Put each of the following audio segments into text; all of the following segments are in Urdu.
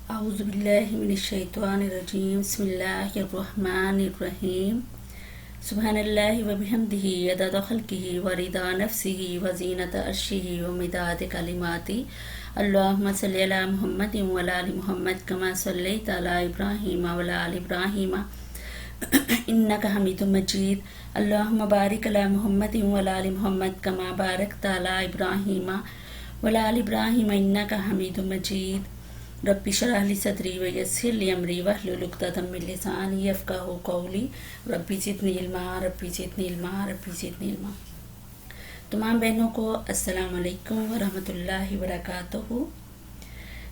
اعوذ باللہ من الشیطان الرجیم بسم اللہ الرحمن الرحیم سبحان اللہ وبحمدہ عدد خلقہ ورضا نفسہ وزینت عرشہ ومداد کلماتہ اللہم صلی علی محمد وعلی آل محمد کما صلیت علی ابراہیم وعلی آل ابراہیم انک حمید مجید اللہم بارک علی محمد وعلی آل محمد کما بارکت علی ابراہیم وعلی آل ابراہیم انک حمید مجید رب اشرح لی صدری ویسر لی امری واحلل عقدۃ من لسانی یفقہوا قولی رب زدنی علما رب زدنی علما رب زدنی علما۔ تمام بہنوں کو السلام علیکم ورحمۃ اللہ وبرکاتہ۔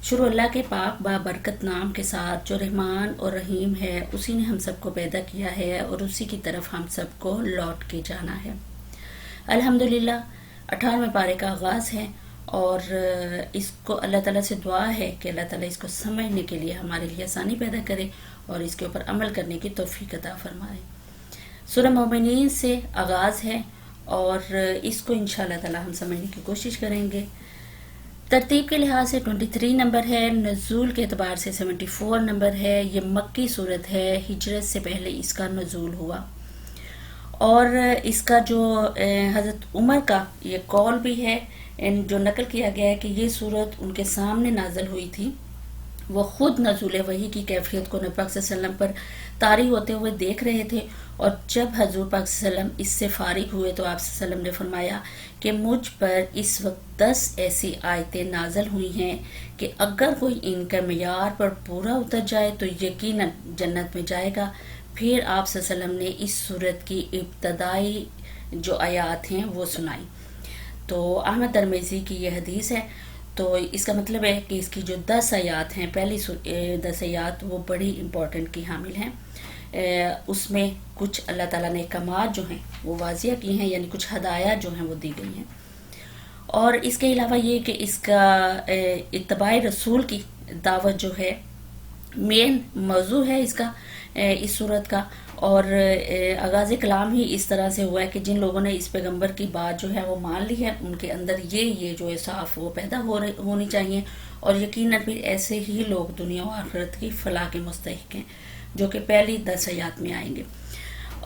شروع اللہ کے پاک بابرکت نام کے ساتھ جو رحمان اور رحیم ہے، اسی نے ہم سب کو پیدا کیا ہے اور اسی کی طرف ہم سب کو لوٹ کے جانا ہے۔ الحمدللہ 98ویں پارے کا آغاز ہے اور اس کو اللہ تعالیٰ سے دعا ہے کہ اللہ تعالیٰ اس کو سمجھنے کے لیے ہمارے لیے آسانی پیدا کرے اور اس کے اوپر عمل کرنے کی توفیق عطا فرمائے۔ سورہ مومنین سے آغاز ہے اور اس کو انشاءاللہ تعالیٰ ہم سمجھنے کی کوشش کریں گے۔ ترتیب کے لحاظ سے 23 نمبر ہے، نزول کے اعتبار سے 74 نمبر ہے۔ یہ مکی صورت ہے، ہجرت سے پہلے اس کا نزول ہوا اور اس کا جو حضرت عمر کا یہ قول بھی ہے جو نقل کیا گیا ہے کہ یہ صورت ان کے سامنے نازل ہوئی تھی۔ وہ خود نزول وحی کی کیفیت کو نبی پاک صلی اللہ علیہ وسلم پر طاری ہوتے ہوئے دیکھ رہے تھے، اور جب حضور پاک صلی اللہ علیہ وسلم اس سے فارغ ہوئے تو آپ صلی اللہ علیہ وسلم نے فرمایا کہ مجھ پر اس وقت 10 ایسی آیتیں نازل ہوئی ہیں کہ اگر کوئی ان کا معیار پر پورا اتر جائے تو یقیناً جنت میں جائے گا۔ پھر آپ صلی اللہ علیہ وسلم نے اس صورت کی ابتدائی جو آیات ہیں وہ سنائی۔ تو احمد ترمذی کی یہ حدیث ہے، تو اس کا مطلب ہے کہ اس کی جو 10 آیات ہیں، پہلی 10 آیات وہ بڑی امپورٹنٹ کی حامل ہیں۔ اس میں کچھ اللہ تعالیٰ نے احکامات جو ہیں وہ واضح کی ہیں، یعنی کچھ ہدایات جو ہیں وہ دی گئی ہیں، اور اس کے علاوہ یہ کہ اس کا اتباع رسول کی دعوت جو ہے مین موضوع ہے اس کا، اس صورت کا، اور آغاز کلام ہی اس طرح سے ہوا ہے کہ جن لوگوں نے اس پیغمبر کی بات جو ہے وہ مان لی ہے، ان کے اندر یہ جو احساس وہ پیدا ہونی چاہیے، اور یقیناً پھر ایسے ہی لوگ دنیا و آخرت کی فلاح کے مستحق ہیں جو کہ پہلی 10 آیات میں آئیں گے۔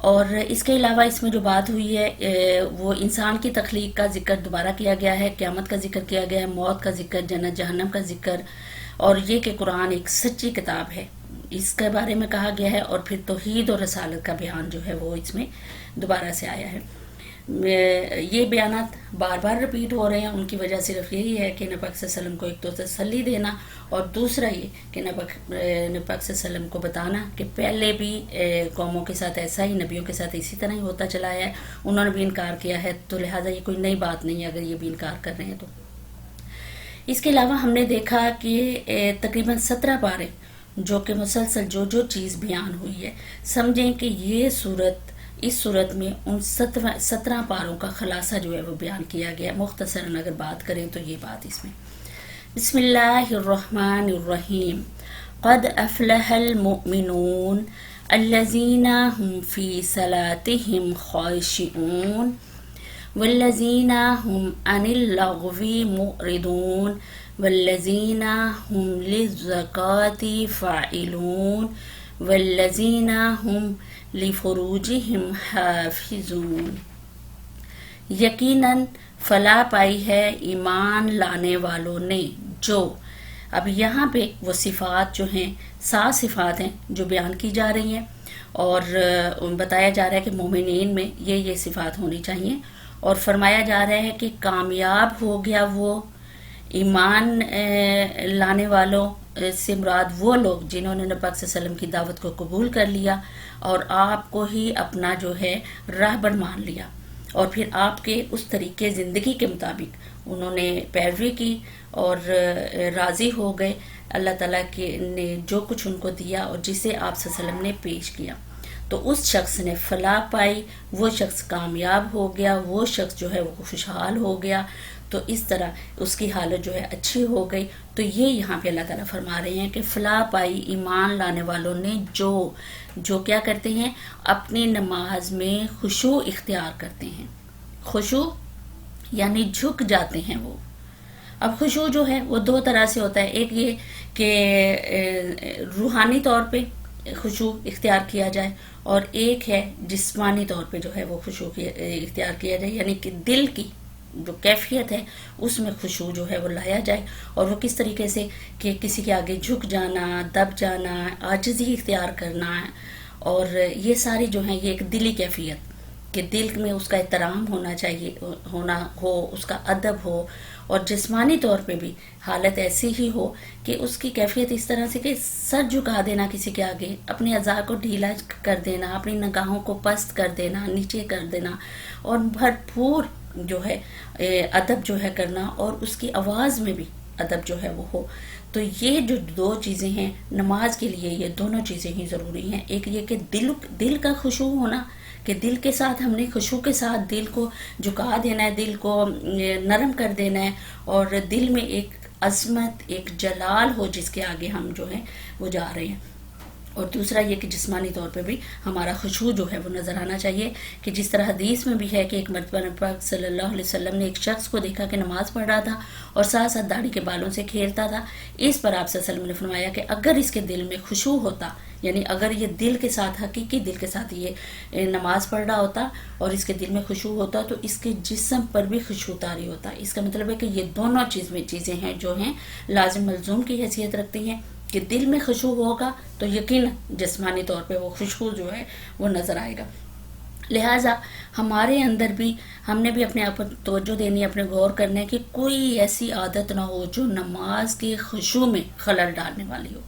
اور اس کے علاوہ اس میں جو بات ہوئی ہے وہ انسان کی تخلیق کا ذکر دوبارہ کیا گیا ہے، قیامت کا ذکر کیا گیا ہے، موت کا ذکر، جنت جہنم کا ذکر، اور یہ کہ قرآن ایک سچی کتاب ہے اس کے بارے میں کہا گیا ہے، اور پھر توحید اور رسالت کا بیان جو ہے وہ اس میں دوبارہ سے آیا ہے۔ یہ بیانات بار بار رپیٹ ہو رہے ہیں، ان کی وجہ صرف یہی ہے کہ نبی پاک صلی اللہ علیہ وسلم کو ایک تو تسلی دینا، اور دوسرا یہ کہ نبی پاک صلی اللہ علیہ وسلم کو بتانا کہ پہلے بھی قوموں کے ساتھ ایسا ہی، نبیوں کے ساتھ اسی طرح ہی ہوتا چلا ہے، انہوں نے بھی انکار کیا ہے، تو لہٰذا یہ کوئی نئی بات نہیں ہے اگر یہ بھی انکار کر رہے ہیں تو۔ اس کے علاوہ ہم نے دیکھا کہ تقریباً 17 پارے جو کہ مسلسل جو چیز بیان ہوئی ہے، سمجھیں کہ یہ اس صورت میں ان 17 پاروں کا خلاصہ جو ہے وہ بیان کیا گیا۔ مختصراً اگر بات کریں تو یہ بات اس میں، بسم اللہ الرحمن الرحیم، قد افلح المؤمنون الذین هم فی صلاتهم خاشعون والذین هم عن اللغو معرضون والذین هم للزکاة فاعلون والذین هم لفروجهم حافظون۔ یقیناً فلاح پائی ہے ایمان لانے والوں نے جو، اب یہاں پہ وہ صفات جو ہیں 7 صفات ہیں جو بیان کی جا رہی ہیں، اور بتایا جا رہا ہے کہ مومنین میں یہ صفات ہونی چاہیے، اور فرمایا جا رہا ہے کہ کامیاب ہو گیا وہ ایمان لانے والوں سے مراد وہ لوگ جنہوں نے نبی پاک صلی اللہ علیہ وسلم کی دعوت کو قبول کر لیا اور آپ کو ہی اپنا جو ہے راہبر مان لیا، اور پھر آپ کے اس طریقے زندگی کے مطابق انہوں نے پیروی کی اور راضی ہو گئے اللہ تعالیٰ نے جو کچھ ان کو دیا اور جسے آپ صلی اللہ علیہ وسلم نے پیش کیا، تو اس شخص نے فلاح پائی، وہ شخص کامیاب ہو گیا، وہ شخص جو ہے وہ خوشحال ہو گیا، تو اس طرح اس کی حالت جو ہے اچھی ہو گئی۔ تو یہ یہاں پہ اللہ تعالیٰ فرما رہے ہیں کہ فلاح پائی ایمان لانے والوں نے جو کیا کرتے ہیں، اپنی نماز میں خشوع اختیار کرتے ہیں۔ خشوع یعنی جھک جاتے ہیں وہ، اب خشوع جو ہے وہ دو طرح سے ہوتا ہے، ایک یہ کہ روحانی طور پہ خشوع اختیار کیا جائے، اور ایک ہے جسمانی طور پہ جو ہے وہ خشوع اختیار کیا جائے، یعنی کہ دل کی جو کیفیت ہے اس میں خشوع جو ہے وہ لایا جائے، اور وہ کس طریقے سے کہ کسی کے آگے جھک جانا، دب جانا، عاجزی اختیار کرنا، اور یہ ساری جو ہیں یہ ایک دلی کیفیت کہ دل میں اس کا احترام ہونا چاہیے، اس کا ادب ہو، اور جسمانی طور پہ بھی حالت ایسی ہی ہو کہ اس کی کیفیت اس طرح سے کہ سر جھکا دینا کسی کے آگے، اپنے اعضاء کو ڈھیلا کر دینا، اپنی نگاہوں کو پست کر دینا، نیچے کر دینا، اور بھرپور جو ہے ادب جو ہے کرنا، اور اس کی آواز میں بھی ادب جو ہے وہ ہو۔ تو یہ جو دو چیزیں ہیں نماز کے لیے، یہ دونوں چیزیں ہی ضروری ہیں، ایک یہ کہ دل کا خشوع ہونا، کہ دل کے ساتھ ہم نے خشوع کے ساتھ دل کو جھکا دینا ہے، دل کو نرم کر دینا ہے، اور دل میں ایک عظمت، ایک جلال ہو جس کے آگے ہم جو ہیں وہ جا رہے ہیں۔ اور دوسرا یہ کہ جسمانی طور پہ بھی ہمارا خشوع جو ہے وہ نظر آنا چاہیے، کہ جس طرح حدیث میں بھی ہے کہ ایک مرتبہ نبی پاک صلی اللہ علیہ وسلم نے ایک شخص کو دیکھا کہ نماز پڑھ رہا تھا اور ساتھ ساتھ داڑھی کے بالوں سے کھیلتا تھا۔ اس پر آپ صلی اللہ علیہ وسلم نے فرمایا کہ اگر اس کے دل میں خشوع ہوتا، یعنی اگر یہ دل کے ساتھ، حقیقی دل کے ساتھ یہ نماز پڑھ رہا ہوتا اور اس کے دل میں خشوع ہوتا، تو اس کے جسم پر بھی خشوع طاری ہوتا۔ اس کا مطلب ہے کہ یہ دونوں چیزیں ہیں جو ہیں لازم ملزوم کی حیثیت رکھتی ہیں، کہ دل میں خشوع ہوگا تو یقیناً جسمانی طور پہ وہ خشوع جو ہے وہ نظر آئے گا۔ لہٰذا ہمارے اندر بھی ہم نے بھی اپنے آپ پر توجہ دینی ہے، اپنے غور کرنا ہے کہ کوئی ایسی عادت نہ ہو جو نماز کے خشوع میں خلل ڈالنے والی ہو،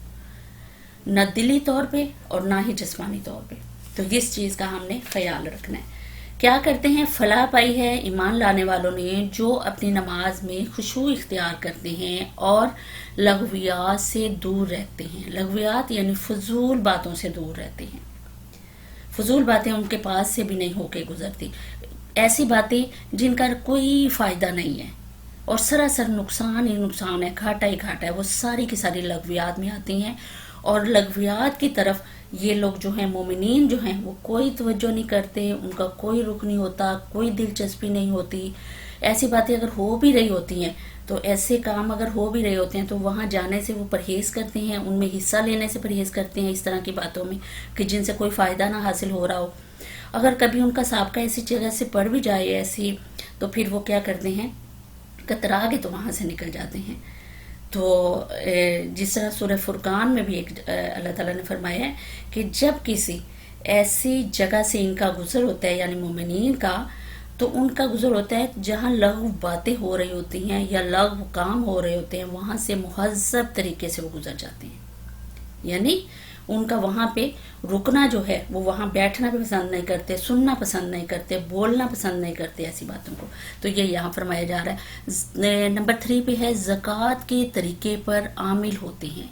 نہ دلی طور پہ اور نہ ہی جسمانی طور پہ۔ تو اس چیز کا ہم نے خیال رکھنا ہے۔ کیا کرتے ہیں؟ فلاح پائی ہے ایمان لانے والوں نے جو اپنی نماز میں خشوع اختیار کرتے ہیں اور لغویات سے دور رہتے ہیں۔ لغویات یعنی فضول باتوں سے دور رہتے ہیں، فضول باتیں ان کے پاس سے بھی نہیں ہو کے گزرتی، ایسی باتیں جن کا کوئی فائدہ نہیں ہے اور سراسر نقصان ہی نقصان ہے، گھاٹا ہی گھاٹا ہے، وہ ساری کی ساری لغویات میں آتی ہیں۔ اور لغویات کی طرف یہ لوگ جو ہیں مومنین جو ہیں وہ کوئی توجہ نہیں کرتے، ان کا کوئی رخ نہیں ہوتا، کوئی دلچسپی نہیں ہوتی۔ ایسی باتیں اگر ہو بھی رہی ہوتی ہیں تو ایسے کام اگر ہو بھی رہے ہوتے ہیں تو وہاں جانے سے وہ پرہیز کرتے ہیں، ان میں حصہ لینے سے پرہیز کرتے ہیں، اس طرح کی باتوں میں کہ جن سے کوئی فائدہ نہ حاصل ہو رہا ہو۔ اگر کبھی ان کا سابقہ ایسی جگہ سے پڑ بھی جائے ایسی، تو پھر وہ کیا کرتے ہیں؟ کترا کے تو وہاں سے نکل جاتے ہیں۔ تو جس طرح سورہ فرقان میں بھی ایک اللہ تعالیٰ نے فرمایا ہے کہ جب کسی ایسی جگہ سے ان کا گزر ہوتا ہے، یعنی مومنین کا، تو ان کا گزر ہوتا ہے جہاں لغو باتیں ہو رہی ہوتی ہیں یا لغو کام ہو رہے ہوتے ہیں، وہاں سے مہذب طریقے سے وہ گزر جاتے ہیں، یعنی ان کا وہاں پہ رکنا جو ہے وہ وہاں بیٹھنا بھی پسند نہیں کرتے، سننا پسند نہیں کرتے، بولنا پسند نہیں کرتے ایسی باتوں کو۔ تو یہ یہاں فرمایا جا رہا ہے۔ نمبر 3 پہ ہے زکوٰۃ کے طریقے پر عامل ہوتے ہیں،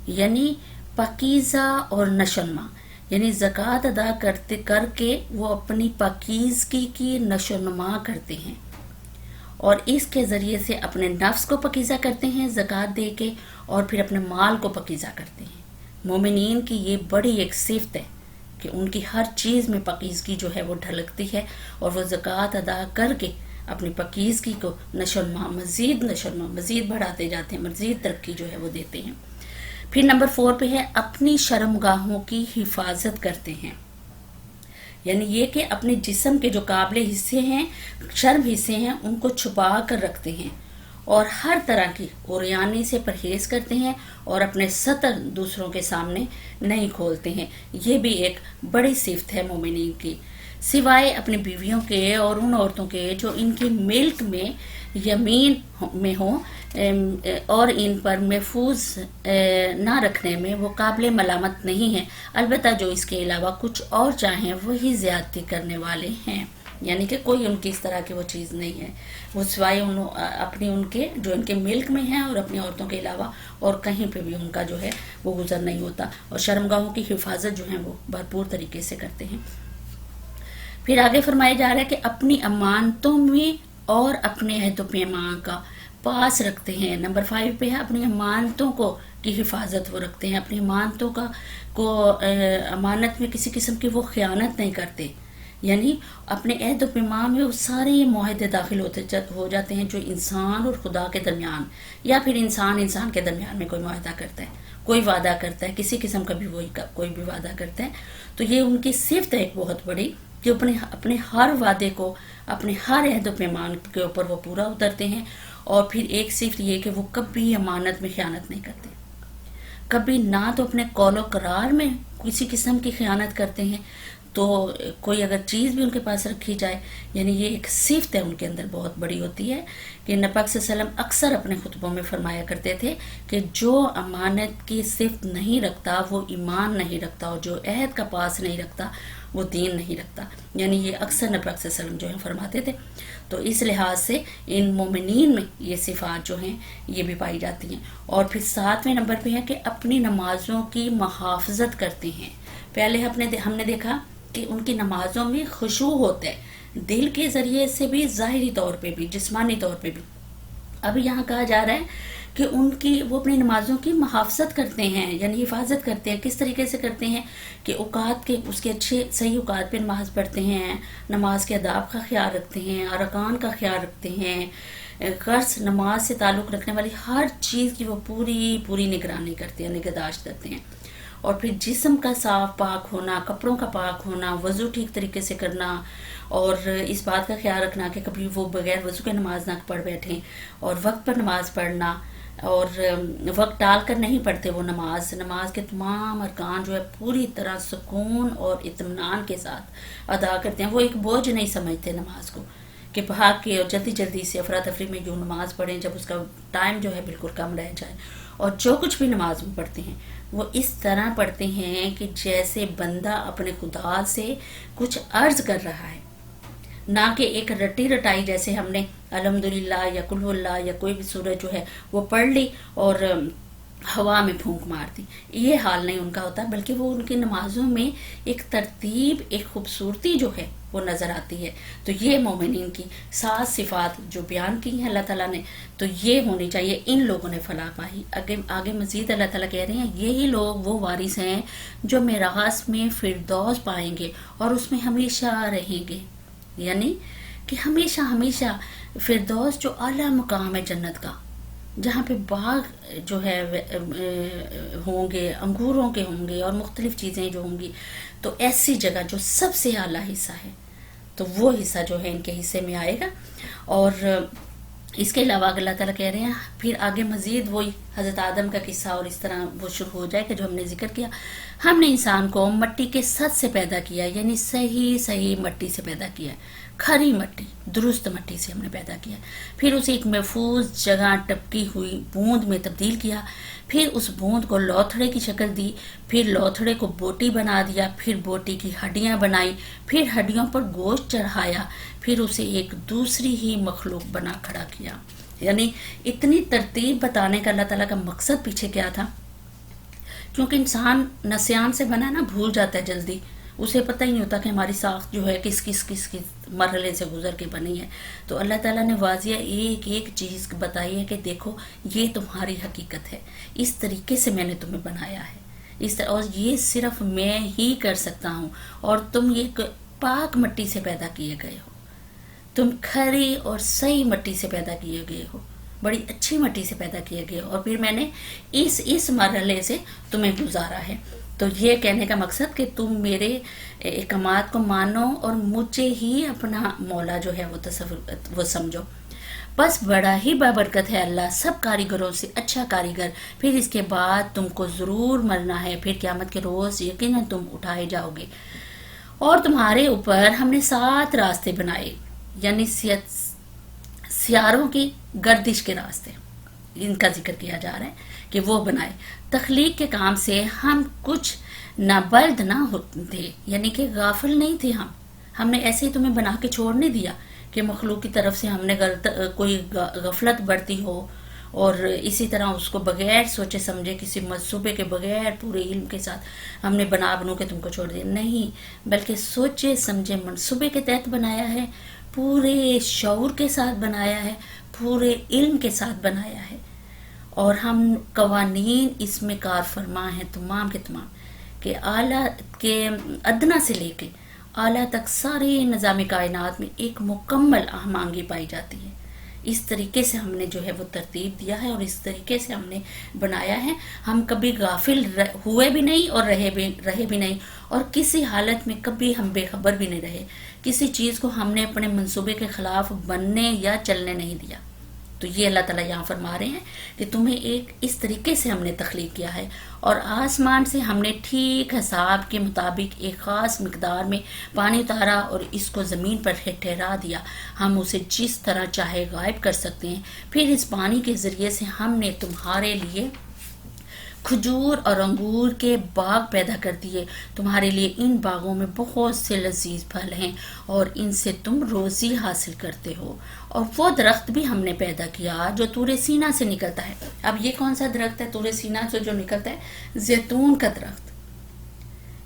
یعنی پاکیزہ اور نشوونما، یعنی زکوٰۃ ادا کر کے وہ اپنی پاکیزگی کی نشوونما کرتے ہیں، اور اس کے ذریعے سے اپنے نفس کو پاکیزہ کرتے ہیں زکوٰۃ دے کے، اور پھر اپنے مال کو پاکیزہ کرتے ہیں۔ مومنین کی یہ بڑی ایک صفت ہے کہ ان کی ہر چیز میں پاکیزگی جو ہے وہ ڈھلکتی ہے، اور وہ زکوٰۃ ادا کر کے اپنی پاکیزگی کو نشوونما مزید بڑھاتے جاتے ہیں، مزید ترقی جو ہے وہ دیتے ہیں۔ پھر نمبر 4 پہ ہے اپنی شرمگاہوں کی حفاظت کرتے ہیں، یعنی یہ کہ اپنے جسم کے جو قابل حصے ہیں، شرم حصے ہیں، ان کو چھپا کر رکھتے ہیں، اور ہر طرح کی عریانی سے پرہیز کرتے ہیں، اور اپنے سطر دوسروں کے سامنے نہیں کھولتے ہیں۔ یہ بھی ایک بڑی صفت ہے مومنین کی، سوائے اپنی بیویوں کے اور ان عورتوں کے جو ان کی ملک میں یمین میں ہوں اور ان پر محفوظ نہ رکھنے میں وہ قابل ملامت نہیں ہیں، البتہ جو اس کے علاوہ کچھ اور چاہیں وہی زیادتی کرنے والے ہیں، یعنی کہ کوئی ان کی اس طرح کی وہ چیز نہیں ہے، وہ سوائے اپنی ان کے جو ان کے ملک میں ہیں اور اپنی عورتوں کے علاوہ اور کہیں پہ بھی ان کا جو ہے وہ گزر نہیں ہوتا، اور شرمگاہوں کی حفاظت جو ہے وہ بھرپور طریقے سے کرتے ہیں۔ پھر آگے فرمایا جا رہا ہے کہ اپنی امانتوں میں اور اپنے عہد و پیمان کا پاس رکھتے ہیں۔ نمبر 5 پہ ہے اپنی امانتوں کی حفاظت وہ رکھتے ہیں، اپنی امانتوں کو امانت میں کسی قسم کی وہ خیانت نہیں کرتے، یعنی اپنے عہد و پیمان میں وہ سارے معاہدے داخل ہو جاتے ہیں جو انسان اور خدا کے درمیان یا پھر انسان کے درمیان میں کوئی معاہدہ کرتا ہے، کوئی وعدہ کرتا ہے، کسی قسم کا بھی کوئی بھی وعدہ کرتا ہے، تو یہ ان کی صفت ہے ایک بہت بڑی، جو اپنے ہر وعدے کو، اپنے ہر عہد و پیمان کے اوپر وہ پورا اترتے ہیں۔ اور پھر ایک صفت یہ کہ وہ کبھی امانت میں خیانت نہیں کرتے، کبھی نہ تو اپنے قول و قرار میں کسی قسم کی خیانت کرتے ہیں، تو کوئی اگر چیز بھی ان کے پاس رکھی جائے، یعنی یہ ایک صفت ہے ان کے اندر بہت بڑی ہوتی ہے کہ نبی پاک صلی اللہ علیہ وسلم اکثر اپنے خطبوں میں فرمایا کرتے تھے کہ جو امانت کی صفت نہیں رکھتا وہ ایمان نہیں رکھتا، اور جو عہد کا پاس نہیں رکھتا وہ دین نہیں رکھتا، یعنی یہ اکثر نبی پاک صلی اللہ علیہ وسلم جو ہے فرماتے تھے۔ تو اس لحاظ سے ان مومنین میں یہ صفات جو ہیں یہ بھی پائی جاتی ہیں۔ اور پھر 7ویں نمبر پہ ہے کہ اپنی نمازوں کی محافظت کرتے ہیں۔ پہلے ہم نے دیکھا کہ ان کی نمازوں میں خشوع ہوتا ہے، دل کے ذریعے سے بھی، ظاہری طور پہ بھی، جسمانی طور پہ بھی۔ اب یہاں کہا جا رہا ہے کہ وہ اپنی نمازوں کی محافظت کرتے ہیں، یعنی حفاظت کرتے ہیں۔ کس طریقے سے کرتے ہیں کہ اوقات کے، اس کے اچھے صحیح اوقات پہ نماز پڑھتے ہیں، نماز کے آداب کا خیال رکھتے ہیں، ارکان کا خیال رکھتے ہیں، غرض نماز سے تعلق رکھنے والی ہر چیز کی وہ پوری نگرانی کرتے ہیں، نگہداشت کرتے ہیں۔ اور پھر جسم کا صاف پاک ہونا، کپڑوں کا پاک ہونا، وضو ٹھیک طریقے سے کرنا، اور اس بات کا خیال رکھنا کہ کبھی وہ بغیر وضو کے نماز نہ پڑھ بیٹھیں، اور وقت پر نماز پڑھنا، اور وقت ٹال کر نہیں پڑھتے وہ نماز کے تمام ارکان جو ہے پوری طرح سکون اور اطمینان کے ساتھ ادا کرتے ہیں۔ وہ ایک بوجھ نہیں سمجھتے نماز کو کہ بھاگ کے اور جلدی سے افراتفری میں جو نماز پڑھیں جب اس کا ٹائم جو ہے بالکل کم رہ جائے۔ اور جو کچھ بھی نماز میں پڑھتے ہیں وہ اس طرح پڑھتے ہیں کہ جیسے بندہ اپنے خدا سے کچھ عرض کر رہا ہے، نہ کہ ایک رٹی رٹائی جیسے ہم نے الحمدللہ یا قل اللہ یا کوئی بھی سورت جو ہے وہ پڑھ لی اور ہوا میں پھونک مار دی۔ یہ حال نہیں ان کا ہوتا، بلکہ وہ ان کی نمازوں میں ایک ترتیب، ایک خوبصورتی جو ہے وہ نظر آتی ہے۔ تو یہ مومنین کی 7 صفات جو بیان کی ہیں اللہ تعالیٰ نے، تو یہ ہونی چاہیے، ان لوگوں نے فلاح پائی۔ آگے مزید اللہ تعالیٰ کہہ رہے ہیں یہی لوگ وہ وارث ہیں جو میراث میں فردوس پائیں گے اور اس میں ہمیشہ رہیں گے، یعنی کہ ہمیشہ فردوس جو اعلیٰ مقام ہے جنت کا، جہاں پہ باغ جو ہے ہوں گے، انگوروں کے ہوں گے اور مختلف چیزیں جو ہوں گی، تو ایسی جگہ جو سب سے اعلیٰ حصہ ہے، تو وہ حصہ جو ہے ان کے حصے میں آئے گا۔ اور اس کے علاوہ اللہ تعالیٰ کہہ رہے ہیں پھر آگے مزید وہی حضرت آدم کا قصہ اور اس طرح وہ شروع ہو جائے کہ جو ہم نے ذکر کیا، ہم نے انسان کو مٹی کے سط سے پیدا کیا، یعنی صحیح مٹی سے پیدا کیا ہے، کھری مٹی، درست مٹی سے ہم نے پیدا کیا، پھر اسے ایک محفوظ جگہ ٹپکی ہوئی بوند میں تبدیل کیا، پھر اس بوند کو لوتھڑے کی شکل دی، پھر لوتھڑے کو بوٹی بنا دیا، پھر بوٹی کی ہڈیاں بنائی، پھر ہڈیوں پر گوشت چڑھایا، پھر اسے ایک دوسری ہی مخلوق بنا کھڑا کیا۔ یعنی اتنی ترتیب بتانے کا اللہ تعالیٰ کا مقصد پیچھے کیا تھا، کیونکہ انسان نسیان سے بنا ہے نا، بھول جاتا ہے جلدی، اسے پتہ ہی نہیں ہوتا کہ ہماری ساخت جو ہے کس مرحلے سے گزر کے بنی ہے۔ تو اللہ تعالیٰ نے واضح ایک چیز بتائی ہے کہ دیکھو یہ تمہاری حقیقت ہے، اس طریقے سے میں نے تمہیں بنایا ہے، اور یہ صرف میں ہی کر سکتا ہوں، اور تم یہ پاک مٹی سے پیدا کیے گئے ہو، تم کھری اور صحیح مٹی سے پیدا کیے گئے ہو، بڑی اچھی مٹی سے پیدا کیے گئے ہو، اور پھر میں نے اس مرحلے سے تمہیں گزارا ہے۔ تو یہ کہنے کا مقصد کہ تم میرے احکامات کو مانو اور مجھے ہی اپنا مولا جو ہے وہ سمجھو۔ بس بڑا ہی بابرکت ہے اللہ سب کاریگروں سے اچھا کاریگر، پھر اس کے بعد تم کو ضرور مرنا ہے، پھر قیامت کے روز یقیناً تم اٹھائے جاؤ گے، اور تمہارے اوپر ہم نے 7 راستے بنائے، یعنی سیاروں کی گردش کے راستے، ان کا ذکر کیا جا رہا ہے کہ وہ بنائے۔ تخلیق کے کام سے ہم کچھ نابلد نہ ہوتے، یعنی کہ غافل نہیں تھے ہم نے ایسے ہی تمہیں بنا کے چھوڑ نہیں دیا کہ مخلوق کی طرف سے ہم نے کوئی غفلت برتی ہو اور اسی طرح اس کو بغیر سوچے سمجھے کسی منصوبے کے بغیر پورے علم کے ساتھ ہم نے بنو کے تم کو چھوڑ دیا، نہیں، بلکہ سوچے سمجھے منصوبے کے تحت بنایا ہے، پورے شعور کے ساتھ بنایا ہے، پورے علم کے ساتھ بنایا ہے، اور ہم قوانین اس میں کار فرما ہیں تمام کے تمام، کہ اعلیٰ کے ادنا سے لے کے اعلیٰ تک سارے نظام کائنات میں ایک مکمل ہم آہنگی پائی جاتی ہے. اس طریقے سے ہم نے جو ہے وہ ترتیب دیا ہے اور اس طریقے سے ہم نے بنایا ہے. ہم کبھی غافل ہوئے بھی نہیں اور رہے بھی نہیں، اور کسی حالت میں کبھی ہم بے خبر بھی نہیں رہے. کسی چیز کو ہم نے اپنے منصوبے کے خلاف بننے یا چلنے نہیں دیا. تو یہ اللہ تعالیٰ یہاں فرما رہے ہیں کہ تمہیں ایک اس طریقے سے ہم نے تخلیق کیا ہے، اور آسمان سے ہم نے ٹھیک حساب کے مطابق ایک خاص مقدار میں پانی اتارا اور اس کو زمین پر ٹھہرا دیا. ہم اسے جس طرح چاہے غائب کر سکتے ہیں. پھر اس پانی کے ذریعے سے ہم نے تمہارے لیے کھجور اور انگور کے باغ پیدا کر دیے. تمہارے لیے ان باغوں میں بہت سے لذیذ پھل ہیں اور ان سے تم روزی حاصل کرتے ہو. اور وہ درخت بھی ہم نے پیدا کیا جو طور سینا سے نکلتا ہے. اب یہ کون سا درخت ہے طور سینا سے جو نکلتا ہے؟ زیتون کا درخت.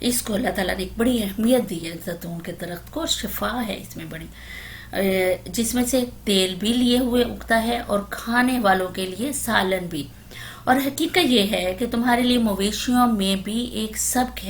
اس کو اللہ تعالیٰ نے ایک بڑی اہمیت دی ہے زیتون کے درخت کو، شفا ہے اس میں بڑی، جس میں سے تیل بھی لیے ہوئے اگتا ہے اور کھانے والوں کے لیے سالن بھی. اور حقیقت یہ ہے کہ تمہارے لیے مویشیوں میں بھی ایک سبق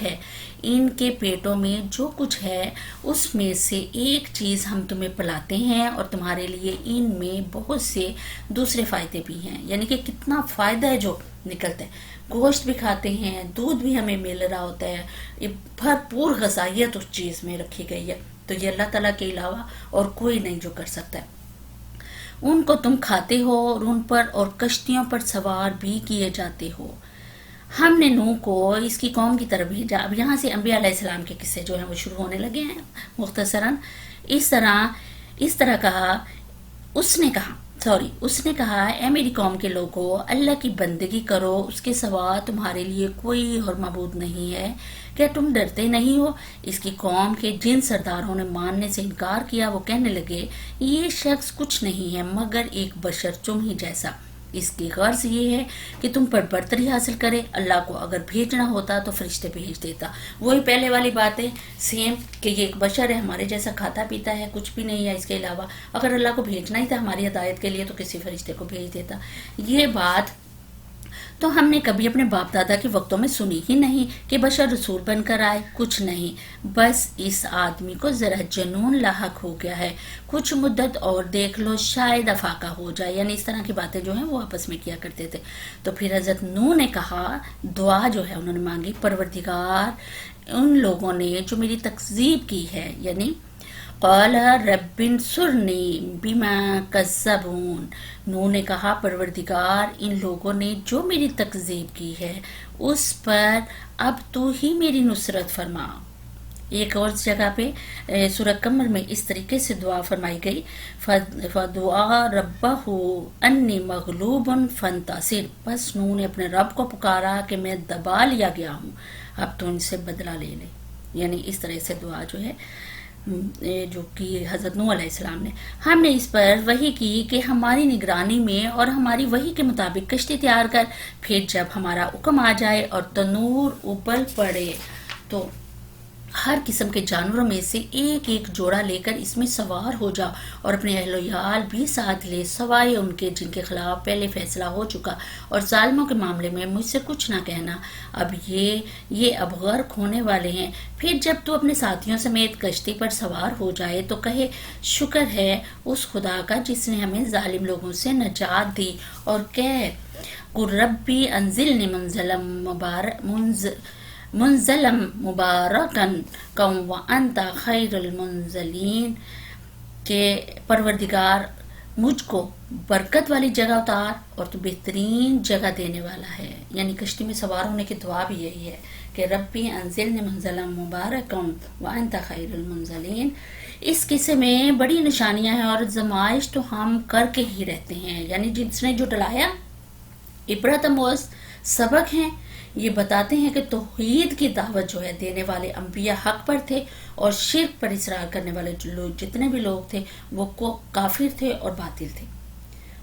ہے. ان کے پیٹوں میں جو کچھ ہے اس میں سے ایک چیز ہم تمہیں پلاتے ہیں، اور تمہارے لیے ان میں بہت سے دوسرے فائدے بھی ہیں. یعنی کہ کتنا فائدہ ہے جو نکلتا ہے. گوشت بھی کھاتے ہیں، دودھ بھی ہمیں مل رہا ہوتا ہے. یہ بھرپور غذائیت اس چیز میں رکھی گئی ہے. تو یہ اللہ تعالیٰ کے علاوہ اور کوئی نہیں جو کر سکتا ہے. ان کو تم کھاتے ہو اور ان پر اور کشتیوں پر سوار بھی کیے جاتے ہو. ہم نے نوح کو اس کی قوم کی طرف بھیجا. اب یہاں سے انبیاء علیہ السلام کے قصے جو ہیں وہ شروع ہونے لگے ہیں مختصراً. اس طرح کہا اس نے کہا اے میری قوم کے لوگوں، اللہ کی بندگی کرو، اس کے سوا تمہارے لیے کوئی اور معبود نہیں ہے. کیا تم ڈرتے نہیں ہو؟ اس کی قوم کے جن سرداروں نے ماننے سے انکار کیا وہ کہنے لگے یہ شخص کچھ نہیں ہے مگر ایک بشر تم ہی جیسا. اس کی غرض یہ ہے کہ تم پر برتری حاصل کرے. اللہ کو اگر بھیجنا ہوتا تو فرشتے بھیج دیتا. وہی پہلے والی باتیں سیم کہ یہ ایک بشر ہے، ہمارے جیسا کھاتا پیتا ہے، کچھ بھی نہیں ہے اس کے علاوہ. اگر اللہ کو بھیجنا ہی تھا ہماری ہدایت کے لیے تو کسی فرشتے کو بھیج دیتا. یہ بات تو ہم نے کبھی اپنے باپ دادا کے وقتوں میں سنی ہی نہیں کہ بشر رسول بن کر آئے. کچھ نہیں، بس اس آدمی کو ذرا جنون لاحق ہو گیا ہے. کچھ مدت اور دیکھ لو شاید افاقہ ہو جائے. یعنی اس طرح کی باتیں جو ہیں وہ آپس میں کیا کرتے تھے. تو پھر حضرت نوح نے کہا، دعا جو ہے انہوں نے مانگی، پروردگار ان لوگوں نے جو میری تکذیب کی ہے، یعنی قال رب انصرنی بما کذبون. نوح نے کہا پروردگار ان لوگوں نے جو میری تکذیب کی ہے اس پر اب تو ہی میری نصرت فرما. ایک اور جگہ پہ سورہ قمر میں اس طریقے سے دعا فرمائی گئی، فدعا ربہ انی مغلوب فانتصر. بس نوح نے اپنے رب کو پکارا کہ میں دبا لیا گیا ہوں، اب تو ان سے بدلہ لے لے. یعنی اس طرح سے دعا جو ہے جو کہ حضرت نوح علیہ السلام نے. ہم نے اس پر وحی کی کہ ہماری نگرانی میں اور ہماری وحی کے مطابق کشتی تیار کر، پھر جب ہمارا حکم آ جائے اور تنور ابل پڑے تو ہر قسم کے جانوروں میں سے ایک ایک جوڑا لے کر اس میں سوار ہو جاؤ اور اپنے اہل و عیال بھی ساتھ لے، سوائے ان کے جن کے خلاف پہلے فیصلہ ہو چکا، اور ظالموں کے معاملے میں مجھ سے کچھ نہ کہنا. اب یہ اب غرق ہونے والے ہیں. پھر جب تو اپنے ساتھیوں سمیت کشتی پر سوار ہو جائے تو کہے شکر ہے اس خدا کا جس نے ہمیں ظالم لوگوں سے نجات دی، اور کہے قل ربی انزلنی منزلم مبارکن کم وانت خیر المنزلین، کہ پروردگار مجھ کو برکت والی جگہ اتار اور تو بہترین جگہ دینے والا ہے. یعنی کشتی میں سوار ہونے کی دعا بھی یہی ہے کہ ربی انزلنی منزلم مبارکن وانت خیر المنزلین. اس قصے میں بڑی نشانیاں ہیں اور زمائش تو ہم کر کے ہی رہتے ہیں. یعنی جس نے جو ڈلایا عبرت آموز سبق ہیں. یہ بتاتے ہیں کہ توحید کی دعوت جو ہے دینے والے انبیاء حق پر تھے، اور شرک پر اصرار کرنے والے جتنے بھی لوگ تھے وہ کافر تھے اور باطل تھے.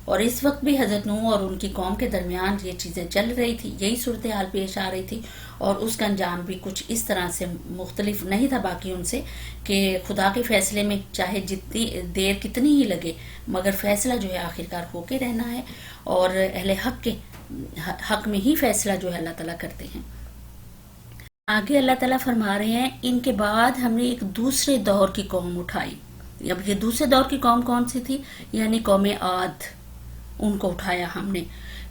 اور اس وقت بھی حضرت نوح اور ان کی قوم کے درمیان یہ چیزیں چل رہی تھی، یہی صورتحال پیش آ رہی تھی، اور اس کا انجام بھی کچھ اس طرح سے مختلف نہیں تھا باقی ان سے، کہ خدا کے فیصلے میں چاہے جتنی دیر کتنی ہی لگے مگر فیصلہ جو ہے آخرکار ہو کے رہنا ہے، اور اہل حق کے حق میں ہی فیصلہ جو ہے اللہ تعالیٰ کرتے ہیں. آگے اللہ تعالیٰ فرما رہے ہیں ان کے بعد ہم نے ایک دوسرے دور کی قوم اٹھائی. اب یہ دوسرے دور کی قوم کون سی تھی؟ یعنی قوم عاد، ان کو اٹھایا ہم نے.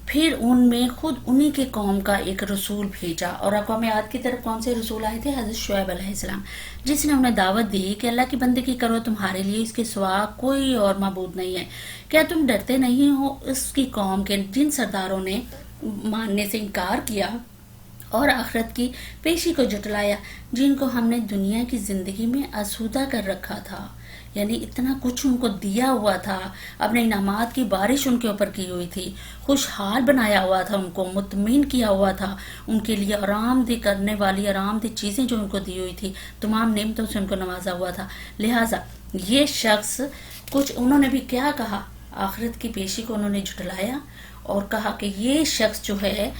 پھر ان میں خود انہی کے قوم کا ایک رسول بھیجا. اور قوم عاد کی طرف کون سے رسول آئے تھے؟ حضرت شعیب علیہ السلام، جس نے انہیں دعوت دی کہ اللہ کی بندگی کرو، تمہارے لیے اس کے سوا کوئی اور معبود نہیں ہے. کیا تم ڈرتے نہیں ہو اس کی قوم کے جن سرداروں نے ماننے سے انکار کیا اور آخرت کی پیشی کو جھٹلایا، جن کو ہم نے دنیا کی زندگی میں آسودہ کر رکھا تھا. یعنی اتنا کچھ ان کو دیا ہوا تھا، اپنے انعامات کی بارش ان کے اوپر کی ہوئی تھی، خوشحال بنایا ہوا تھا، ان کو مطمئن کیا ہوا تھا، ان کے لیے آرام دہ کرنے والی آرام دہ چیزیں جو ان کو دی ہوئی تھی، تمام نعمتوں سے ان کو نوازا ہوا تھا. لہٰذا یہ شخص کچھ انہوں نے بھی کیا کہا؟ آخرت کی پیشی کو انہوں نے جھٹلایا اور کہا کہ یہ شخص جو ہے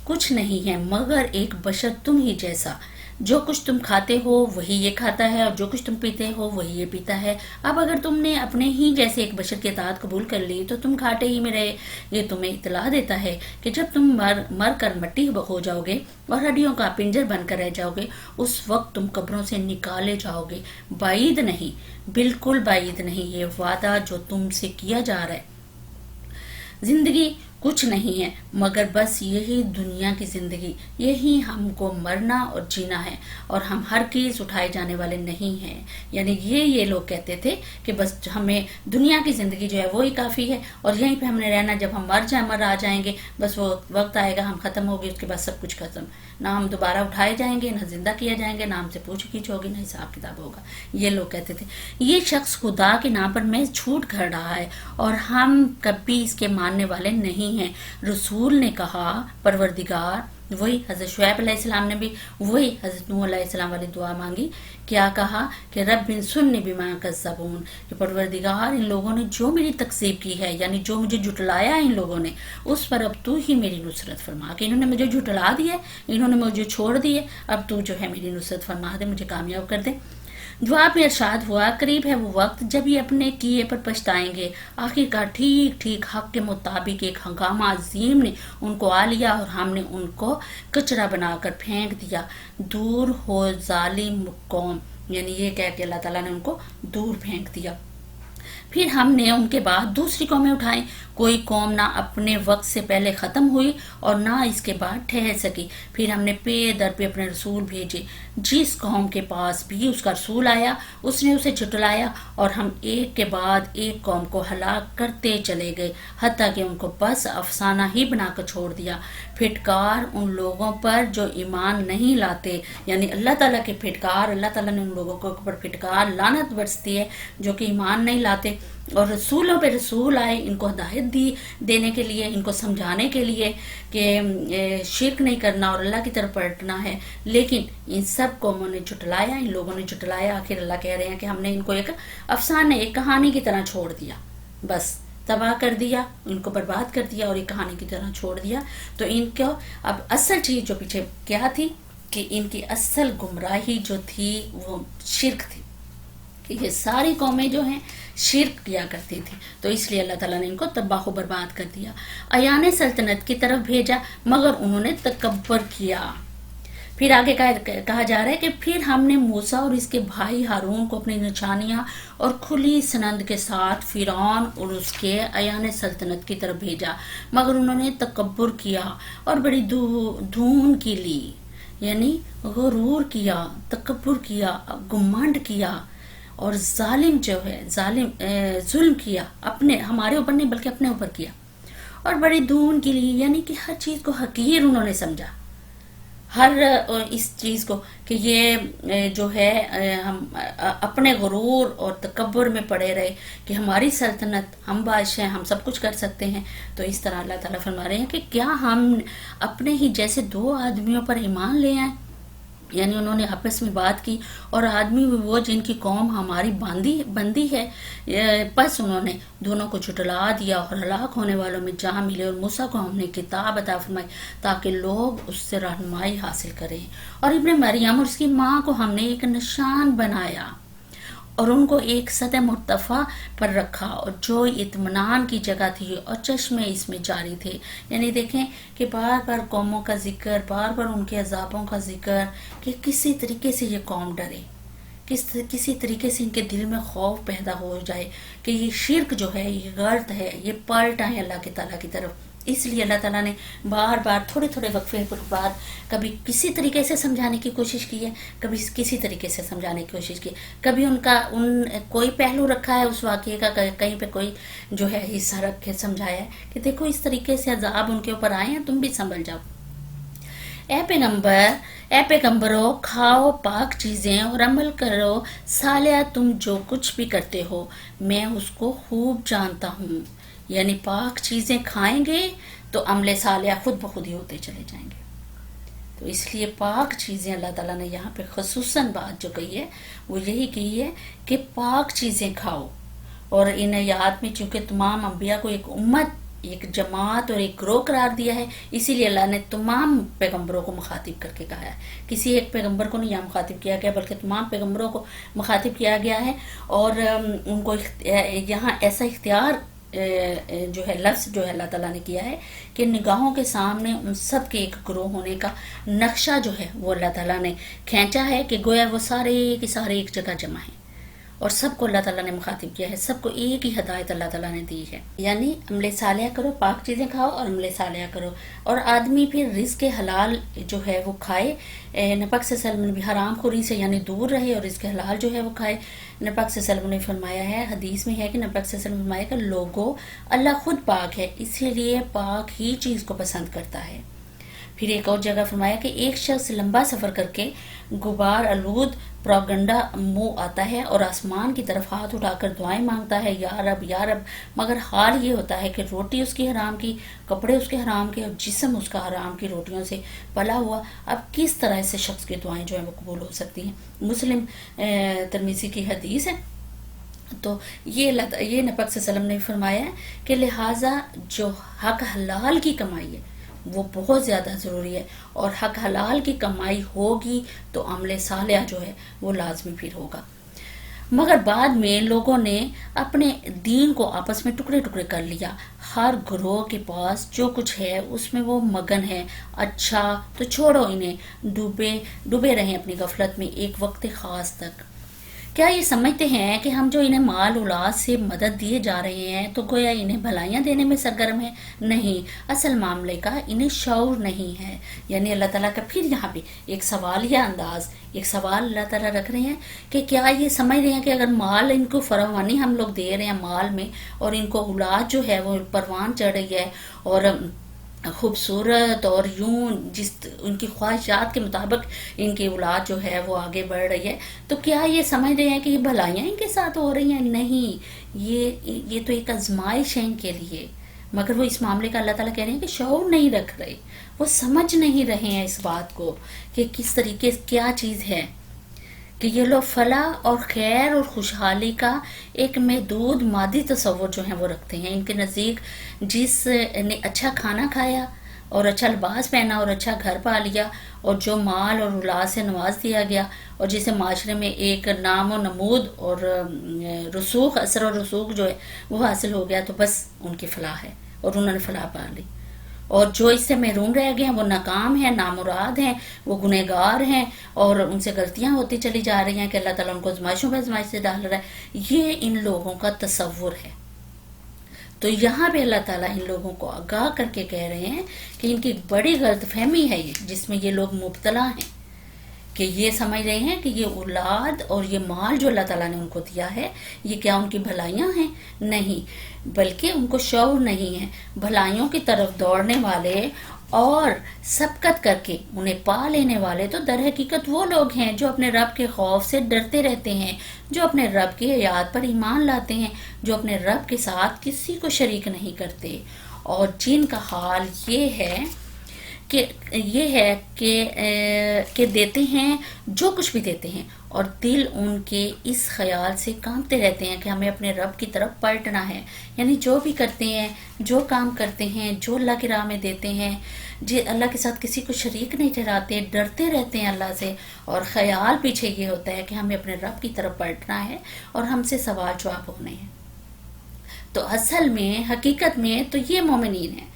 کچھ نہیں ہے مگر ایک بشر تم ہی جیسا. جو کچھ تم کھاتے ہو وہی یہ کھاتا ہے، اور جو کچھ تم پیتے ہو وہی یہ پیتا ہے. اب اگر تم نے اپنے ہی جیسے ایک بشر کی اطاعت قبول کر لی تو تم گھاٹے ہی میں رہے. یہ تمہیں اطلاع دیتا ہے کہ جب تم مر کر مٹی ہو جاؤ گے اور ہڈیوں کا پنجر بن کر رہ جاؤ گے، اس وقت تم قبروں سے نکالے جاؤ گے. بعید نہیں، بالکل بعید نہیں یہ وعدہ جو تم سے کیا جا رہا ہے. زندگی کچھ نہیں ہے مگر بس یہی دنیا کی زندگی، یہی ہم کو مرنا اور جینا ہے، اور ہم ہر چیز اٹھائے جانے والے نہیں ہیں. یعنی یہ لوگ کہتے تھے کہ بس ہمیں دنیا کی زندگی جو ہے وہی کافی ہے، اور یہیں پہ ہم نے رہنا، جب ہم مر آ جائیں گے بس وہ وقت آئے گا ہم ختم ہو گئے، اس کے بعد سب کچھ ختم. نہ ہم دوبارہ اٹھائے جائیں گے، نہ زندہ کیا جائیں گے، نہ ہم سے پوچھ گچھ ہوگی، نہ حساب کتاب ہوگا. یہ لوگ کہتے تھے. یہ شخص خدا کے نام پر میں جھوٹ گھڑ رہا ہے اور ہم کبھی اس کے ماننے والے نہیں ہیں. رسول نے کہا پروردگار، وہی حضرت شعیب علیہ السلام نے بھی وہی حضرت نوح علیہ السلام والی دعا مانگی. کیا کہا کہ رب انصرنی بما کذبون، کہ پروردگار ان لوگوں نے جو میری تکذیب کی ہے، یعنی جو مجھے جھٹلایا ان لوگوں نے، اس پر اب تو ہی میری نصرت فرما. کہ انہوں نے مجھے جھٹلا دیا، انہوں نے مجھے چھوڑ دیے، اب تو جو ہے میری نصرت فرما دے، مجھے کامیاب کر دے. جواب میں ارشاد ہوا قریب ہے وہ وقت جب یہ اپنے کیے پر پچھتائیں گے. آخر کار ٹھیک حق کے مطابق ایک ہنگامہ عظیم نے ان کو آ لیا اور ہم نے ان کو کچرا بنا کر پھینک دیا. دور ہو ظالم قوم، یعنی یہ کہہ کہ اللہ تعالیٰ نے ان کو دور پھینک دیا. پھر ہم نے ان کے بعد دوسری قومیں اٹھائیں. کوئی قوم نہ اپنے وقت سے پہلے ختم ہوئی اور نہ اس کے بعد ٹھہر سکی. پھر ہم نے پے در پہ اپنے رسول بھیجے. جس قوم کے پاس بھی اس کا رسول آیا اس نے اسے جھٹلایا، اور ہم ایک کے بعد ایک قوم کو ہلاک کرتے چلے گئے، حتیٰ کہ ان کو بس افسانہ ہی بنا کر چھوڑ دیا. پھٹکار ان لوگوں پر جو ایمان نہیں لاتے، یعنی اللہ تعالیٰ کے پھٹکار، اللہ تعالیٰ نے ان لوگوں کے اوپر پھٹکار لعنت برستی ہے جو کہ ایمان نہیں لاتے. اور رسولوں پہ رسول آئے ان کو ہدایت دینے کے لیے، ان کو سمجھانے کے لیے کہ شرک نہیں کرنا اور اللہ کی طرف پلٹنا ہے، لیکن ان سب قوموں نے جھٹلایا، ان لوگوں نے جھٹلایا. آخر اللہ کہہ رہے ہیں کہ ہم نے ان کو ایک افسانے، ایک کہانی کی طرح چھوڑ دیا، بس تباہ کر دیا، ان کو برباد کر دیا اور ایک کہانی کی طرح چھوڑ دیا. تو ان کو اب اصل چیز جو پیچھے کیا تھی کہ ان کی اصل گمراہی جو تھی وہ شرک تھی، کہ یہ ساری قومیں جو ہیں شرک کیا کرتی تھی، تو اس لیے اللہ تعالیٰ نے ان کو تباہ و برباد کر دیا. ایان سلطنت کی طرف بھیجا مگر انہوں نے تکبر کیا. پھر آگے کہا جا رہا ہے کہ پھر ہم نے موسیٰ اور اس کے بھائی ہارون کو اپنی نشانیاں اور کھلی سند کے ساتھ فرعون اور اس کے ایان سلطنت کی طرف بھیجا، مگر انہوں نے تکبر کیا اور بڑی دھون کی لی، یعنی غرور کیا، تکبر کیا، گمانڈ کیا، اور ظالم جو ہے ظلم کیا، اپنے ہمارے اوپر نہیں بلکہ اپنے اوپر کیا. اور بڑی دون کے لیے، یعنی کہ ہر چیز کو حقیر انہوں نے سمجھا، ہر اس چیز کو کہ یہ جو ہے ہم اپنے غرور اور تکبر میں پڑے رہے کہ ہماری سلطنت، ہم بادشاہ، ہم سب کچھ کر سکتے ہیں. تو اس طرح اللہ تعالیٰ فرما رہے ہیں کہ کیا ہم اپنے ہی جیسے دو آدمیوں پر ایمان لے آئیں، یعنی انہوں نے آپس میں بات کی، اور آدمی وہ جن کی قوم ہماری بندی ہے، پس انہوں نے دونوں کو جھٹلا دیا اور ہلاک ہونے والوں میں جا ملے. اور موسیٰ کو ہم نے کتاب عطا فرمائی تاکہ لوگ اس سے رہنمائی حاصل کریں. اور ابن مریم اور اس کی ماں کو ہم نے ایک نشان بنایا اور ان کو ایک سطح مرتفع پر رکھا، اور جو اطمینان کی جگہ تھی اور چشمے اس میں جاری تھے. یعنی دیکھیں کہ بار بار قوموں کا ذکر، بار بار ان کے عذابوں کا ذکر، کہ کسی طریقے سے یہ قوم ڈرے، کسی طریقے سے ان کے دل میں خوف پیدا ہو جائے کہ یہ شرک جو ہے، یہ غلط ہے، یہ پلٹ آئے اللہ کے تعالیٰ کی طرف. اس لیے اللہ تعالیٰ نے بار بار تھوڑے تھوڑے وقفے کے بعد کبھی کسی طریقے سے سمجھانے کی کوشش کی ہے، کبھی کسی طریقے سے سمجھانے کی کوشش کی، کبھی ان کوئی پہلو رکھا ہے اس واقعے کا، کہیں پہ کوئی جو ہے حصہ رکھ کے سمجھایا ہے کہ دیکھو اس طریقے سے عذاب ان کے اوپر آئے ہیں، تم بھی سنبھل جاؤ. اے پیغمبرو، کھاؤ پاک چیزیں اور عمل کرو صالحہ، تم جو کچھ بھی کرتے ہو میں اس کو خوب جانتا ہوں. یعنی پاک چیزیں کھائیں گے تو عمل صالحہ خود بخود ہی ہوتے چلے جائیں گے. تو اس لیے پاک چیزیں اللہ تعالیٰ نے یہاں پہ خصوصاً بات جو کہی ہے وہ یہی کہی ہے کہ پاک چیزیں کھاؤ. اور ان آیات میں چونکہ تمام انبیاء کو ایک امت، ایک جماعت اور ایک گروہ قرار دیا ہے، اسی لیے اللہ نے تمام پیغمبروں کو مخاطب کر کے کہا ہے. کسی ایک پیغمبر کو نہیں یہاں مخاطب کیا گیا بلکہ تمام پیغمبروں کو مخاطب کیا گیا ہے. اور ان کو یہاں ایسا اختیار جو ہے، لفظ جو ہے اللہ تعالیٰ نے کیا ہے کہ نگاہوں کے سامنے ان سب کے ایک گروہ ہونے کا نقشہ جو ہے وہ اللہ تعالیٰ نے کھینچا ہے کہ گویا وہ سارے کے سارے ایک جگہ جمع ہیں، اور سب کو اللہ تعالیٰ نے مخاطب کیا ہے، سب کو ایک ہی ہدایت اللہ تعالیٰ نے دی ہے. یعنی عمل صالحہ کرو، پاک چیزیں کھاؤ اور عمل صالحہ کرو. اور آدمی پھر رزق حلال جو ہے وہ کھائے، نبی پاک صلی اللہ علیہ وسلم نے بھی حرام خوری سے یعنی دور رہے اور رزق حلال جو ہے وہ کھائے. نبی پاک صلی اللہ علیہ وسلم نے فرمایا ہے، حدیث میں ہے کہ نبی پاک صلی اللہ علیہ وسلم نے فرمایا کہ لوگوں، اللہ خود پاک ہے، اسی لیے پاک ہی چیز کو پسند کرتا ہے. پھر ایک اور جگہ فرمایا کہ ایک شخص لمبا سفر کر کے غبار آلود پراگنڈا منہ آتا ہے اور آسمان کی طرف ہاتھ اٹھا کر دعائیں مانگتا ہے، یا رب یا رب، مگر حال یہ ہوتا ہے کہ روٹی اس کی حرام کی، کپڑے اس کے حرام کے، اور جسم اس کا حرام کی روٹیوں سے پلا ہوا. اب کس طرح سے شخص کی دعائیں جو ہیں وہ قبول ہو سکتی ہیں؟ مسلم ترمذی کی حدیث ہے. تو یہ نبی پاک صلی اللہ علیہ وسلم نے فرمایا ہے کہ لہٰذا جو حق حلال کی کمائی ہے وہ بہت زیادہ ضروری ہے، اور حق حلال کی کمائی ہوگی تو عمل صالح جو ہے وہ لازمی پھر ہوگا. مگر بعد میں لوگوں نے اپنے دین کو آپس میں ٹکڑے ٹکڑے کر لیا، ہر گروہ کے پاس جو کچھ ہے اس میں وہ مگن ہے. اچھا تو چھوڑو انہیں، ڈوبے رہیں اپنی غفلت میں ایک وقت خاص تک. کیا یہ سمجھتے ہیں کہ ہم جو انہیں مال اولاد سے مدد دیے جا رہے ہیں تو گویا انہیں بھلائیاں دینے میں سرگرم ہیں؟ نہیں، اصل معاملے کا انہیں شعور نہیں ہے. یعنی اللہ تعالیٰ کا پھر یہاں پہ ایک سوالیہ انداز، ایک سوال اللہ تعالیٰ رکھ رہے ہیں کہ کیا یہ سمجھ رہے ہیں کہ اگر مال ان کو فراوانی ہم لوگ دے رہے ہیں مال میں، اور ان کو اولاد جو ہے وہ پروان چڑھ رہی ہے اور خوبصورت اور یوں جس ان کی خواہشات کے مطابق ان کی اولاد جو ہے وہ آگے بڑھ رہی ہے، تو کیا یہ سمجھ رہے ہیں کہ یہ بھلائیاں ان کے ساتھ ہو رہی ہیں؟ نہیں، یہ تو ایک آزمائش ہے ان کے لیے. مگر وہ اس معاملے کا اللہ تعالیٰ کہہ رہے ہیں کہ شعور نہیں رکھ رہے، وہ سمجھ نہیں رہے ہیں اس بات کو کہ کس طریقے سے کیا چیز ہے کہ یہ لوگ فلاح اور خیر اور خوشحالی کا ایک محدود مادی تصور جو ہے وہ رکھتے ہیں. ان کے نزدیک جس نے اچھا کھانا کھایا اور اچھا لباس پہنا اور اچھا گھر پا لیا اور جو مال اور اولاد سے نواز دیا گیا اور جسے معاشرے میں ایک نام و نمود اور رسوخ، اثر و رسوخ جو ہے وہ حاصل ہو گیا، تو بس ان کی فلاح ہے اور انہوں نے فلاح پا لی. اور جو اس سے محروم رہ گئے ہیں وہ ناکام ہیں، نامراد ہیں، وہ گنہگار ہیں اور ان سے غلطیاں ہوتی چلی جا رہی ہیں کہ اللہ تعالیٰ ان کو آزمائشوں پہ آزمائش سے ڈال رہا ہے. یہ ان لوگوں کا تصور ہے. تو یہاں پہ اللہ تعالیٰ ان لوگوں کو آگاہ کر کے کہہ رہے ہیں کہ ان کی بڑی غلط فہمی ہے یہ، جس میں یہ لوگ مبتلا ہیں، کہ یہ سمجھ رہے ہیں کہ یہ اولاد اور یہ مال جو اللہ تعالیٰ نے ان کو دیا ہے یہ کیا ان کی بھلائیاں ہیں؟ نہیں، بلکہ ان کو شعور نہیں ہے. بھلائیوں کی طرف دوڑنے والے اور سبقت کر کے انہیں پا لینے والے تو در حقیقت وہ لوگ ہیں جو اپنے رب کے خوف سے ڈرتے رہتے ہیں، جو اپنے رب کی آیات پر ایمان لاتے ہیں، جو اپنے رب کے ساتھ کسی کو شریک نہیں کرتے، اور جن کا حال یہ ہے کہ دیتے ہیں جو کچھ بھی دیتے ہیں اور دل ان کے اس خیال سے کانپتے رہتے ہیں کہ ہمیں اپنے رب کی طرف پلٹنا ہے. یعنی جو بھی کرتے ہیں، جو کام کرتے ہیں، جو اللہ کی راہ میں دیتے ہیں، اللہ کے ساتھ کسی کو شریک نہیں ٹھہراتے، ڈرتے رہتے ہیں اللہ سے، اور خیال پیچھے یہ ہوتا ہے کہ ہمیں اپنے رب کی طرف پلٹنا ہے اور ہم سے سوال جواب ہونے ہیں. تو اصل میں حقیقت میں تو یہ مومنین ہیں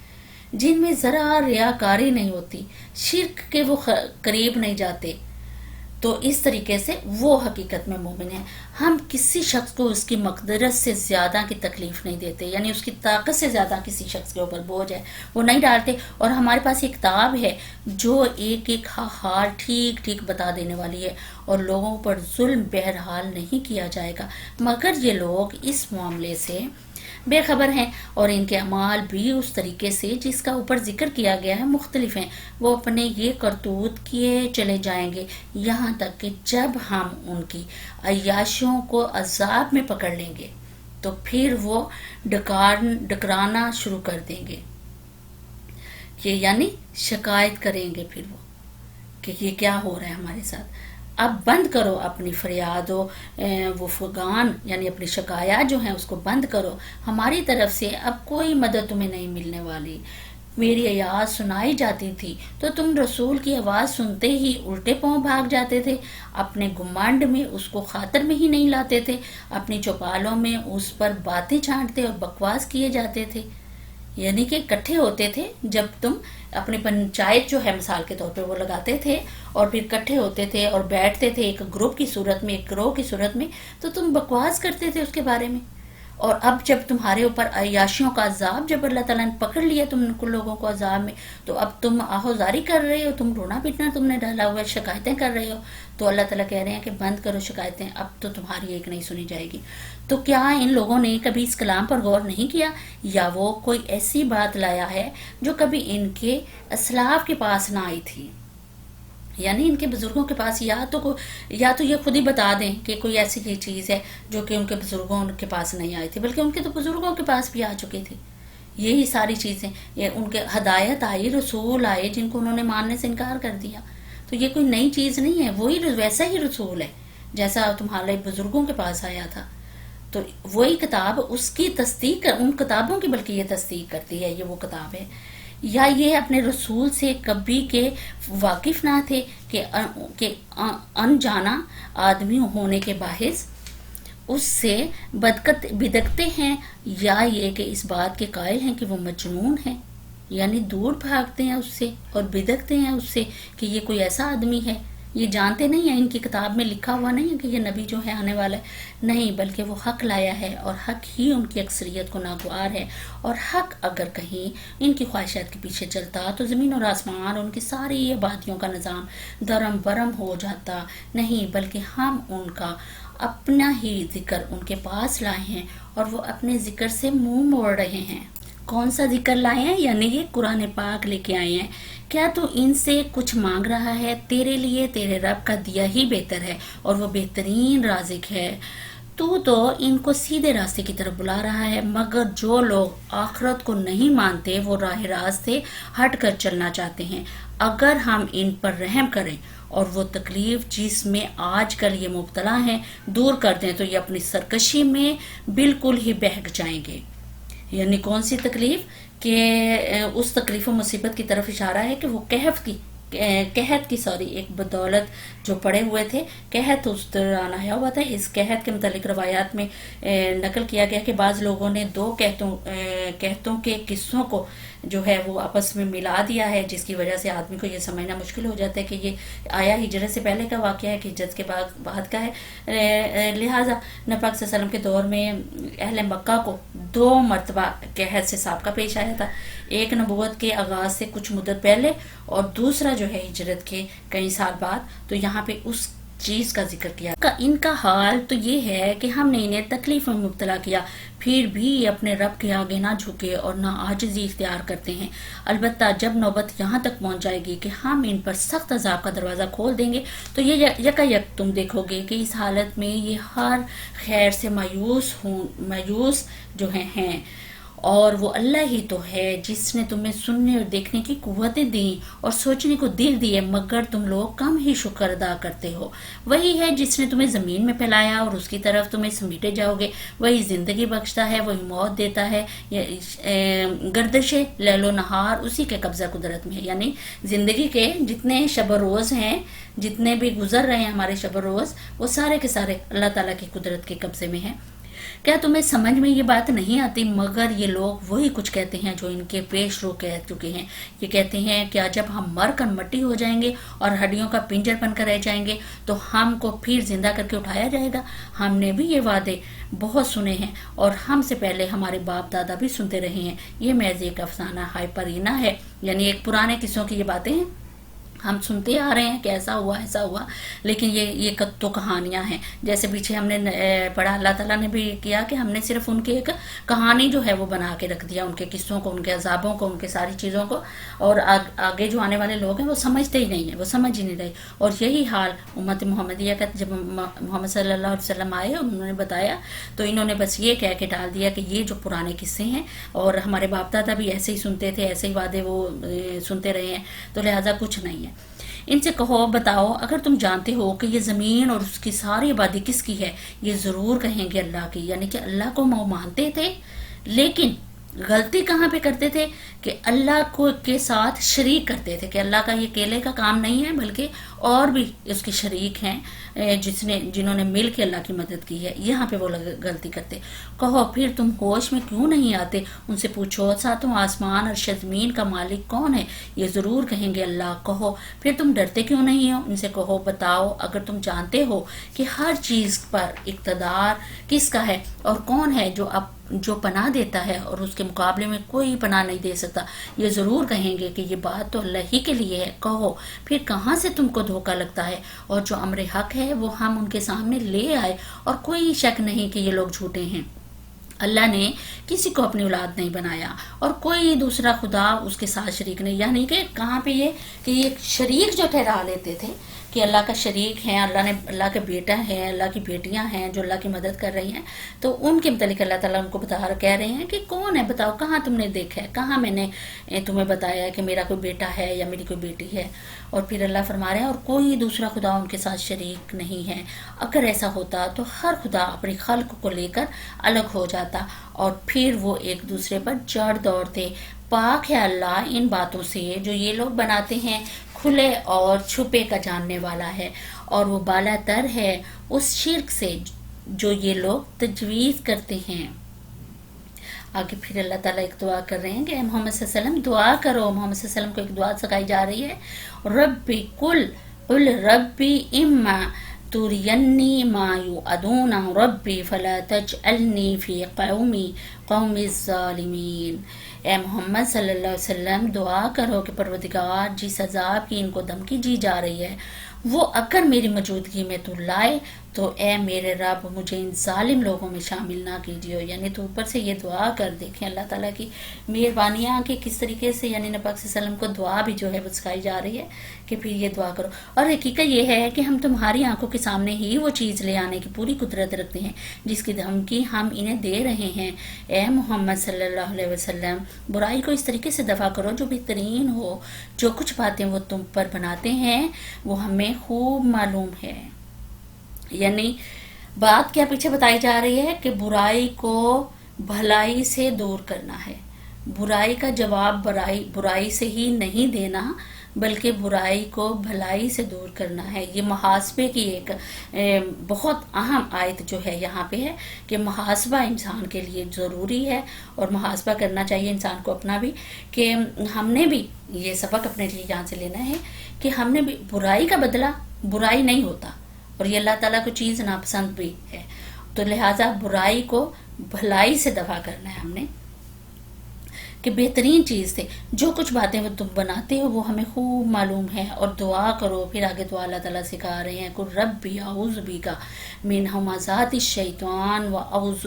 جن میں ذرا ریاکاری نہیں ہوتی، شرک کے وہ قریب نہیں جاتے. تو اس طریقے سے وہ حقیقت میں مومن ہیں. ہم کسی شخص کو اس کی مقدرت سے زیادہ کی تکلیف نہیں دیتے، یعنی اس کی طاقت سے زیادہ کسی شخص کے اوپر بوجھ ہے وہ نہیں ڈالتے. اور ہمارے پاس ایک کتاب ہے جو ایک ایک حال ٹھیک ٹھیک بتا دینے والی ہے، اور لوگوں پر ظلم بہرحال نہیں کیا جائے گا، مگر یہ لوگ اس معاملے سے بے خبر ہیں، اور ان کے اعمال بھی اس طریقے سے جس کا اوپر ذکر کیا گیا ہے مختلف ہیں. وہ اپنے یہ کرتوت کیے چلے جائیں گے یہاں تک کہ جب ہم ان کی عیاشیوں کو عذاب میں پکڑ لیں گے تو پھر وہ ڈکرانا شروع کر دیں گے، کہ یعنی شکایت کریں گے پھر وہ کہ یہ کیا ہو رہا ہے ہمارے ساتھ. اب بند کرو اپنی فریاد و فغان، یعنی اپنی شکایات جو ہیں اس کو بند کرو. ہماری طرف سے اب کوئی مدد تمہیں نہیں ملنے والی. میری آواز سنائی جاتی تھی تو تم رسول کی آواز سنتے ہی الٹے پاؤں بھاگ جاتے تھے، اپنے گمانڈ میں اس کو خاطر میں ہی نہیں لاتے تھے، اپنی چوپالوں میں اس پر باتیں چھانٹتے اور بکواس کیے جاتے تھے. یعنی کہ اکٹھے ہوتے تھے جب تم اپنی پنچایت جو ہے مثال کے طور پہ وہ لگاتے تھے، اور پھر اکٹھے ہوتے تھے اور بیٹھتے تھے ایک گروپ کی صورت میں، ایک گروہ کی صورت میں، تو تم بکواس کرتے تھے اس کے بارے میں. اور اب جب تمہارے اوپر عیاشیوں کا عذاب، جب اللہ تعالیٰ نے پکڑ لیا تم کو لوگوں کو عذاب میں، تو اب تم آہوزاری کر رہے ہو، تم رونا پیٹنا تم نے ڈالا ہوا ہے، شکایتیں کر رہے ہو. تو اللہ تعالیٰ کہہ رہے ہیں کہ بند کرو شکایتیں، اب تو تمہاری ایک نہیں سنی جائے گی. تو کیا ان لوگوں نے کبھی اس کلام پر غور نہیں کیا، یا وہ کوئی ایسی بات لایا ہے جو کبھی ان کے اسلاف کے پاس نہ آئی تھی؟ یعنی ان کے بزرگوں کے پاس یا تو یہ خود ہی بتا دیں کہ کوئی ایسی یہ چیز ہے جو کہ ان کے بزرگوں کے پاس نہیں آئی تھی، بلکہ ان کے تو بزرگوں کے پاس بھی آ چکے تھے. یہی ساری چیزیں، یہ ان کے ہدایت آئی، رسول آئے جن کو انہوں نے ماننے سے انکار کر دیا. تو یہ کوئی نئی چیز نہیں ہے، وہی ویسا ہی رسول ہے جیسا تمہارے بزرگوں کے پاس آیا تھا. تو وہی کتاب اس کی تصدیق، ان کتابوں کی بلکہ یہ تصدیق کرتی ہے، یہ وہ کتاب ہے. یا یہ اپنے رسول سے کبھی کے واقف نہ تھے کہ انجانا آدمی ہونے کے باعث اس سے بدکتے ہیں، یا یہ کہ اس بات کے قائل ہیں کہ وہ مجنون ہے، یعنی دور بھاگتے ہیں اس سے اور بدکتے ہیں اس سے کہ یہ کوئی ایسا آدمی ہے. یہ جانتے نہیں ہیں، ان کی کتاب میں لکھا ہوا نہیں ہے کہ یہ نبی جو ہے آنے والا ہے، نہیں، بلکہ وہ حق لایا ہے، اور حق ہی ان کی اکثریت کو ناگوار ہے. اور حق اگر کہیں ان کی خواہشات کے پیچھے چلتا تو زمین اور آسمان، ان کی ساری عبادتوں کا نظام درم برم ہو جاتا. نہیں، بلکہ ہم ان کا اپنا ہی ذکر ان کے پاس لائے ہیں، اور وہ اپنے ذکر سے منہ موڑ رہے ہیں. کون سا ذکر لائے ہیں؟ یعنی یہ قرآن پاک لے کے آئے ہیں. کیا تو ان سے کچھ مانگ رہا ہے؟ تیرے لیے تیرے رب کا دیا ہی بہتر ہے، اور وہ بہترین رازق ہے. تو ان کو سیدھے راستے کی طرف بلا رہا ہے، مگر جو لوگ آخرت کو نہیں مانتے وہ راہ راست سے ہٹ کر چلنا چاہتے ہیں. اگر ہم ان پر رحم کریں اور وہ تکلیف جس میں آج کل یہ مبتلا ہیں دور کر دیں تو یہ اپنی سرکشی میں بالکل ہی بہک جائیں گے. یعنی کون سی تکلیف؟ کہ اس تکلیف و مصیبت کی طرف اشارہ ہے کہ وہ قحط کی ایک بدولت جو پڑے ہوئے تھے، قحط اس دوران آیا ہوا تھا. اس قحط کے متعلق روایات میں نقل کیا گیا کہ بعض لوگوں نے دو قحطوں کے قصوں کو جو ہے وہ آپس میں ملا دیا ہے، جس کی وجہ سے آدمی کو یہ سمجھنا مشکل ہو جاتا ہے کہ یہ آیا ہجرت سے پہلے کا واقعہ ہے کہ ہجرت کے بعد کا ہے. لہٰذا نبی پاک صلی اللہ علیہ وسلم کے دور میں اہل مکہ کو 2 مرتبہ قحط سے سابقہ پیش آیا تھا، ایک نبوت کے آغاز سے کچھ مدت پہلے، اور دوسرا جو ہے ہجرت کے کئی سال بعد. تو یہاں پہ اس چیز کا ذکر کیا. ان کا حال تو یہ ہے کہ ہم نے انہیں تکلیف میں مبتلا کیا، پھر بھی اپنے رب کے آگے نہ جھکے اور نہ عاجزی اختیار کرتے ہیں. البتہ جب نوبت یہاں تک پہنچ جائے گی کہ ہم ان پر سخت عذاب کا دروازہ کھول دیں گے تو یہ یکایک تم دیکھو گے کہ اس حالت میں یہ ہر خیر سے مایوس جو ہیں اور وہ اللہ ہی تو ہے جس نے تمہیں سننے اور دیکھنے کی قوتیں دیں اور سوچنے کو دل دیے، مگر تم لوگ کم ہی شکر ادا کرتے ہو۔ وہی ہے جس نے تمہیں زمین میں پھیلایا اور اس کی طرف تمہیں سمیٹے جاؤ گے، وہی زندگی بخشتا ہے، وہی موت دیتا ہے، گردش لیل و نہار اسی کے قبضہ قدرت میں ہے۔ یعنی زندگی کے جتنے شب و روز ہیں، جتنے بھی گزر رہے ہیں ہمارے شب و روز، وہ سارے کے سارے اللہ تعالیٰ کی قدرت کے قبضے میں ہیں۔ کیا تمہیں سمجھ میں یہ بات نہیں آتی؟ مگر یہ لوگ وہی کچھ کہتے ہیں جو ان کے پیش رو کہہ چکے ہیں۔ یہ کہتے ہیں کیا جب ہم مر کر مٹی ہو جائیں گے اور ہڈیوں کا پنجر بن کر رہ جائیں گے تو ہم کو پھر زندہ کر کے اٹھایا جائے گا؟ ہم نے بھی یہ وعدے بہت سنے ہیں اور ہم سے پہلے ہمارے باپ دادا بھی سنتے رہے ہیں۔ یہ محض ایک افسانہ ہائپرینہ ہے، یعنی ایک پرانے قصوں کی یہ باتیں ہیں، ہم سنتے آ رہے ہیں کہ ایسا ہوا، لیکن یہ تو کہانیاں ہیں۔ جیسے پیچھے ہم نے پڑھا، اللہ تعالیٰ نے بھی کیا کہ ہم نے صرف ان کی ایک کہانی جو ہے وہ بنا کے رکھ دیا، ان کے قصوں کو، ان کے عذابوں کو، ان کے ساری چیزوں کو، اور آگے جو آنے والے لوگ ہیں وہ سمجھتے ہی نہیں ہیں، وہ سمجھ ہی نہیں رہے۔ اور یہی حال امت محمدیہ کا، جب محمد صلی اللہ علیہ وسلم آئے اور انہوں نے بتایا تو انہوں نے بس یہ کہہ کے ڈال دیا کہ یہ جو پرانے قصے ہیں اور ہمارے باپ دادا بھی ایسے ہی سنتے تھے، ایسے ہی وعدے وہ سنتے رہے ہیں، تو لہٰذا کچھ نہیں ہے۔ ان سے کہو، بتاؤ اگر تم جانتے ہو کہ یہ زمین اور اس کی ساری آبادی کس کی ہے؟ یہ ضرور کہیں گے اللہ کی، یعنی کہ اللہ کو وہ مانتے تھے، لیکن غلطی کہاں پہ کرتے تھے کہ اللہ کو کے ساتھ شریک کرتے تھے، کہ اللہ کا یہ اکیلے کا کام نہیں ہے بلکہ اور بھی اس کے شریک ہیں جنہوں نے مل کے اللہ کی مدد کی ہے، یہاں پہ وہ غلطی کرتے۔ کہو پھر تم ہوش میں کیوں نہیں آتے؟ ان سے پوچھو ساتوں آسمان اور زمین کا مالک کون ہے؟ یہ ضرور کہیں گے اللہ۔ کہو پھر تم ڈرتے کیوں نہیں ہو؟ ان سے کہو، بتاؤ اگر تم جانتے ہو کہ ہر چیز پر اقتدار کس کا ہے اور کون ہے جو پناہ دیتا ہے اور اس کے مقابلے میں کوئی پناہ نہیں دے سکتا، یہ ضرور کہیں گے کہ یہ بات تو اللہ ہی کے لیے ہے۔ کہو پھر کہاں سے تم کو دھوکہ لگتا ہے؟ اور جو امر حق ہے وہ ہم ان کے سامنے لے آئے، اور کوئی شک نہیں کہ یہ لوگ جھوٹے ہیں۔ اللہ نے کسی کو اپنی اولاد نہیں بنایا اور کوئی دوسرا خدا اس کے ساتھ شریک نہیں، یعنی کہ کہاں پہ یہ کہ یہ شریک جو ٹھہرا لیتے تھے کہ اللہ کا شریک ہیں، اللہ کے بیٹا ہیں، اللہ کی بیٹیاں ہیں جو اللہ کی مدد کر رہی ہیں، تو ان کے متعلق اللہ تعالیٰ ان کو کہہ رہے ہیں کہ کون ہے؟ بتاؤ کہاں تم نے دیکھا ہے، کہاں میں نے تمہیں بتایا ہے کہ میرا کوئی بیٹا ہے یا میری کوئی بیٹی ہے؟ اور پھر اللہ فرما رہے ہیں اور کوئی دوسرا خدا ان کے ساتھ شریک نہیں ہے۔ اگر ایسا ہوتا تو ہر خدا اپنی خلق کو لے کر الگ ہو جاتا اور پھر وہ ایک دوسرے پر چڑھ دوڑتے۔ پاک ہے اللہ ان باتوں سے جو یہ لوگ بناتے ہیں، کھلے اور چھپے کا جاننے والا ہے، اور وہ بالا تر ہے اس شرک سے جو یہ لوگ تجویز کرتے ہیں۔ آگے پھر اللہ تعالیٰ ایک دعا کر رہے ہیں کہ محمد صلی اللہ علیہ وسلم دعا کرو۔ محمد صلی اللہ علیہ وسلم کو ایک دعا سکھائی جا رہی ہے، ربی قل ربی اما تورینی ما یوعدون ربی فلا تجعلنی فی قوم الظالمین۔ اے محمد صلی اللہ علیہ وسلم دعا کرو کہ پروردگار جس عذاب کی ان کو دھمکی دی جا رہی ہے وہ اگر میری موجودگی میں تو لائے تو اے میرے رب مجھے ان ظالم لوگوں میں شامل نہ کیجیے۔ یعنی تو اوپر سے یہ دعا کر، دیکھیں اللہ تعالیٰ کی مہربانیاں کہ کس طریقے سے یعنی نبی پاک صلی اللہ علیہ وسلم کو دعا بھی جو ہے وہ سکھائی جا رہی ہے کہ پھر یہ دعا کرو۔ اور حقیقت یہ ہے کہ ہم تمہاری آنکھوں کے سامنے ہی وہ چیز لے آنے کی پوری قدرت رکھتے ہیں جس کی دھمکی ہم انہیں دے رہے ہیں۔ اے محمد صلی اللہ علیہ وسلم برائی کو اس طریقے سے دفع کرو جو بہترین ہو۔ جو کچھ باتیں وہ تم پر بناتے ہیں وہ ہمیں خوب معلوم ہے۔ یعنی بات کیا پیچھے بتائی جا رہی ہے کہ برائی کو بھلائی سے دور کرنا ہے، برائی کا جواب برائی سے ہی نہیں دینا بلکہ برائی کو بھلائی سے دور کرنا ہے۔ یہ محاسبے کی ایک بہت اہم آیت جو ہے یہاں پہ ہے کہ محاسبہ انسان کے لیے ضروری ہے، اور محاسبہ کرنا چاہیے انسان کو اپنا بھی، کہ ہم نے بھی یہ سبق اپنے لیے یہاں سے لینا ہے کہ ہم نے بھی برائی کا بدلہ برائی نہیں ہوتا، اور یہ اللہ تعالیٰ کو چیز ناپسند بھی ہے، تو لہٰذا برائی کو بھلائی سے دفع کرنا ہے ہم نے، کہ بہترین چیز تھے جو کچھ باتیں وہ تم بناتے ہو وہ ہمیں خوب معلوم ہے۔ اور دعا کرو، پھر آگے دعا اللہ تعالیٰ سکھا رہے ہیں کہ ربی اعوذ بک من ہمزات الشیطان واعوذ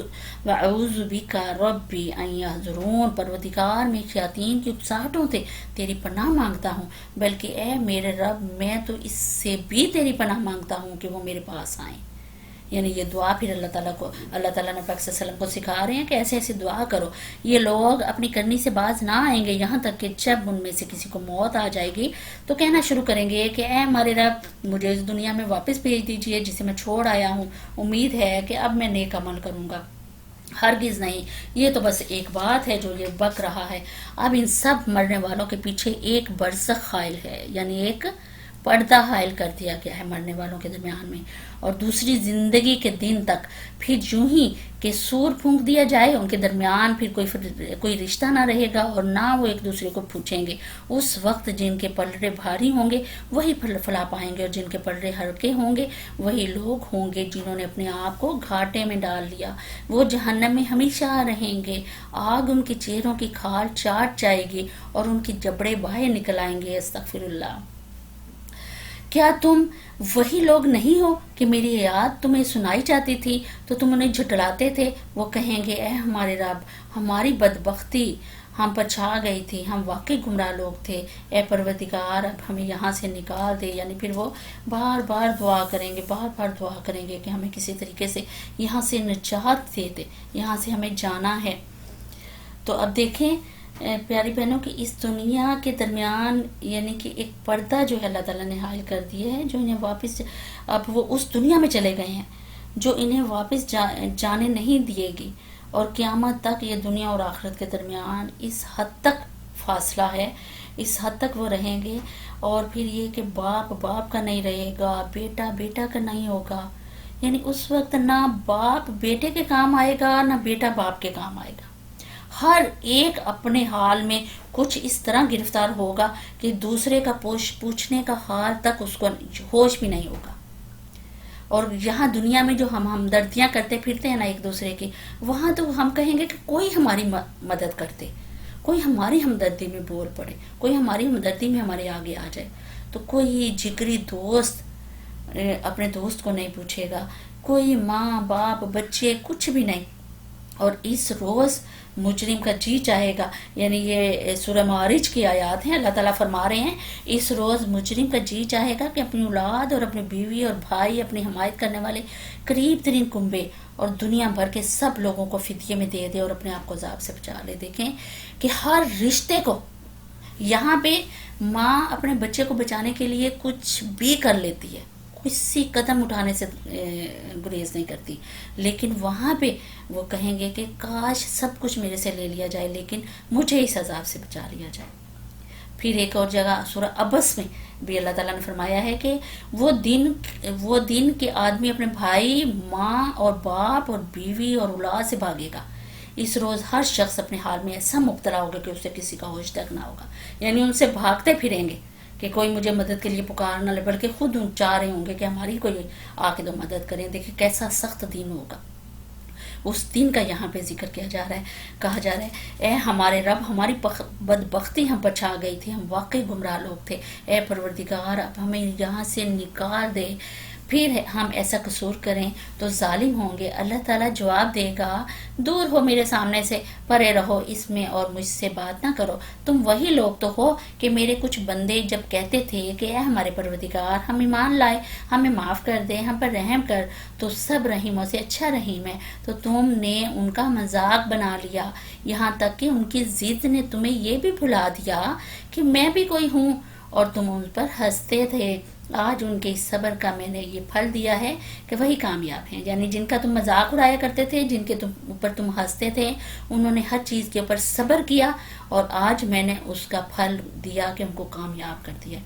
بک ربی ان یحضرون۔ پروردگار میں شیاطین کی اکساہٹوں سے تیری پناہ مانگتا ہوں، بلکہ اے میرے رب میں تو اس سے بھی تیری پناہ مانگتا ہوں کہ وہ میرے پاس آئیں۔ یعنی یہ دعا پھر اللہ تعالیٰ نے پاک صلی اللہ علیہ وسلم کو سکھا رہے ہیں کہ ایسے ایسے دعا کرو. یہ لوگ اپنی کرنی سے باز نہ آئیں گے یہاں تک کہ جب ان میں سے کسی کو موت آ جائے گی تو کہنا شروع کریں گے کہ اے ہمارے رب مجھے اس دنیا میں واپس بھیج دیجئے جسے میں چھوڑ آیا ہوں، امید ہے کہ اب میں نیک عمل کروں گا. ہرگز نہیں، یہ تو بس ایک بات ہے جو یہ بک رہا ہے. اب ان سب مرنے والوں کے پیچھے ایک برزخ حائل ہے، یعنی ایک پردہ حائل کر دیا گیا ہے مرنے والوں کے درمیان میں، اور دوسری زندگی کے دن تک پھر یوں ہی کہ سور پھونک دیا جائے ان کے درمیان پھر کوئی رشتہ نہ رہے گا اور نہ وہ ایک دوسرے کو پوچھیں گے. اس وقت جن کے پلڑے بھاری ہوں گے وہی فلا پائیں گے، اور جن کے پلڑے ہلکے ہوں گے وہی لوگ ہوں گے جنہوں نے اپنے آپ کو گھاٹے میں ڈال لیا. وہ جہنم میں ہمیشہ رہیں گے، آگ ان کے چہروں کی کھال چاٹ جائے گی اور ان کی جبڑے باہر نکل آئیں گے. استغفر اللہ. کیا تم وہی لوگ نہیں ہو کہ میری یاد تمہیں سنائی جاتی تھی تو تم انہیں جھٹلاتے تھے؟ وہ کہیں گے اے ہمارے رب، ہماری بدبختی ہم پر چھا گئی تھی، ہم واقعی گمراہ لوگ تھے. اے پروردگار اب ہمیں یہاں سے نکال دے. یعنی پھر وہ بار بار دعا کریں گے کہ ہمیں کسی طریقے سے یہاں سے نجات دے دے، یہاں سے ہمیں جانا ہے. تو اب دیکھیں پیاری بہنوں کی اس دنیا کے درمیان یعنی کہ ایک پردہ جو ہے اللہ تعالیٰ نے حائل کر دیا ہے، جو انہیں واپس اب وہ اس دنیا میں چلے گئے ہیں جو انہیں واپس جانے نہیں دیے گی. اور قیامت تک یہ دنیا اور آخرت کے درمیان اس حد تک فاصلہ ہے، اس حد تک وہ رہیں گے. اور پھر یہ کہ باپ کا نہیں رہے گا، بیٹا کا نہیں ہوگا. یعنی اس وقت نہ باپ بیٹے کے کام آئے گا، نہ بیٹا باپ کے کام آئے گا. ہر ایک اپنے حال میں کچھ اس طرح گرفتار ہوگا کہ دوسرے کا پوچھنے کا حال تک اس کو ہوش بھی نہیں ہوگا. اور یہاں دنیا میں جو ہم ہمدردیاں کرتے پھرتے ہیں نا ایک دوسرے کی، وہاں تو ہم کہیں گے کہ کوئی ہماری مدد کرتے، کوئی ہماری ہمدردی میں بول پڑے، کوئی ہماری ہمدردی میں ہمارے آگے آ جائے. تو کوئی جگری دوست اپنے دوست کو نہیں پوچھے گا، کوئی ماں باپ بچے کچھ بھی نہیں. اور اس روز مجرم کا جی چاہے گا، یعنی یہ سورہ معارج کی آیات ہیں، اللہ تعالیٰ فرما رہے ہیں اس روز مجرم کا جی چاہے گا کہ اپنی اولاد اور اپنی بیوی اور بھائی، اپنی حمایت کرنے والے قریب ترین کنبے اور دنیا بھر کے سب لوگوں کو فدیے میں دے دے اور اپنے آپ کو عذاب سے بچا لے. دیکھیں کہ ہر رشتے کو یہاں پہ ماں اپنے بچے کو بچانے کے لیے کچھ بھی کر لیتی ہے، کسی قدم اٹھانے سے گریز نہیں کرتی، لیکن وہاں پہ وہ کہیں گے کہ کاش سب کچھ میرے سے لے لیا جائے لیکن مجھے اس عذاب سے بچا لیا جائے. پھر ایک اور جگہ سورہ عبس میں بھی اللہ تعالیٰ نے فرمایا ہے کہ وہ دن کے آدمی اپنے بھائی، ماں اور باپ اور بیوی اور اولاد سے بھاگے گا. اس روز ہر شخص اپنے حال میں ایسا مبتلا ہوگا کہ اسے کسی کا ہوش تک نہ ہوگا. یعنی ان سے بھاگتے پھریں گے کہ کوئی مجھے مدد کے لیے پکار نہ لے، بلکہ خود چاہ رہے ہوں گے کہ ہماری کوئی آ کے تو مدد کریں. دیکھیں کیسا سخت دن ہوگا. اس دن کا یہاں پہ ذکر کیا جا رہا ہے، کہا جا رہا ہے اے ہمارے رب، ہماری بدبختی ہم پر چھا گئی تھی، ہم واقعی گمراہ لوگ تھے. اے پروردگار اب ہمیں یہاں سے نکال دے. پھر ہم ایسا قصور کریں تو ظالم ہوں گے. اللہ تعالیٰ جواب دے گا دور ہو میرے سامنے سے، پرے رہو اس میں اور مجھ سے بات نہ کرو. تم وہی لوگ تو ہو کہ میرے کچھ بندے جب کہتے تھے کہ اے ہمارے پروردگار ہم ایمان لائے، ہمیں معاف کر دے، ہم پر رحم کر، تو سب رحیموں سے اچھا رحیم ہے. تو تم نے ان کا مذاق بنا لیا، یہاں تک کہ ان کی ضد نے تمہیں یہ بھی بھلا دیا کہ میں بھی کوئی ہوں، اور تم ان پر ہنستے تھے. آج ان کے اس صبر کا میں نے یہ پھل دیا ہے کہ وہی کامیاب ہیں. یعنی جن کا تم مذاق اڑایا کرتے تھے، جن کے اوپر تم ہنستے تھے، انہوں نے ہر چیز کے اوپر صبر کیا اور آج میں نے اس کا پھل دیا کہ ان کو کامیاب کر دیا.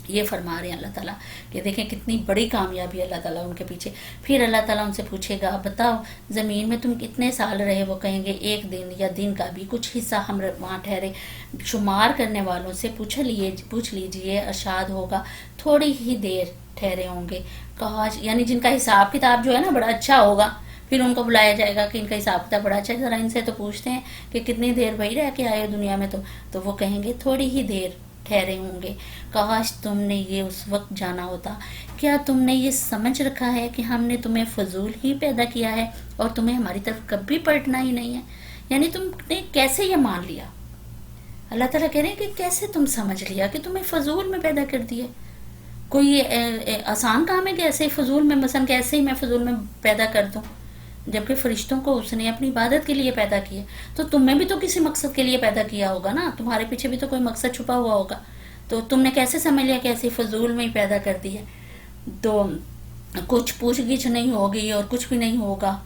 یہ فرما رہے ہیں اللہ تعالیٰ کہ دیکھیں کتنی بڑی کامیابی اللہ تعالیٰ ان کے پیچھے. پھر اللہ تعالیٰ ان سے پوچھے گا بتاؤ زمین میں تم کتنے سال رہے؟ وہ کہیں گے ایک دن یا دن کا بھی کچھ حصہ ہم وہاں ٹھہرے. شمار کرنے والوں سے پوچھ لیجئے، ارشاد ہوگا تھوڑی ہی دیر ٹھہرے ہوں گے. کاش، یعنی جن کا حساب کتاب جو ہے نا بڑا اچھا ہوگا، پھر ان کو بلایا جائے گا کہ ان کا حساب کتاب بڑا اچھا ہے، ذرا ان سے تو پوچھتے ہیں کہ کتنی دیر بھائی رہ کے آئے دنیا میں تو وہ کہیں گے تھوڑی ہی دیر ٹھہرے ہوں گے. کاش تم نے یہ اس وقت جانا ہوتا. کیا تم نے یہ سمجھ رکھا ہے کہ ہم نے تمہیں فضول ہی پیدا کیا ہے اور تمہیں ہماری طرف کبھی پلٹنا ہی نہیں ہے؟ یعنی تم نے کیسے یہ مان لیا؟ اللہ تعالیٰ کہہ رہے ہیں کہ کیسے تم سمجھ لیا کہ تمہیں فضول میں پیدا کر دیا. کوئی آسان کام ہے کہ ایسے فضول میں مثلا کہ ایسے ہی میں فضول میں پیدا کر دوں؟ جبکہ فرشتوں کو اس نے اپنی عبادت کے لیے پیدا کیا، تو تم نے بھی تو کسی مقصد کے لیے پیدا کیا ہوگا نا، تمہارے پیچھے بھی تو کوئی مقصد چھپا ہوا ہوگا، تو تم نے کیسے سمجھ لیا کہ ایسے فضول میں ہی پیدا کر دیا؟ تو کچھ پوچھ گچھ نہیں ہوگی اور کچھ بھی نہیں ہوگا.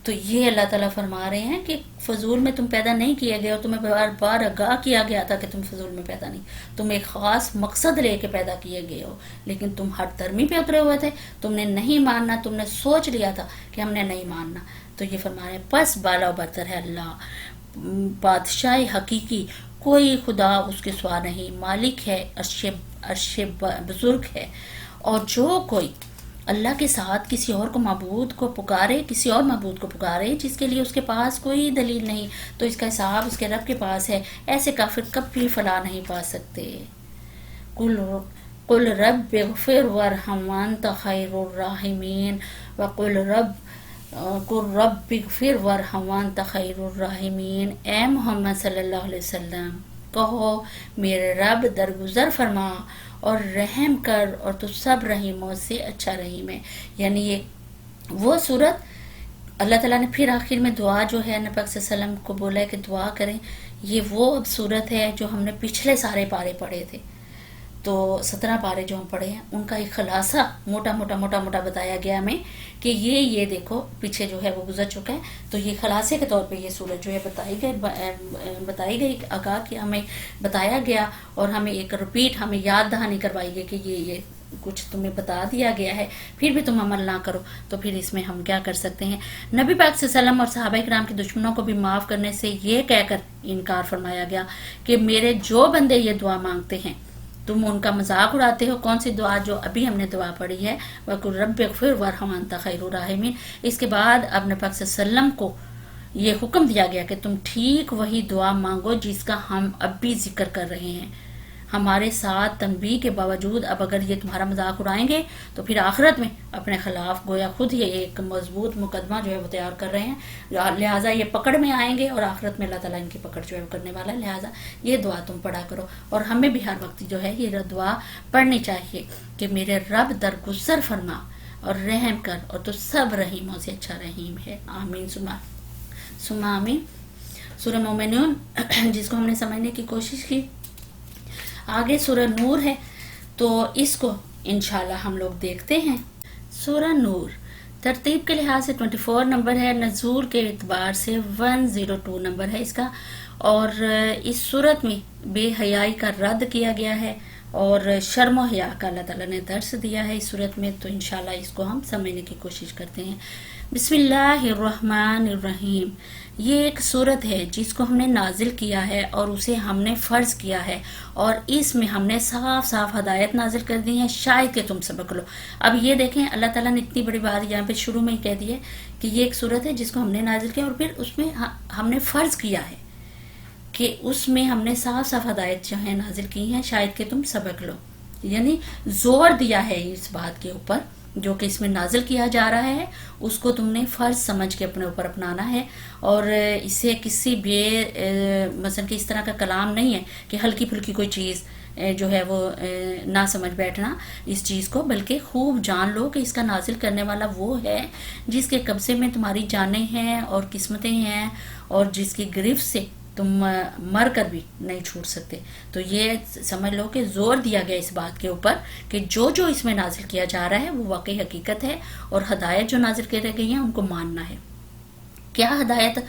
تو یہ اللہ تعالیٰ فرما رہے ہیں کہ فضول میں تم پیدا نہیں کیے گئے، اور تمہیں بار بار آگاہ کیا گیا تھا کہ تم فضول میں پیدا نہیں، تم ایک خاص مقصد لے کے پیدا کیے گئے ہو، لیکن تم ہر درمی پہ اترے ہوئے تھے، تم نے نہیں ماننا، تم نے سوچ لیا تھا کہ ہم نے نہیں ماننا. تو یہ فرما رہے ہیں پس بالا و برتر ہے اللہ، بادشاہ حقیقی کوئی خدا اس کے سوا نہیں، مالک ہے، عرش بزرگ ہے. اور جو کوئی اللہ کے ساتھ کسی اور کو معبود کو پکارے، کسی اور معبود کو پکارے جس کے لیے اس کے پاس کوئی دلیل نہیں، تو اس کا حساب اس کے رب کے پاس ہے. ایسے کافر کبھی فلاح نہیں پا سکتے. قل رب اغفر وارحم وانت خیر الراحمین وقل رب اغفر وارحم وانت خیر الراحمین. اے محمد صلی اللہ علیہ وسلم کہو میرے رب درگزر فرما اور رحم کر، اور تو سب رحیموں سے اچھا رحیم ہے. یعنی یہ وہ صورت اللہ تعالیٰ نے پھر آخر میں دعا جو ہے نبی پاک صلی اللہ علیہ وسلم کو بولا ہے کہ دعا کریں. یہ وہ اب صورت ہے جو ہم نے پچھلے سارے پارے پڑھے تھے، تو 17 پارے جو ہم پڑھے ہیں ان کا ایک خلاصہ موٹا موٹا بتایا گیا ہمیں کہ یہ دیکھو پیچھے جو ہے وہ گزر چکا ہے. تو یہ خلاصے کے طور پہ یہ صورت جو ہے بتائی گئی آگاہ کہ ہمیں بتایا گیا، اور ہمیں ایک رپیٹ ہمیں یاد دہانی کروائی گئی کہ یہ کچھ تمہیں بتا دیا گیا ہے، پھر بھی تم عمل نہ کرو. تو پھر اس میں ہم کیا کر سکتے ہیں؟ نبی پاک صلی اللہ علیہ وسلم اور صحابہ کرام کے دشمنوں کو بھی معاف کرنے سے یہ کہہ کر انکار فرمایا گیا کہ میرے جو بندے یہ دعا مانگتے ہیں تم ان کا مذاق اڑاتے ہو. کون سی دعا؟ جو ابھی ہم نے دعا پڑھی ہے وَقُلْ رَبِّ اغْفِرْ وَارْحَمْ وَأَنْتَ خَيْرُ الرَّاحِمِينَ. اس کے بعد اب نبی پاک صلی اللہ علیہ وسلم کو یہ حکم دیا گیا کہ تم ٹھیک وہی دعا مانگو جس کا ہم اب بھی ذکر کر رہے ہیں. ہمارے ساتھ تنبیہ کے باوجود اب اگر یہ تمہارا مذاق اڑائیں گے تو پھر آخرت میں اپنے خلاف گویا خود ہی ایک مضبوط مقدمہ جو ہے وہ تیار کر رہے ہیں، لہٰذا یہ پکڑ میں آئیں گے اور آخرت میں اللہ تعالیٰ ان کی پکڑ جو ہے وہ کرنے والا ہے. لہٰذا یہ دعا تم پڑھا کرو، اور ہمیں بھی ہر وقت جو ہے یہ دعا پڑھنی چاہیے کہ میرے رب درگزر فرما اور رحم کر، اور تو سب رحیموں سے اچھا رحیم ہے. آمین ثم آمین. سورہ مومنون جس کو ہم نے سمجھنے کی کوشش کی. آگے سورہ نور ہے، تو اس کو انشاءاللہ ہم لوگ دیکھتے ہیں. سورہ نور ترتیب کے لحاظ سے 24 نمبر ہے، نزول کے اعتبار سے 102 نمبر ہے اس کا. اور اس صورت میں بے حیائی کا رد کیا گیا ہے اور شرم و حیا کا اللہ تعالیٰ نے درس دیا ہے اس صورت میں. تو انشاءاللہ اس کو ہم سمجھنے کی کوشش کرتے ہیں. بسم اللہ الرحمن الرحیم. یہ ایک صورت ہے جس کو ہم نے نازل کیا ہے اور اسے ہم نے فرض کیا ہے، اور اس میں ہم نے صاف صاف ہدایت نازل کر دی ہے شاید کہ تم سبق لو. اب یہ دیکھیں اللہ تعالیٰ نے اتنی بڑی بات یہاں پہ شروع میں ہی کہہ دی ہے کہ یہ ایک صورت ہے جس کو ہم نے نازل کیا، اور پھر اس میں ہم نے فرض کیا ہے کہ اس میں ہم نے صاف صاف ہدایت جو ہے نازل کی ہیں شاید کہ تم سبق لو. یعنی زور دیا ہے اس بات کے اوپر جو کہ اس میں نازل کیا جا رہا ہے اس کو تم نے فرض سمجھ کے اپنے اوپر اپنانا ہے، اور اسے کسی بھی مثلا کہ اس طرح کا کلام نہیں ہے کہ ہلکی پھلکی کوئی چیز جو ہے وہ نہ سمجھ بیٹھنا اس چیز کو، بلکہ خوب جان لو کہ اس کا نازل کرنے والا وہ ہے جس کے قبضے میں تمہاری جانیں ہیں اور قسمتیں ہیں، اور جس کی گرفت سے تم مر کر بھی نہیں چھوٹ سکتے. تو یہ سمجھ لو کہ زور دیا گیا اس بات کے اوپر کہ جو اس میں نازل کیا جا رہا ہے وہ واقعی حقیقت ہے، اور ہدایت جو نازل کی گئی ہیں ان کو ماننا ہے. کیا ہدایت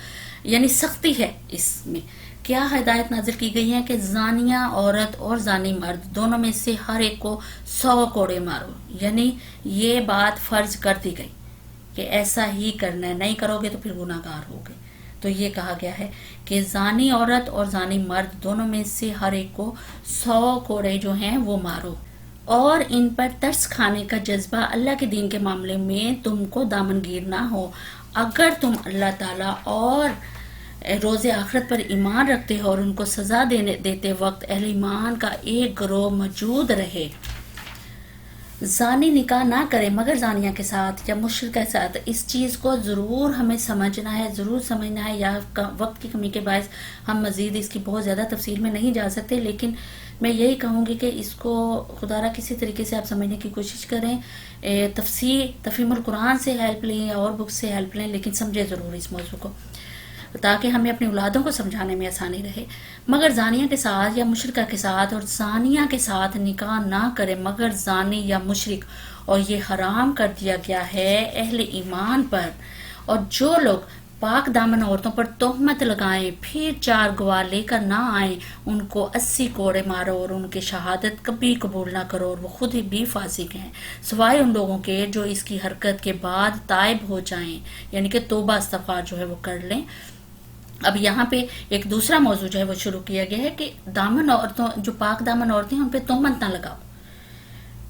یعنی سختی ہے اس میں؟ کیا ہدایت نازل کی گئی ہے کہ زانیہ عورت اور زانی مرد دونوں میں سے ہر ایک کو 100 کوڑے مارو. یعنی یہ بات فرض کر دی گئی کہ ایسا ہی کرنا ہے، نہیں کرو گے تو پھر گناہ گار ہوگے. تو یہ کہا گیا ہے کہ زانی عورت اور زانی مرد دونوں میں سے ہر ایک کو 100 کوڑے جو ہیں وہ مارو، اور ان پر ترس کھانے کا جذبہ اللہ کے دین کے معاملے میں تم کو دامنگیر نہ ہو. اگر تم اللہ تعالیٰ اور روز آخرت پر ایمان رکھتے ہو اور ان کو سزا دیتے وقت اہل ایمان کا ایک گروہ موجود رہے. زانی نکاح نہ کرے مگر زانیہ کے ساتھ یا مشرکہ کے ساتھ. اس چیز کو ضرور ہمیں سمجھنا ہے، ضرور سمجھنا ہے، یا وقت کی کمی کے باعث ہم مزید اس کی بہت زیادہ تفصیل میں نہیں جا سکتے، لیکن میں یہی کہوں گی کہ اس کو خدا را کسی طریقے سے آپ سمجھنے کی کوشش کریں، تفہیم القرآن سے ہیلپ لیں یا اور بکس سے ہیلپ لیں، لیکن سمجھے ضرور اس موضوع کو، تاکہ ہمیں اپنی اولادوں کو سمجھانے میں آسانی رہے۔ مگر زانیہ کے ساتھ یا مشرکہ کے ساتھ اور زانیہ کے ساتھ نکاح نہ کرے مگر زانی یا مشرک، اور یہ حرام کر دیا گیا ہے اہل ایمان پر۔ اور جو لوگ پاک دامن عورتوں پر تہمت لگائیں پھر 4 گواہ لے کر نہ آئیں، ان کو 80 کوڑے مارو اور ان کی شہادت کبھی قبول نہ کرو، اور وہ خود ہی بھی فاسق ہیں، سوائے ان لوگوں کے جو اس کی حرکت کے بعد تائب ہو جائیں، یعنی کہ توبہ استغفار جو ہے وہ کر لیں۔ اب یہاں پہ ایک دوسرا موضوع جو ہے وہ شروع کیا گیا ہے کہ دامن عورتوں، جو پاک دامن عورتیں ہیں ان پہ تہمت نہ لگاؤ،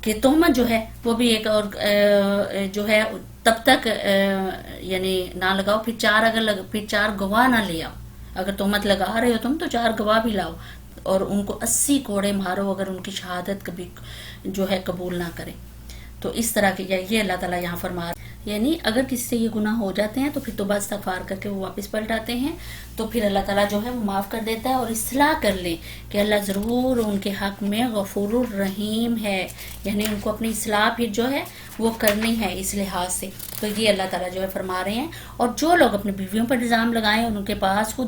کہ تہمت جو ہے وہ بھی ایک اور جو ہے تب تک یعنی نہ لگاؤ، پھر 4 گواہ نہ لے آؤ۔ اگر تہمت لگا رہے ہو تم تو 4 گواہ بھی لاؤ، اور ان کو 80 کوڑے مارو اگر ان کی شہادت کبھی جو ہے قبول نہ کرے۔ تو اس طرح کی یہ اللہ تعالیٰ یہاں فرما رہے ہیں، یعنی اگر کسی سے یہ گناہ ہو جاتے ہیں تو پھر توبہ استغفار کر کے وہ واپس پلٹ آتے ہیں تو پھر اللہ تعالیٰ جو ہے وہ معاف کر دیتا ہے، اور اصلاح کر لیں کہ اللہ ضرور ان کے حق میں غفور الرحیم ہے، یعنی ان کو اپنی اصلاح پھر جو ہے وہ کرنی ہے اس لحاظ سے۔ تو یہ اللہ تعالیٰ جو ہے فرما رہے ہیں، اور جو لوگ اپنی بیویوں پر الزام لگائیں اور ان کے پاس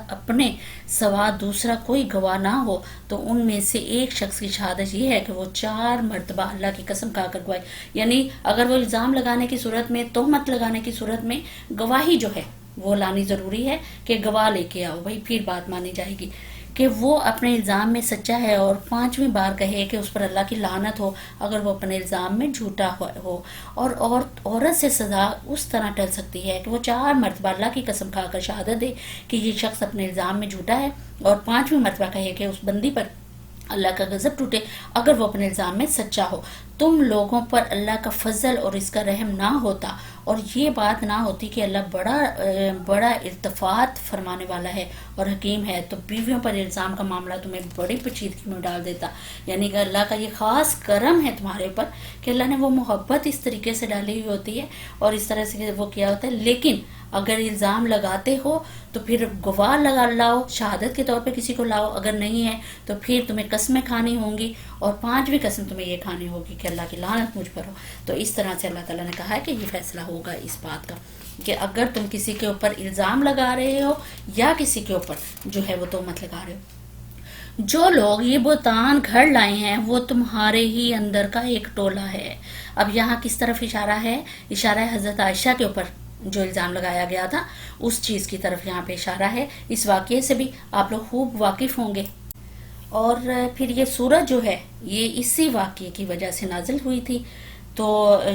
اپنے سوا دوسرا کوئی گواہ نہ ہو، تو ان میں سے ایک شخص کی شہادت یہ ہے کہ وہ 4 مرتبہ اللہ کی قسم کھا کر گواہی، یعنی اگر وہ الزام لگانے کی صورت میں، تہمت لگانے کی صورت میں گواہی جو ہے وہ لانی ضروری ہے کہ گواہ لے کے آؤ بھائی، پھر بات مانی جائے گی، کہ وہ اپنے الزام میں سچا ہے، اور 5ویں بار کہے کہ اس پر اللہ کی لعنت ہو اگر وہ اپنے الزام میں جھوٹا ہو۔ اور عورت سے سزا اس طرح ٹل سکتی ہے کہ وہ 4 مرتبہ اللہ کی قسم کھا کر شہادت دے کہ یہ شخص اپنے الزام میں جھوٹا ہے، اور 5ویں مرتبہ کہے کہ اس بندی پر اللہ کا غضب ٹوٹے اگر وہ اپنے الزام میں سچا ہو۔ تم لوگوں پر اللہ کا فضل اور اس کا رحم نہ ہوتا، اور یہ بات نہ ہوتی کہ اللہ بڑا التفات فرمانے والا ہے اور حکیم ہے، تو بیویوں پر الزام کا معاملہ تمہیں بڑی پیچیدگی میں ڈال دیتا۔ یعنی کہ اللہ کا یہ خاص کرم ہے تمہارے اوپر کہ اللہ نے وہ محبت اس طریقے سے ڈالی ہوئی ہوتی ہے اور اس طرح سے وہ کیا ہوتا ہے۔ لیکن اگر الزام لگاتے ہو تو پھر گواہ لاؤ، شہادت کے طور پہ کسی کو لاؤ، اگر نہیں ہے تو پھر تمہیں قسمیں کھانی ہوں گی، اور 5ویں قسم تمہیں یہ کھانی ہوگی کہ اللہ کی لعنت مجھ پر ہو۔ تو اس طرح سے اللہ تعالیٰ نے کہا ہے کہ یہ فیصلہ ہوگا اس بات کا کہ اگر تم کسی کے اوپر الزام لگا رہے ہو یا کسی کے اوپر جو ہے وہ تہمت لگا رہے ہو، جو لوگ یہ بہتان گھڑ لائے ہیں وہ تمہارے ہی اندر کا ایک ٹولہ ہے۔ اب یہاں کس طرف اشارہ ہے؟ اشارہ ہے حضرت عائشہ کے اوپر جو الزام لگایا گیا تھا اس چیز کی طرف یہاں پہ اشارہ ہے۔ اس واقعے سے بھی آپ لوگ خوب واقف ہوں گے، اور پھر یہ سورت جو ہے یہ اسی واقعے کی وجہ سے نازل ہوئی تھی، تو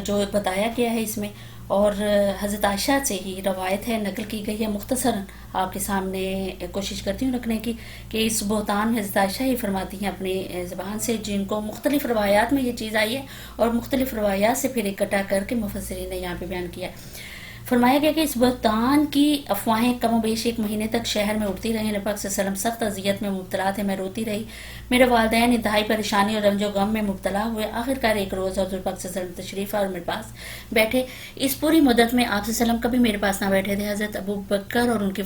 جو بتایا گیا ہے اس میں، اور حضرت عائشہ سے ہی روایت ہے، نقل کی گئی ہے، مختصراً آپ کے سامنے کوشش کرتی ہوں رکھنے کی کہ اس بہتان حضرت عائشہ ہی فرماتی ہیں اپنی زبان سے، جن کو مختلف روایات میں یہ چیز آئی ہے اور مختلف روایات سے پھر اکٹھا کر کے مفسرین نے یہاں پہ بیان کیا ہے۔ فرمایا گیا کہ اس بہتان کی افواہیں کم و بیش 1 مہینے تک شہر میں اڑتی رہیں، نبی پاک صلی اللہ علیہ وسلم سخت اذیت میں مبتلا تھے، میں روتی رہی، میرے والدین انتہائی پریشانی اور رنج و غم میں مبتلا ہوئے۔ آخرکار ایک روز حضور پاک صلی اللہ علیہ وسلم تشریف اور میرے پاس بیٹھے۔ اس پوری مدت میں آپ صلی اللہ علیہ وسلم کبھی میرے پاس نہ بیٹھے تھے۔ حضرت ابو بکر اور ان کی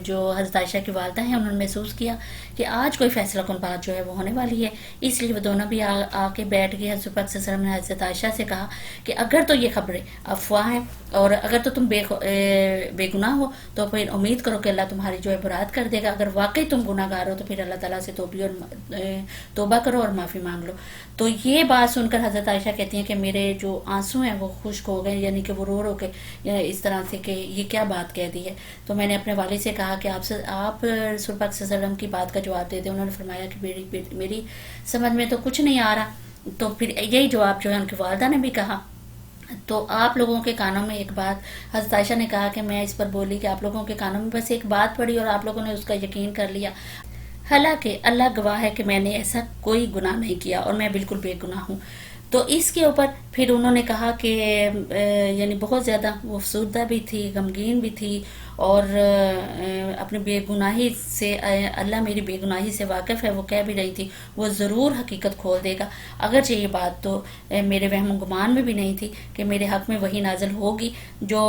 جو حضرت عائشہ کی والدہ ہیں انہوں نے محسوس کیا کہ آج کوئی فیصلہ کن بات جو ہے وہ ہونے والی ہے، اس لیے وہ دونوں بھی آ کے بیٹھ گئے۔ حضرت پاک صلی اللہ علیہ وسلم نے حضرت عائشہ سے کہا کہ اگر تو یہ خبریں افواہ ہیں اور اگر تو تم بے گناہ ہو تو پھر امید کرو کہ اللہ تمہاری جو ہے برات کر دے گا، اگر واقعی تم گناہ گار ہو تو پھر اللہ تعالیٰ سے توبہ کرو اور معافی مانگ لو۔ تو یہ بات سن کر حضرت عائشہ کہتی ہیں کہ میرے جو آنسو ہیں وہ خشک ہو گئے، یعنی کہ وہ رو کے اس طرح سے کہ یہ کیا بات کہہ دی ہے۔ تو میں نے اپنے والد سے کہا کہ آپ رسول پاک صلی اللہ علیہ وسلم کی بات کا جواب دے دیں۔ انہوں نے فرمایا کہ میری سمجھ میں تو کچھ نہیں آ رہا۔ تو پھر یہی جواب جو ہے ان کی والدہ نے بھی کہا۔ تو آپ لوگوں کے کانوں میں ایک بات، حضرت عائشہ نے کہا کہ میں اس پر بولی کہ آپ لوگوں کے کانوں میں بس ایک بات پڑی اور آپ لوگوں نے اس کا یقین کر لیا، حالانکہ اللہ گواہ ہے کہ میں نے ایسا کوئی گناہ نہیں کیا اور میں بالکل بے گناہ ہوں۔ تو اس کے اوپر پھر انہوں نے کہا کہ یعنی بہت زیادہ وہ افسردہ بھی تھی، غمگین بھی تھی، اور اپنی بے گناہی سے، اللہ میری بے گناہی سے واقف ہے، وہ کہہ بھی رہی تھی وہ ضرور حقیقت کھول دے گا، اگرچہ یہ بات تو میرے وہم و گمان میں بھی نہیں تھی کہ میرے حق میں وہی نازل ہوگی جو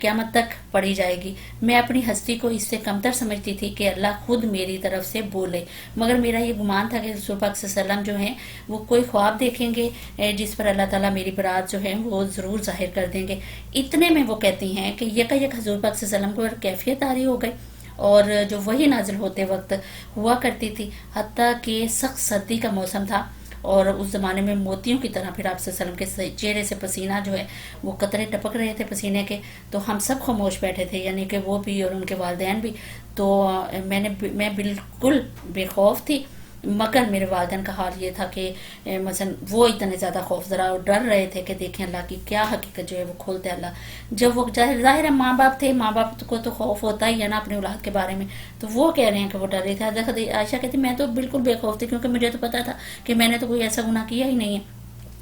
قیامت تک پڑھی جائے گی۔ میں اپنی ہستی کو اس سے کمتر سمجھتی تھی کہ اللہ خود میری طرف سے بولے، مگر میرا یہ گمان تھا کہ رسول پاک صلی اللہ علیہ وسلم جو ہیں وہ کوئی خواب دیکھیں گے جس پر اللہ تعالیٰ میری برات جو ہے وہ ضرور ظاہر کر دیں گے۔ اتنے میں وہ کہتی ہیں کہ یک حضور پاک صلی اللہ علیہ وسلم کو کیفیت طاری ہو گئی، اور جو وہی نازل ہوتے وقت ہوا کرتی تھی، حتیٰ کہ سخت سردی کا موسم تھا اور اس زمانے میں موتیوں کی طرح پھر آپ صلی اللہ علیہ وسلم کے چہرے سے پسینہ جو ہے وہ قطرے ٹپک رہے تھے پسینے کے، تو ہم سب خاموش بیٹھے تھے، یعنی کہ وہ بھی اور ان کے والدین بھی۔ تو میں بالکل بے خوف تھی، مگر میرے والدین کا حال یہ تھا کہ مثلا وہ اتنے زیادہ خوف زدہ اور ڈر رہے تھے کہ دیکھیں اللہ کی کیا حقیقت جو ہے وہ کھولتے اللہ۔ جب وہ ظاہر ہے ماں باپ تھے، ماں باپ کو تو خوف ہوتا ہی ہے نا اپنی اولاد کے بارے میں، تو وہ کہہ رہے ہیں کہ وہ ڈر رہے تھے۔ حضرت عائشہ کہتی میں تو بالکل بے خوف تھی کیونکہ مجھے تو پتا تھا کہ میں نے تو کوئی ایسا گناہ کیا ہی نہیں ہے۔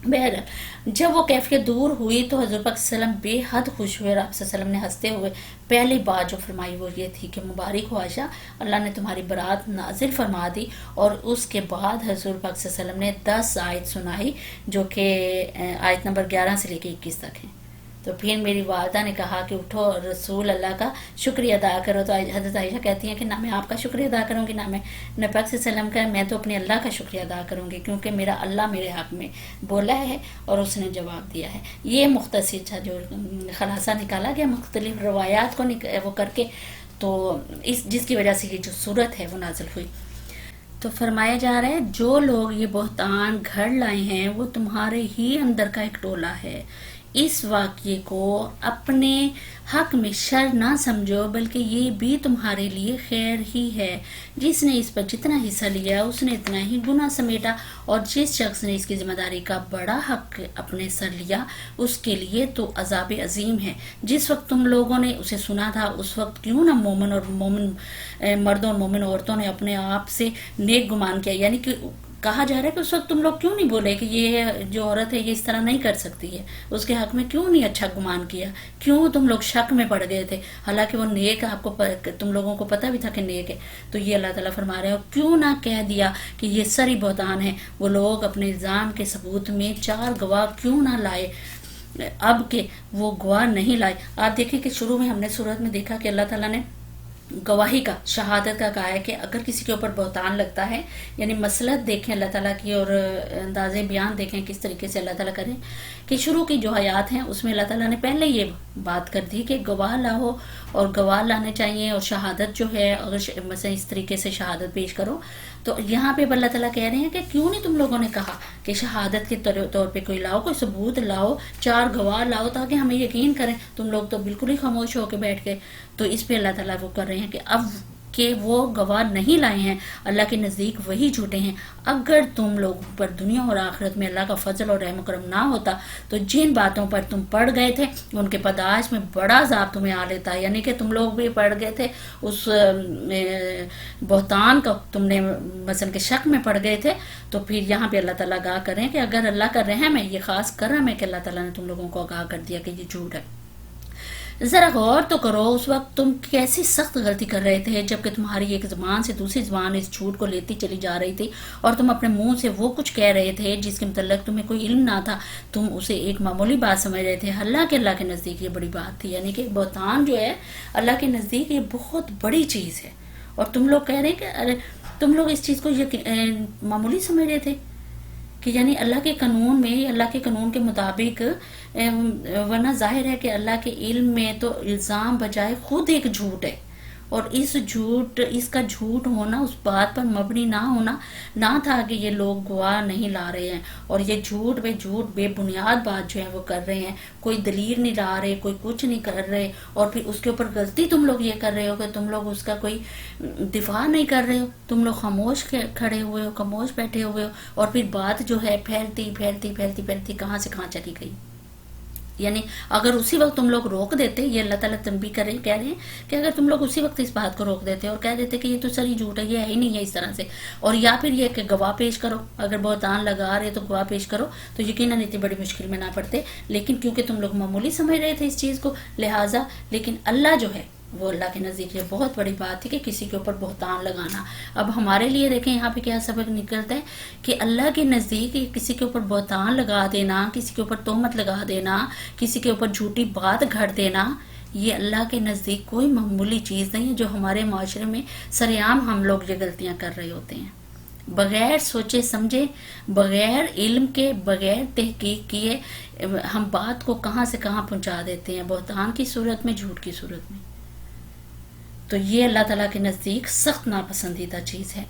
بہرحال جب وہ کیفیت دور ہوئی تو حضور پاک صلی اللہ علیہ وسلم بے حد خوش ہوئے، اور آپ صلی اللہ علیہ وسلم نے ہنستے ہوئے پہلی بات جو فرمائی وہ یہ تھی کہ مبارک ہو عائشہ، اللہ نے تمہاری برات نازل فرما دی۔ اور اس کے بعد حضور پاک صلی اللہ علیہ وسلم نے 10 آیت سنائی جو کہ آیت نمبر 11 سے لے کے 21 تک ہیں۔ تو پھر میری والدہ نے کہا کہ اٹھو رسول اللہ کا شکریہ ادا کرو، تو حضرت عائشہ کہتی ہیں کہ نہ میں آپ کا شکریہ ادا کروں گی، نہ میں نبی پاک صلی اللہ علیہ وسلم کا، میں تو اپنے اللہ کا شکریہ ادا کروں گی کیونکہ میرا اللہ میرے حق میں بولا ہے اور اس نے جواب دیا ہے۔ یہ مختصر تھا جو خلاصہ نکالا گیا مختلف روایات کو وہ کر کے، تو جس کی وجہ سے یہ جو صورت ہے وہ نازل ہوئی۔ تو فرمایا جا رہا ہے جو لوگ یہ بہتان گھڑ لائے ہیں وہ تمہارے ہی اندر کا ایک ٹولہ ہے، اس واقعے کو اپنے حق میں شر نہ سمجھو بلکہ یہ بھی تمہارے لیے خیر ہی ہے۔ جس نے اس پر جتنا حصہ لیا اس نے اتنا ہی گناہ سمیٹا، اور جس شخص نے اس کی ذمہ داری کا بڑا حق اپنے سر لیا اس کے لیے تو عذاب عظیم ہے۔ جس وقت تم لوگوں نے اسے سنا تھا اس وقت کیوں نہ مومن مردوں اور مومن عورتوں نے اپنے آپ سے نیک گمان کیا، یعنی کہ کہا جا رہا ہے کہ اس وقت تم لوگ کیوں نہیں بولے کہ یہ جو عورت ہے یہ اس طرح نہیں کر سکتی ہے، اس کے حق میں کیوں نہیں اچھا گمان کیا، کیوں تم لوگ شک میں پڑ گئے تھے، حالانکہ وہ نیک ہے، آپ کو تم لوگوں کو پتہ بھی تھا کہ نیک ہے۔ تو یہ اللہ تعالیٰ فرما رہے ہیں کیوں نہ کہہ دیا کہ یہ سری بہتان ہے، وہ لوگ اپنے الزام کے ثبوت میں 4 گواہ کیوں نہ لائے، اب کہ وہ گواہ نہیں لائے۔ آپ دیکھیں کہ شروع میں ہم نے سورت میں دیکھا کہ اللہ تعالیٰ نے گواہی کا، شہادت کا کہا ہے کہ اگر کسی کے اوپر بہتان لگتا ہے، یعنی مسلط دیکھیں اللہ تعالیٰ کی اور انداز بیان دیکھیں کس طریقے سے اللہ تعالیٰ کریں کہ شروع کی جو آیات ہیں اس میں اللہ تعالیٰ نے پہلے یہ بات کر دی کہ گواہ لاؤ، اور گواہ لانے چاہیے، اور شہادت جو ہے اگر مثلا اس طریقے سے شہادت پیش کرو، تو یہاں پہ اللہ تعالیٰ کہہ رہے ہیں کہ کیوں نہیں تم لوگوں نے کہا کہ شہادت کے طور پہ کوئی لاؤ، کوئی ثبوت لاؤ، 4 گواہ لاؤ تاکہ ہمیں یقین کریں، تم لوگ تو بالکل ہی خاموش ہو کے بیٹھ گئے۔ تو اس پہ اللہ تعالیٰ وہ کر رہے ہیں کہ اب کہ وہ گواہ نہیں لائے ہیں، اللہ کے نزدیک وہی جھوٹے ہیں۔ اگر تم لوگوں پر دنیا اور آخرت میں اللہ کا فضل اور رحم و کرم نہ ہوتا تو جن باتوں پر تم پڑ گئے تھے ان کے پاداش میں بڑا عذاب تمہیں آ لیتا، یعنی کہ تم لوگ بھی پڑ گئے تھے اس بہتان کا، تم نے مثلا کے شک میں پڑ گئے تھے۔ تو پھر یہاں پہ اللہ تعالیٰ آگاہ کریں کہ اگر اللہ کا رحم ہے، یہ خاص کرم ہے کہ اللہ تعالیٰ نے تم لوگوں کو آگاہ کر دیا کہ یہ جھوٹ ہے۔ ذرا غور تو کرو اس وقت تم کیسی سخت غلطی کر رہے تھے جبکہ تمہاری ایک زبان سے دوسری زبان اس جھوٹ کو لیتی چلی جا رہی تھی، اور تم اپنے منہ سے وہ کچھ کہہ رہے تھے جس کے متعلق تمہیں کوئی علم نہ تھا، تم اسے ایک معمولی بات سمجھ رہے تھے، اللہ کے نزدیک یہ بڑی بات تھی۔ یعنی کہ بہتان جو ہے اللہ کے نزدیک یہ بہت بڑی چیز ہے، اور تم لوگ کہہ رہے ہیں کہ ارے تم لوگ اس چیز کو معمولی سمجھ رہے تھے کہ یعنی اللہ کے قانون میں، اللہ کے قانون کے مطابق، ورنہ ظاہر ہے کہ اللہ کے علم میں تو الزام بجائے خود ایک جھوٹ ہے، اور اس کا جھوٹ ہونا، اس بات پر مبنی نہ ہونا نہ تھا کہ یہ لوگ گواہ نہیں لا رہے ہیں، اور یہ جھوٹ بے بنیاد بات جو ہے وہ کر رہے ہیں، کوئی دلیل نہیں لا رہے، کوئی کچھ نہیں کر رہے، اور پھر اس کے اوپر غلطی تم لوگ یہ کر رہے ہو کہ تم لوگ اس کا کوئی دفاع نہیں کر رہے ہو، تم لوگ خاموش کھڑے ہوئے ہو، خاموش بیٹھے ہوئے ہو، اور پھر بات جو ہے پھیلتی کہاں سے کہاں چلی گئی۔ یعنی اگر اسی وقت تم لوگ روک دیتے، یہ اللہ تعالیٰ تنبیہ کہہ رہے ہیں کہ اگر تم لوگ اسی وقت اس بات کو روک دیتے اور کہہ دیتے کہ یہ تو سری جھوٹ ہے، یہ ہے ہی نہیں ہے اس طرح سے، اور یا پھر یہ کہ گواہ پیش کرو، اگر بہتان لگا رہے تو گواہ پیش کرو، تو یقیناً اتنی بڑی مشکل میں نہ پڑتے، لیکن کیونکہ تم لوگ معمولی سمجھ رہے تھے اس چیز کو، لہٰذا لیکن اللہ جو ہے وہ اللہ کے نزدیک یہ بہت بڑی بات ہے کہ کسی کے اوپر بہتان لگانا. اب ہمارے لیے دیکھیں یہاں پہ کیا سبق نکلتا ہے کہ اللہ کے نزدیک کسی کے اوپر بہتان لگا دینا، کسی کے اوپر تہمت لگا دینا، کسی کے اوپر جھوٹی بات گھڑ دینا، یہ اللہ کے نزدیک کوئی معمولی چیز نہیں ہے، جو ہمارے معاشرے میں سرعام ہم لوگ یہ غلطیاں کر رہے ہوتے ہیں. بغیر سوچے سمجھے، بغیر علم کے، بغیر تحقیق کیے ہم بات کو کہاں سے کہاں پہنچا دیتے ہیں، بہتان کی صورت میں، جھوٹ کی صورت میں. تو یہ اللہ تعالیٰ کے نزدیک سخت ناپسندیدہ چیز ہے.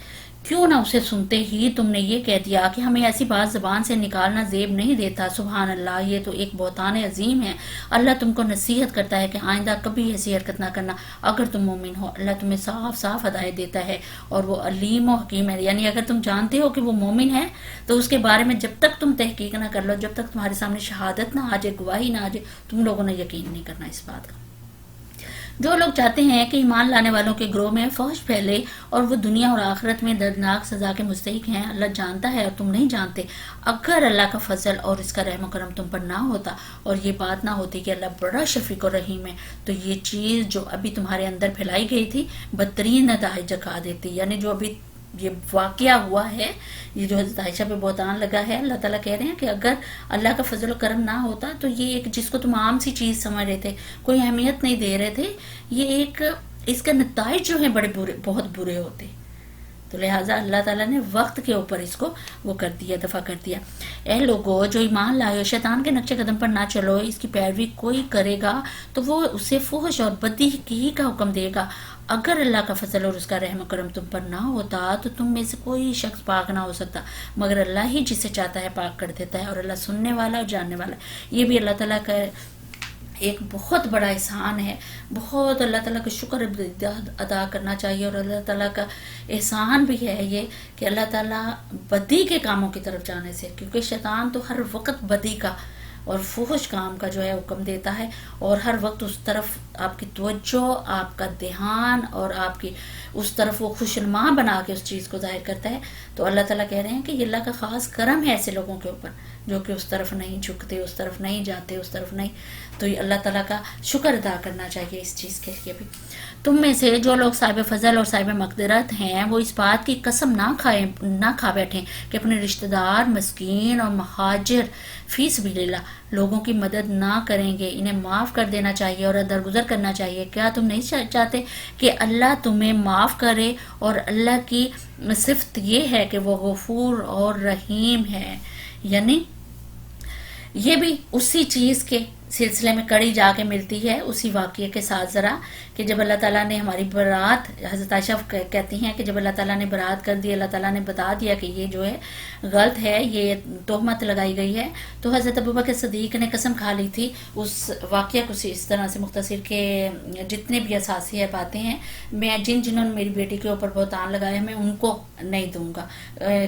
کیوں نہ اسے سنتے ہی تم نے یہ کہہ دیا کہ ہمیں ایسی بات زبان سے نکالنا زیب نہیں دیتا. سبحان اللہ، یہ تو ایک بہتان عظیم ہے. اللہ تم کو نصیحت کرتا ہے کہ آئندہ کبھی ایسی حرکت نہ کرنا اگر تم مومن ہو. اللہ تمہیں صاف صاف ہدایت دیتا ہے اور وہ علیم و حکیم ہے. یعنی اگر تم جانتے ہو کہ وہ مومن ہے تو اس کے بارے میں جب تک تم تحقیق نہ کر لو، جب تک تمہارے سامنے شہادت نہ آ جائے، گواہی نہ آ جائے، تم لوگوں نے یقین نہیں کرنا اس بات کا. جو لوگ چاہتے ہیں کہ ایمان لانے والوں کے گروہ میں فحش پھیلے اور وہ دنیا اور آخرت میں دردناک سزا کے مستحق ہیں، اللہ جانتا ہے اور تم نہیں جانتے. اگر اللہ کا فضل اور اس کا رحم و کرم تم پر نہ ہوتا اور یہ بات نہ ہوتی کہ اللہ بڑا شفیق و رحیم ہے، تو یہ چیز جو ابھی تمہارے اندر پھیلائی گئی تھی بدترین نتائج دکھا دیتی. یعنی جو ابھی یہ واقعہ ہوا ہے، یہ جو حضرت عائشہ پہ بہتان لگا ہے، اللہ تعالیٰ کہہ رہے ہیں کہ اگر اللہ کا فضل و کرم نہ ہوتا تو یہ ایک جس کو تم عام سی چیز سمجھ رہے تھے، کوئی اہمیت نہیں دے رہے تھے، یہ ایک اس کا نتائج جو ہیں بڑے برے، بہت برے ہوتے. تو لہٰذا اللہ تعالیٰ نے وقت کے اوپر اس کو وہ کر دیا، دفع کر دیا. اے لوگو جو ایمان لائے، شیطان کے نقش قدم پر نہ چلو. اس کی پیروی کوئی کرے گا تو وہ اسے فحش اور بدی کی کا حکم دے گا. اگر اللہ کا فضل اور اس کا رحم و کرم تم پر نہ ہوتا تو تم میں سے کوئی شخص پاک نہ ہو سکتا، مگر اللہ ہی جسے چاہتا ہے پاک کر دیتا ہے. اور اللہ سننے والا اور جاننے والا. یہ بھی اللہ تعالیٰ کا ایک بہت بڑا احسان ہے. بہت اللہ تعالیٰ کا شکر ادا کرنا چاہیے. اور اللہ تعالیٰ کا احسان بھی ہے یہ کہ اللہ تعالیٰ بدی کے کاموں کی طرف جانے سے، کیونکہ شیطان تو ہر وقت بدی کا اور فحش کام کا جو ہے حکم دیتا ہے، اور ہر وقت اس طرف آپ کی توجہ، آپ کا دھیان اور آپ کی اس طرف وہ خوشنما بنا کے اس چیز کو ظاہر کرتا ہے. تو اللہ تعالیٰ کہہ رہے ہیں کہ یہ اللہ کا خاص کرم ہے ایسے لوگوں کے اوپر جو کہ اس طرف نہیں جھکتے، اس طرف نہیں جاتے، اس طرف نہیں. تو یہ اللہ تعالیٰ کا شکر ادا کرنا چاہیے اس چیز کے لیے بھی. تم میں سے جو لوگ صاحب فضل اور صاحب مقدرت ہیں وہ اس بات کی قسم نہ کھا بیٹھیں کہ اپنے رشتہ دار، مسکین اور مہاجر فی سبیل اللہ لوگوں کی مدد نہ کریں گے. انہیں معاف کر دینا چاہیے اور درگزر کرنا چاہیے. کیا تم نہیں چاہتے کہ اللہ تمہیں معاف کرے؟ اور اللہ کی صفت یہ ہے کہ وہ غفور اور رحیم ہے. یعنی یہ بھی اسی چیز کے سلسلے میں کڑی جا کے ملتی ہے، اسی واقعے کے ساتھ ذرا، کہ جب اللہ تعالیٰ نے ہماری برات، حضرت عائشہ کہتی ہیں کہ جب اللہ تعالیٰ نے برات کر دی، اللہ تعالیٰ نے بتا دیا کہ یہ جو ہے غلط ہے، یہ تہمت لگائی گئی ہے، تو حضرت ابوبکر صدیق نے قسم کھا لی تھی اس واقعہ کو اس طرح سے مختصر کہ جتنے بھی اساسی باتیں ہیں، میں جنہوں نے میری بیٹی کے اوپر بہتان لگایا میں ان کو نہیں دوں گا،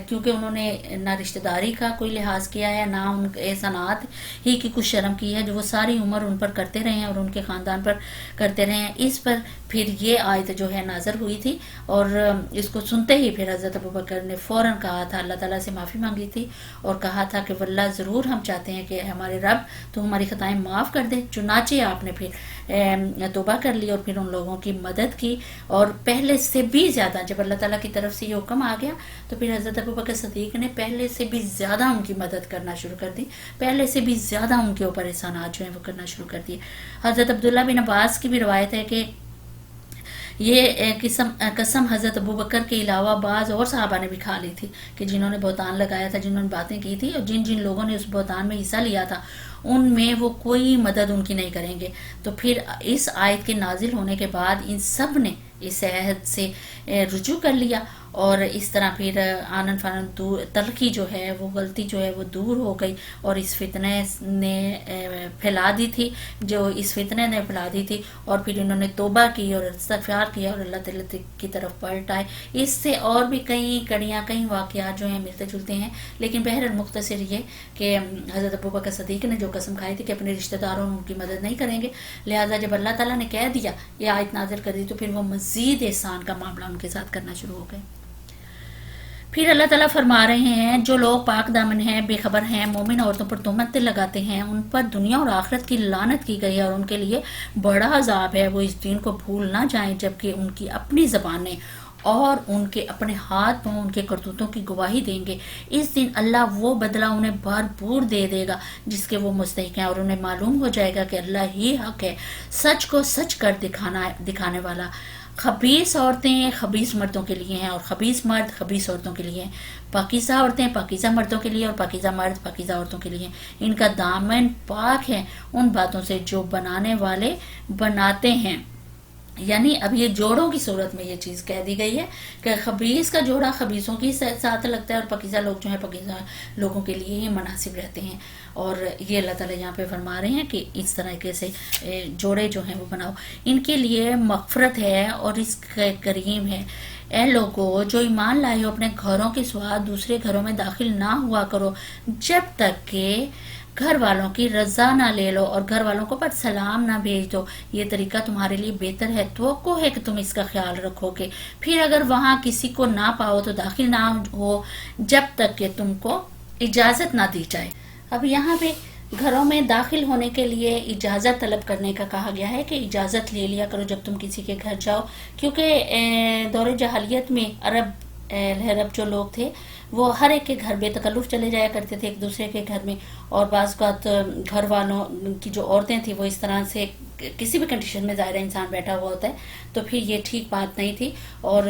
کیونکہ انہوں نے نہ رشتہ داری کا کوئی لحاظ کیا ہے، نہ ان احسانات ہی کی کچھ شرم کی ہے جو وہ ساری عمر ان پر کرتے رہے ہیں اور ان کے خاندان پر کرتے رہے ہیں. اس پر پھر یہ آیت جو ہے نازل ہوئی تھی، اور اس کو سنتے ہی پھر حضرت ابوبکر نے فوراً کہا تھا، اللہ تعالیٰ سے معافی مانگی تھی اور کہا تھا کہ واللہ ضرور ہم چاہتے ہیں کہ ہمارے رب تو ہماری خطائیں معاف کر دے. چنانچہ آپ نے پھر توبہ کر لی اور پھر ان لوگوں کی مدد کی، اور پہلے سے بھی زیادہ جب اللہ تعالیٰ کی طرف سے یہ حکم آ گیا تو پھر حضرت ابوبکر صدیق نے پہلے سے بھی زیادہ ان کی مدد کرنا شروع کر دی، پہلے سے بھی زیادہ ان کے اوپر احسانات جو ہیں وہ کرنا شروع کر دیے. حضرت عبداللہ بن عباس کی بھی روایت ہے کہ یہ قسم حضرت ابوبکر کے علاوہ بعض اور صحابہ نے بھی کھا لی تھی کہ جنہوں نے بہتان لگایا تھا، جنہوں نے باتیں کی تھی، اور جن لوگوں نے اس بہتان میں حصہ لیا تھا ان میں وہ کوئی مدد ان کی نہیں کریں گے. تو پھر اس آیت کے نازل ہونے کے بعد ان سب نے اس عہد سے رجوع کر لیا، اور اس طرح پھر آنن فانن تلخی جو ہے وہ غلطی جو ہے وہ دور ہو گئی، اور اس فتنے نے پھیلا دی تھی اور پھر انہوں نے توبہ کی اور استغفار کیا اور اللہ تعالیٰ کی طرف پلٹ آئے. اس سے اور بھی کئی کڑیاں، کئی واقعات جو ہیں ملتے جلتے ہیں، لیکن بہرحال مختصر یہ کہ حضرت ابوبکر صدیق نے جو قسم کھائی تھی کہ اپنے رشتہ داروں ان کی مدد نہیں کریں گے، لہٰذا جب اللہ تعالیٰ نے کہہ دیا، یہ آیت نازل کر دی، تو پھر وہ مزید احسان کا معاملہ ان کے ساتھ کرنا شروع ہو گئے. پھر اللہ تعالیٰ فرما رہے ہیں جو لوگ پاک دامن ہیں، بے خبر ہیں، مومن عورتوں پر تہمتیں لگاتے ہیں، ان پر دنیا اور آخرت کی لعنت کی گئی ہے اور ان کے لیے بڑا عذاب ہے۔ وہ اس دین کو بھول نہ جائیں جبکہ ان کی اپنی زبانیں اور ان کے اپنے ہاتھ پاؤں ان کے کرتوتوں کی گواہی دیں گے۔ اس دن اللہ وہ بدلہ انہیں بھرپور دے دے گا جس کے وہ مستحق ہیں، اور انہیں معلوم ہو جائے گا کہ اللہ ہی حق ہے، سچ کو سچ کر دکھانے والا۔ خبیث عورتیں خبیث مردوں کے لیے ہیں اور خبیث مرد خبیث عورتوں کے لیے ہیں۔ پاکیزہ عورتیں پاکیزہ مردوں کے لیے اور پاکیزہ مرد پاکیزہ عورتوں کے لیے ہیں۔ ان کا دامن پاک ہے ان باتوں سے جو بنانے والے بناتے ہیں۔ یعنی اب یہ جوڑوں کی صورت میں یہ چیز کہہ دی گئی ہے کہ خبیث کا جوڑا خبیثوں کی ساتھ لگتا ہے اور پاکیزہ لوگ جو ہیں پاکیزہ لوگوں کے لیے ہی مناسب رہتے ہیں۔ اور یہ اللہ تعالیٰ یہاں پہ فرما رہے ہیں کہ اس طریقے سے جوڑے جو ہیں وہ بناؤ، ان کے لیے مغفرت ہے اور اس کریم ہے۔ اے لوگو جو ایمان لائے ہو، اپنے گھروں کے سوا دوسرے گھروں میں داخل نہ ہوا کرو جب تک کہ گھر والوں کی رضا نہ لے لو اور گھر والوں کو پر سلام نہ بھیج دو، یہ طریقہ تمہارے لیے بہتر ہے۔ توقع ہے کہ تم اس کا خیال رکھو گے۔ پھر اگر وہاں کسی کو نہ پاؤ تو داخل نہ ہو جب تک کہ تم کو اجازت نہ دی جائے۔ اب یہاں پہ گھروں میں داخل ہونے کے لیے اجازت طلب کرنے کا کہا گیا ہے کہ اجازت لے لیا کرو جب تم کسی کے گھر جاؤ، کیونکہ دور جاہلیت میں عرب جو لوگ تھے وہ ہر ایک کے گھر بے تکلف چلے جایا کرتے تھے ایک دوسرے کے گھر میں، اور بعض اوقات گھر والوں کی جو عورتیں تھیں وہ اس طرح سے کسی بھی کنڈیشن میں ظاہر انسان بیٹھا ہوا ہوتا ہے، تو پھر یہ ٹھیک بات نہیں تھی اور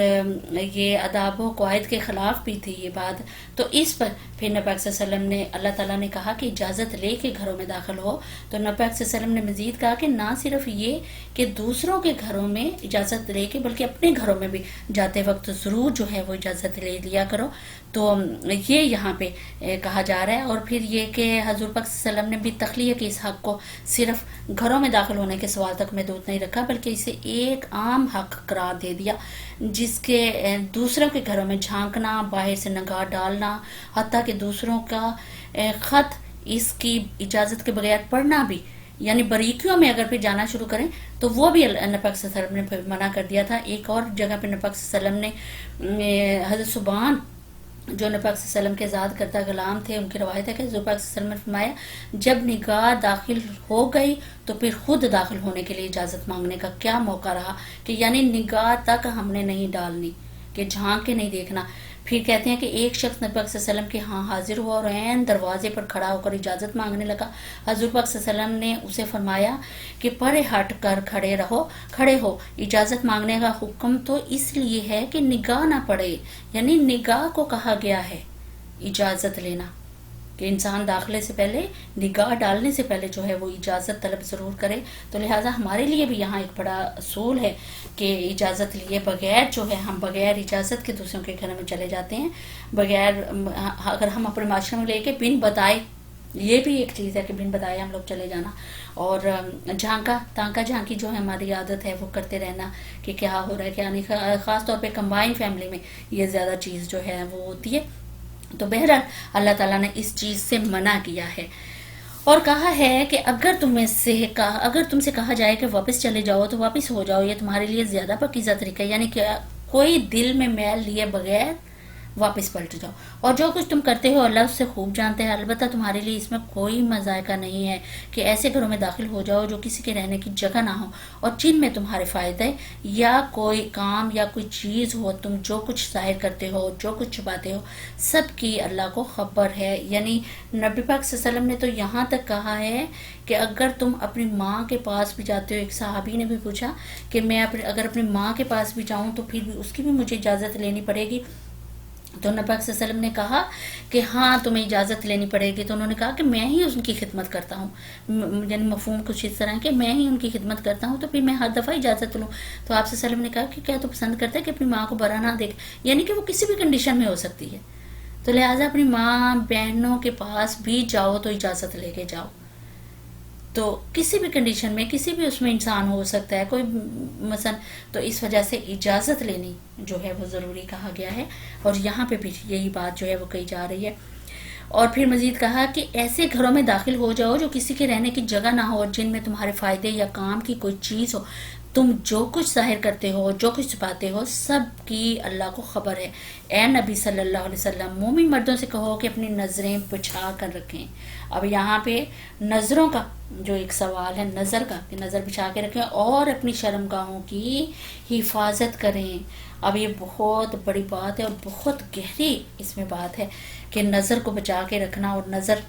یہ آداب و قواعد کے خلاف بھی تھی یہ بات۔ تو اس پر پھر نبی پاک صلی اللہ علیہ وسلم نے اللہ تعالیٰ نے کہا کہ اجازت لے کے گھروں میں داخل ہو، تو نبی پاک صلی اللہ علیہ وسلم نے مزید کہا کہ نہ صرف یہ کہ دوسروں کے گھروں میں اجازت لے کے بلکہ اپنے گھروں میں بھی جاتے وقت ضرور جو ہے وہ اجازت لے لیا کرو۔ تو یہ یہاں پہ کہا جا رہا ہے۔ اور پھر یہ کہ حضور پاک صلی اللہ علیہ وسلم نے بھی تخلیہ کے اس حق کو صرف گھروں میں داخل ہونے کے سوال تک محدود نہیں رکھا بلکہ اسے ایک عام حق قرار دے دیا، جس کے دوسروں کے گھروں میں جھانکنا، باہر سے نگاہ ڈالنا، حتیٰ کہ دوسروں کا خط اس کی اجازت کے بغیر پڑھنا بھی، یعنی باریکیوں میں اگر پھر جانا شروع کریں تو وہ بھی نبی پاک صلی اللہ علیہ وسلم نے منع کر دیا تھا۔ ایک اور جگہ پہ نبی پاک صلی اللہ علیہ وسلم نے حضرت سبحان جو نبی پاک صلی اللہ علیہ وسلم کے ذات کردہ غلام تھے، ان کی روایت ہے کہ حضور پاک صلی اللہ علیہ وسلم نے فرمایا جب نگاہ داخل ہو گئی تو پھر خود داخل ہونے کے لیے اجازت مانگنے کا کیا موقع رہا، کہ یعنی نگاہ تک ہم نے نہیں ڈالنی، کہ جھانک کے نہیں دیکھنا۔ پھر کہتے ہیں کہ ایک شخص نبی پاک صلی اللہ علیہ وسلم کے ہاں حاضر ہوا اور عین دروازے پر کھڑا ہو کر اجازت مانگنے لگا۔ حضور پاک صلی اللہ علیہ وسلم نے اسے فرمایا کہ پرے ہٹ کر کھڑے ہو، اجازت مانگنے کا حکم تو اس لیے ہے کہ نگاہ نہ پڑے، یعنی نگاہ کو کہا گیا ہے اجازت لینا، کہ انسان داخلے سے پہلے نگاہ ڈالنے سے پہلے جو ہے وہ اجازت طلب ضرور کرے۔ تو لہٰذا ہمارے لیے بھی یہاں ایک بڑا اصول ہے کہ اجازت لیے بغیر جو ہے ہم بغیر اجازت کے دوسروں کے گھر میں چلے جاتے ہیں، بغیر اگر ہم اپنے معاشرے میں لے کے بن بتائے، یہ بھی ایک چیز ہے کہ بن بتائے ہم لوگ چلے جانا، اور تانکا جھانکی جو ہے ہماری عادت ہے وہ کرتے رہنا کہ کیا ہو رہا ہے کیا نہیں، خاص طور پہ کمبائن فیملی میں یہ زیادہ چیز جو ہے وہ ہوتی ہے۔ تو بہرحال اللہ تعالیٰ نے اس چیز سے منع کیا ہے اور کہا ہے کہ اگر تم سے کہا جائے کہ واپس چلے جاؤ تو واپس ہو جاؤ، یہ تمہارے لیے زیادہ پاکیزہ طریقہ ہے، یعنی کہ کوئی دل میں میل لیے بغیر واپس پلٹ جاؤ، اور جو کچھ تم کرتے ہو اللہ اس سے خوب جانتے ہیں۔ البتہ تمہارے لیے اس میں کوئی مذائقہ نہیں ہے کہ ایسے گھروں میں داخل ہو جاؤ جو کسی کے رہنے کی جگہ نہ ہو اور جن میں تمہارے فائدے یا کوئی کام یا کوئی چیز ہو، تم جو کچھ ظاہر کرتے ہو جو کچھ چھپاتے ہو سب کی اللہ کو خبر ہے۔ یعنی نبی پاک صلی اللہ علیہ وسلم نے تو یہاں تک کہا ہے کہ اگر تم اپنی ماں کے پاس بھی جاتے ہو، ایک صحابی نے بھی پوچھا کہ میں اگر اپنی ماں کے پاس بھی جاؤں تو پھر بھی اس کی بھی مجھے اجازت لینی پڑے گی، تو نبی پاک صلی اللہ علیہ وسلم نے کہا کہ ہاں تمہیں اجازت لینی پڑے گی، تو انہوں نے کہا کہ میں ہی ان کی خدمت کرتا ہوں، یعنی مفہوم کچھ اس طرح ہے کہ میں ہی ان کی خدمت کرتا ہوں، تو پھر میں ہر دفعہ اجازت لوں۔ تو آپ صلی اللہ علیہ وسلم نے کہا کہ کیا تو پسند کرتا ہے کہ اپنی ماں کو برا نہ دیکھ، یعنی کہ وہ کسی بھی کنڈیشن میں ہو سکتی ہے، تو لہٰذا اپنی ماں بہنوں کے پاس بھی جاؤ تو اجازت لے کے جاؤ۔ تو کسی بھی کنڈیشن میں کسی بھی اس میں انسان ہو سکتا ہے کوئی مثلا، تو اس وجہ سے اجازت لینی جو ہے وہ ضروری کہا گیا ہے، اور یہاں پہ بھی یہی بات جو ہے وہ کہی جا رہی ہے۔ اور پھر مزید کہا کہ ایسے گھروں میں داخل ہو جاؤ جو کسی کے رہنے کی جگہ نہ ہو اور جن میں تمہارے فائدے یا کام کی کوئی چیز ہو، تم جو کچھ ظاہر کرتے ہو، جو کچھ چھپاتے ہو، سب کی اللہ کو خبر ہے۔ اے نبی صلی اللہ علیہ وسلم، مومن مردوں سے کہو کہ اپنی نظریں بچھا کر رکھیں۔ اب یہاں پہ نظروں کا جو ایک سوال ہے، نظر کا، کہ نظر بچھا کے رکھیں اور اپنی شرمگاہوں کی حفاظت کریں۔ اب یہ بہت بڑی بات ہے اور بہت گہری اس میں بات ہے کہ نظر کو بچا کے رکھنا اور نظر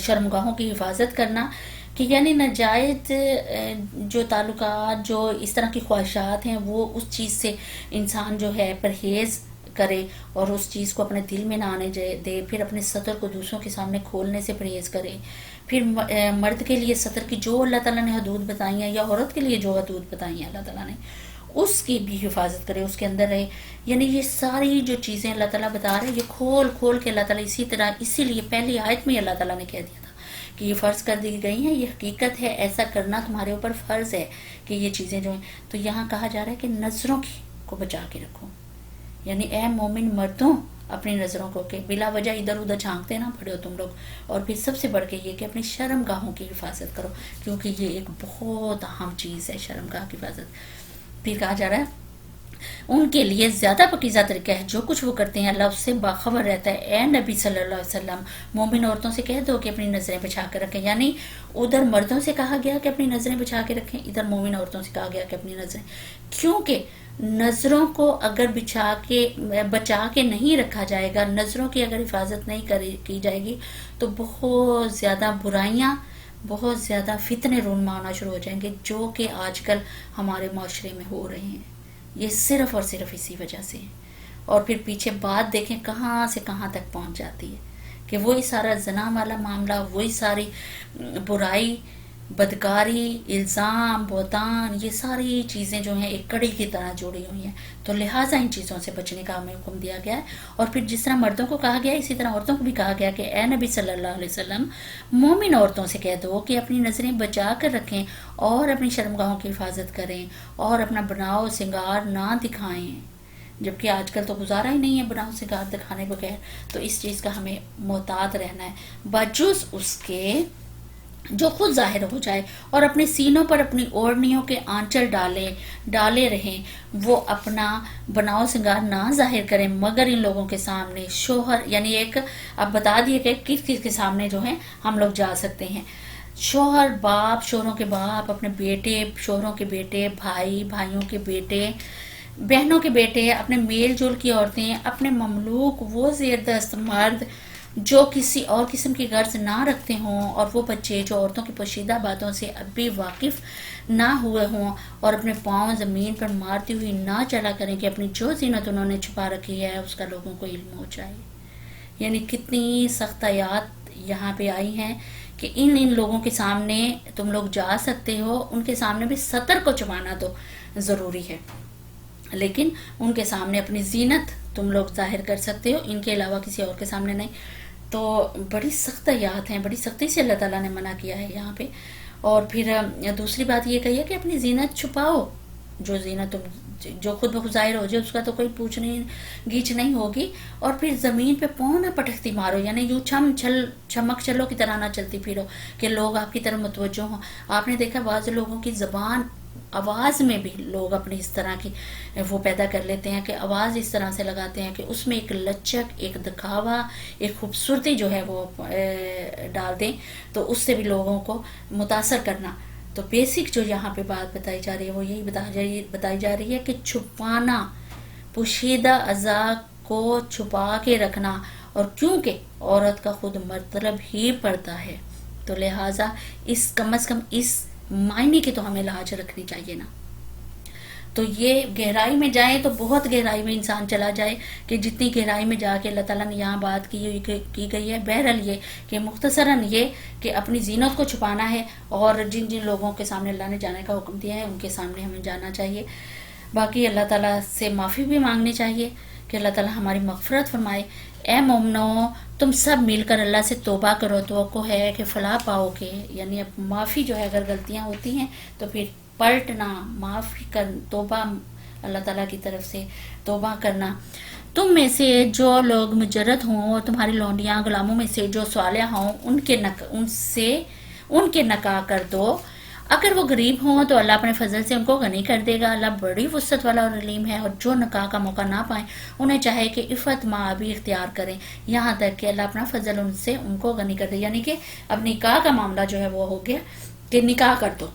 شرمگاہوں کی حفاظت کرنا، کہ یعنی ناجائز جو تعلقات، جو اس طرح کی خواہشات ہیں، وہ اس چیز سے انسان جو ہے پرہیز کرے اور اس چیز کو اپنے دل میں نہ آنے دے۔ پھر اپنے سطر کو دوسروں کے سامنے کھولنے سے پرہیز کرے۔ پھر مرد کے لیے سطر کی جو اللہ تعالیٰ نے حدود بتائی ہیں، یا عورت کے لیے جو حدود بتائی ہیں اللہ تعالیٰ نے، اس کی بھی حفاظت کرے، اس کے اندر رہے۔ یعنی یہ ساری جو چیزیں اللہ تعالیٰ بتا رہے ہیں، یہ کھول کھول کے اللہ تعالیٰ اسی لیے پہلی آیت میں اللہ تعالیٰ نے کہہ دیا تھا کہ یہ فرض کر دی گئی ہیں، یہ حقیقت ہے، ایسا کرنا تمہارے اوپر فرض ہے کہ یہ چیزیں جو ہیں۔ تو یہاں کہا جا رہا ہے کہ نظروں کو بچا کے رکھو، یعنی اے مومن مردوں اپنی نظروں کو کہ بلا وجہ ادھر ادھر جھانکتے نہ پڑے ہو تم لوگ، اور پھر سب سے بڑھ کے یہ کہ اپنی شرم گاہوں کی حفاظت کرو، کیونکہ یہ ایک بہت اہم چیز ہے شرم گاہ کی حفاظت۔ پھر کہا جا رہا ہے ان کے لیے زیادہ پکیزہ طریقہ ہے، جو کچھ وہ کرتے ہیں اللہ اس سے باخبر رہتا ہے۔ اے نبی صلی اللہ علیہ وسلم، مومن عورتوں سے کہہ دو کہ اپنی نظریں بچھا کر رکھیں، یعنی ادھر مردوں سے کہا گیا کہ اپنی نظریں بچھا کے رکھیں، ادھر مومن عورتوں سے کہا گیا کہ اپنی نظریں، کیونکہ نظروں کو اگر بچا کے نہیں رکھا جائے گا، نظروں کی اگر حفاظت نہیں کی جائے گی، تو بہت زیادہ برائیاں، بہت زیادہ فتنے رونما ہونا شروع ہو جائیں گے، جو کہ آج کل ہمارے معاشرے میں ہو رہے ہیں۔ یہ صرف اور صرف اسی وجہ سے ہے۔ اور پھر پیچھے بات دیکھیں کہاں سے کہاں تک پہنچ جاتی ہے، کہ وہی سارا زنا والا معاملہ، وہی ساری برائی، بدکاری، الزام، بہتان، یہ ساری چیزیں جو ہیں ایک کڑی کی طرح جوڑی ہوئی ہیں۔ تو لہٰذا ان چیزوں سے بچنے کا ہمیں حکم دیا گیا ہے۔ اور پھر جس طرح مردوں کو کہا گیا، اسی طرح عورتوں کو بھی کہا گیا کہ اے نبی صلی اللہ علیہ وسلم، مومن عورتوں سے کہہ دو کہ اپنی نظریں بچا کر رکھیں اور اپنی شرمگاہوں کی حفاظت کریں اور اپنا بناؤ سنگار نہ دکھائیں، جبکہ آج کل تو گزارا ہی نہیں ہے بناؤ سنگار دکھانے بغیر۔ تو اس چیز کا ہمیں محتاط رہنا ہے، بجز اس کے جو خود ظاہر ہو جائے، اور اپنے سینوں پر اپنی اوڑھنیوں کے آنچل ڈالے رہیں، وہ اپنا بناؤ سنگار نہ ظاہر کریں مگر ان لوگوں کے سامنے شوہر، یعنی ایک اب بتا دیے کہ کس کے سامنے جو ہیں ہم لوگ جا سکتے ہیں، شوہر، باپ، شوہروں کے باپ، اپنے بیٹے، شوہروں کے بیٹے، بھائی، بھائیوں کے بیٹے، بہنوں کے بیٹے، اپنے میل جول کی عورتیں، اپنے مملوک، وہ زیر دست مرد جو کسی اور قسم کی غرض نہ رکھتے ہوں، اور وہ بچے جو عورتوں کی پوشیدہ باتوں سے اب بھی واقف نہ ہوئے ہوں، اور اپنے پاؤں زمین پر مارتی ہوئی نہ چلا کریں کہ اپنی جو زینت انہوں نے چھپا رکھی ہے اس کا لوگوں کو علم ہو جائے۔ یعنی کتنی سخت آیات یہاں پہ آئی ہیں کہ ان لوگوں کے سامنے تم لوگ جا سکتے ہو، ان کے سامنے بھی سطر کو چھپانا تو ضروری ہے، لیکن ان کے سامنے اپنی زینت تم لوگ ظاہر کر سکتے ہو، ان کے علاوہ کسی اور کے سامنے نہیں۔ تو بڑی سخت آیات ہیں، بڑی سختی سے اللہ تعالیٰ نے منع کیا ہے یہاں پہ۔ اور پھر دوسری بات یہ کہی ہے کہ اپنی زینت چھپاؤ، جو زینت تم جو خود بخود ظاہر ہو جائے اس کا تو کوئی پوچھنے گیچ نہیں ہوگی۔ اور پھر زمین پہ پاؤں نہ پٹکتی مارو، یعنی یوں چھمک چلو کی طرح نہ چلتی پھرو کہ لوگ آپ کی طرف متوجہ ہوں۔ آپ نے دیکھا بعض لوگوں کی زبان، آواز میں بھی لوگ اپنی اس طرح کی وہ پیدا کر لیتے ہیں کہ آواز اس طرح سے لگاتے ہیں کہ اس میں ایک لچک، ایک دکھاوا، ایک خوبصورتی جو ہے وہ ڈال دیں، تو اس سے بھی لوگوں کو متاثر کرنا۔ تو بیسک جو یہاں پہ بات بتائی جا رہی ہے وہ یہی بتائی جا رہی ہے کہ چھپانا، پوشیدہ اعضاء کو چھپا کے رکھنا، اور کیونکہ عورت کا خود مطلب ہی پڑتا ہے، تو لہٰذا اس کم از کم اس معنی کی تو ہمیں لاج رکھنی چاہیے نا۔ تو یہ گہرائی میں جائیں تو بہت گہرائی میں انسان چلا جائے، کہ جتنی گہرائی میں جا کے اللہ تعالیٰ نے یہاں بات کی گئی ہے۔ بہرحال یہ کہ مختصراً یہ کہ اپنی زینت کو چھپانا ہے، اور جن جن لوگوں کے سامنے اللہ نے جانے کا حکم دیا ہے ان کے سامنے ہمیں جانا چاہیے۔ باقی اللہ تعالیٰ سے معافی بھی مانگنی چاہیے کہ اللہ تعالیٰ ہماری مغفرت فرمائے۔ اے مومنو، تم سب مل کر اللہ سے توبہ کرو، توقع ہے کہ فلاح پاؤ گے، یعنی اب معافی جو ہے اگر غلطیاں ہوتی ہیں تو پھر پلٹنا، معافی کر، توبہ اللہ تعالیٰ کی طرف سے توبہ کرنا۔ تم میں سے جو لوگ مجرد ہوں اور تمہاری لونڈیاں غلاموں میں سے جو صالحہ ہوں ان کے نکاح کر دو، اگر وہ غریب ہوں تو اللہ اپنے فضل سے ان کو غنی کر دے گا. اللہ بڑی وسعت والا اور علیم ہے. اور جو نکاح کا موقع نہ پائیں انہیں چاہے کہ عفت مآبی اختیار کریں یہاں تک کہ اللہ اپنا فضل ان سے ان کو غنی کر دے. یعنی کہ اب نکاح کا معاملہ جو ہے وہ ہو گیا کہ نکاح کر دو.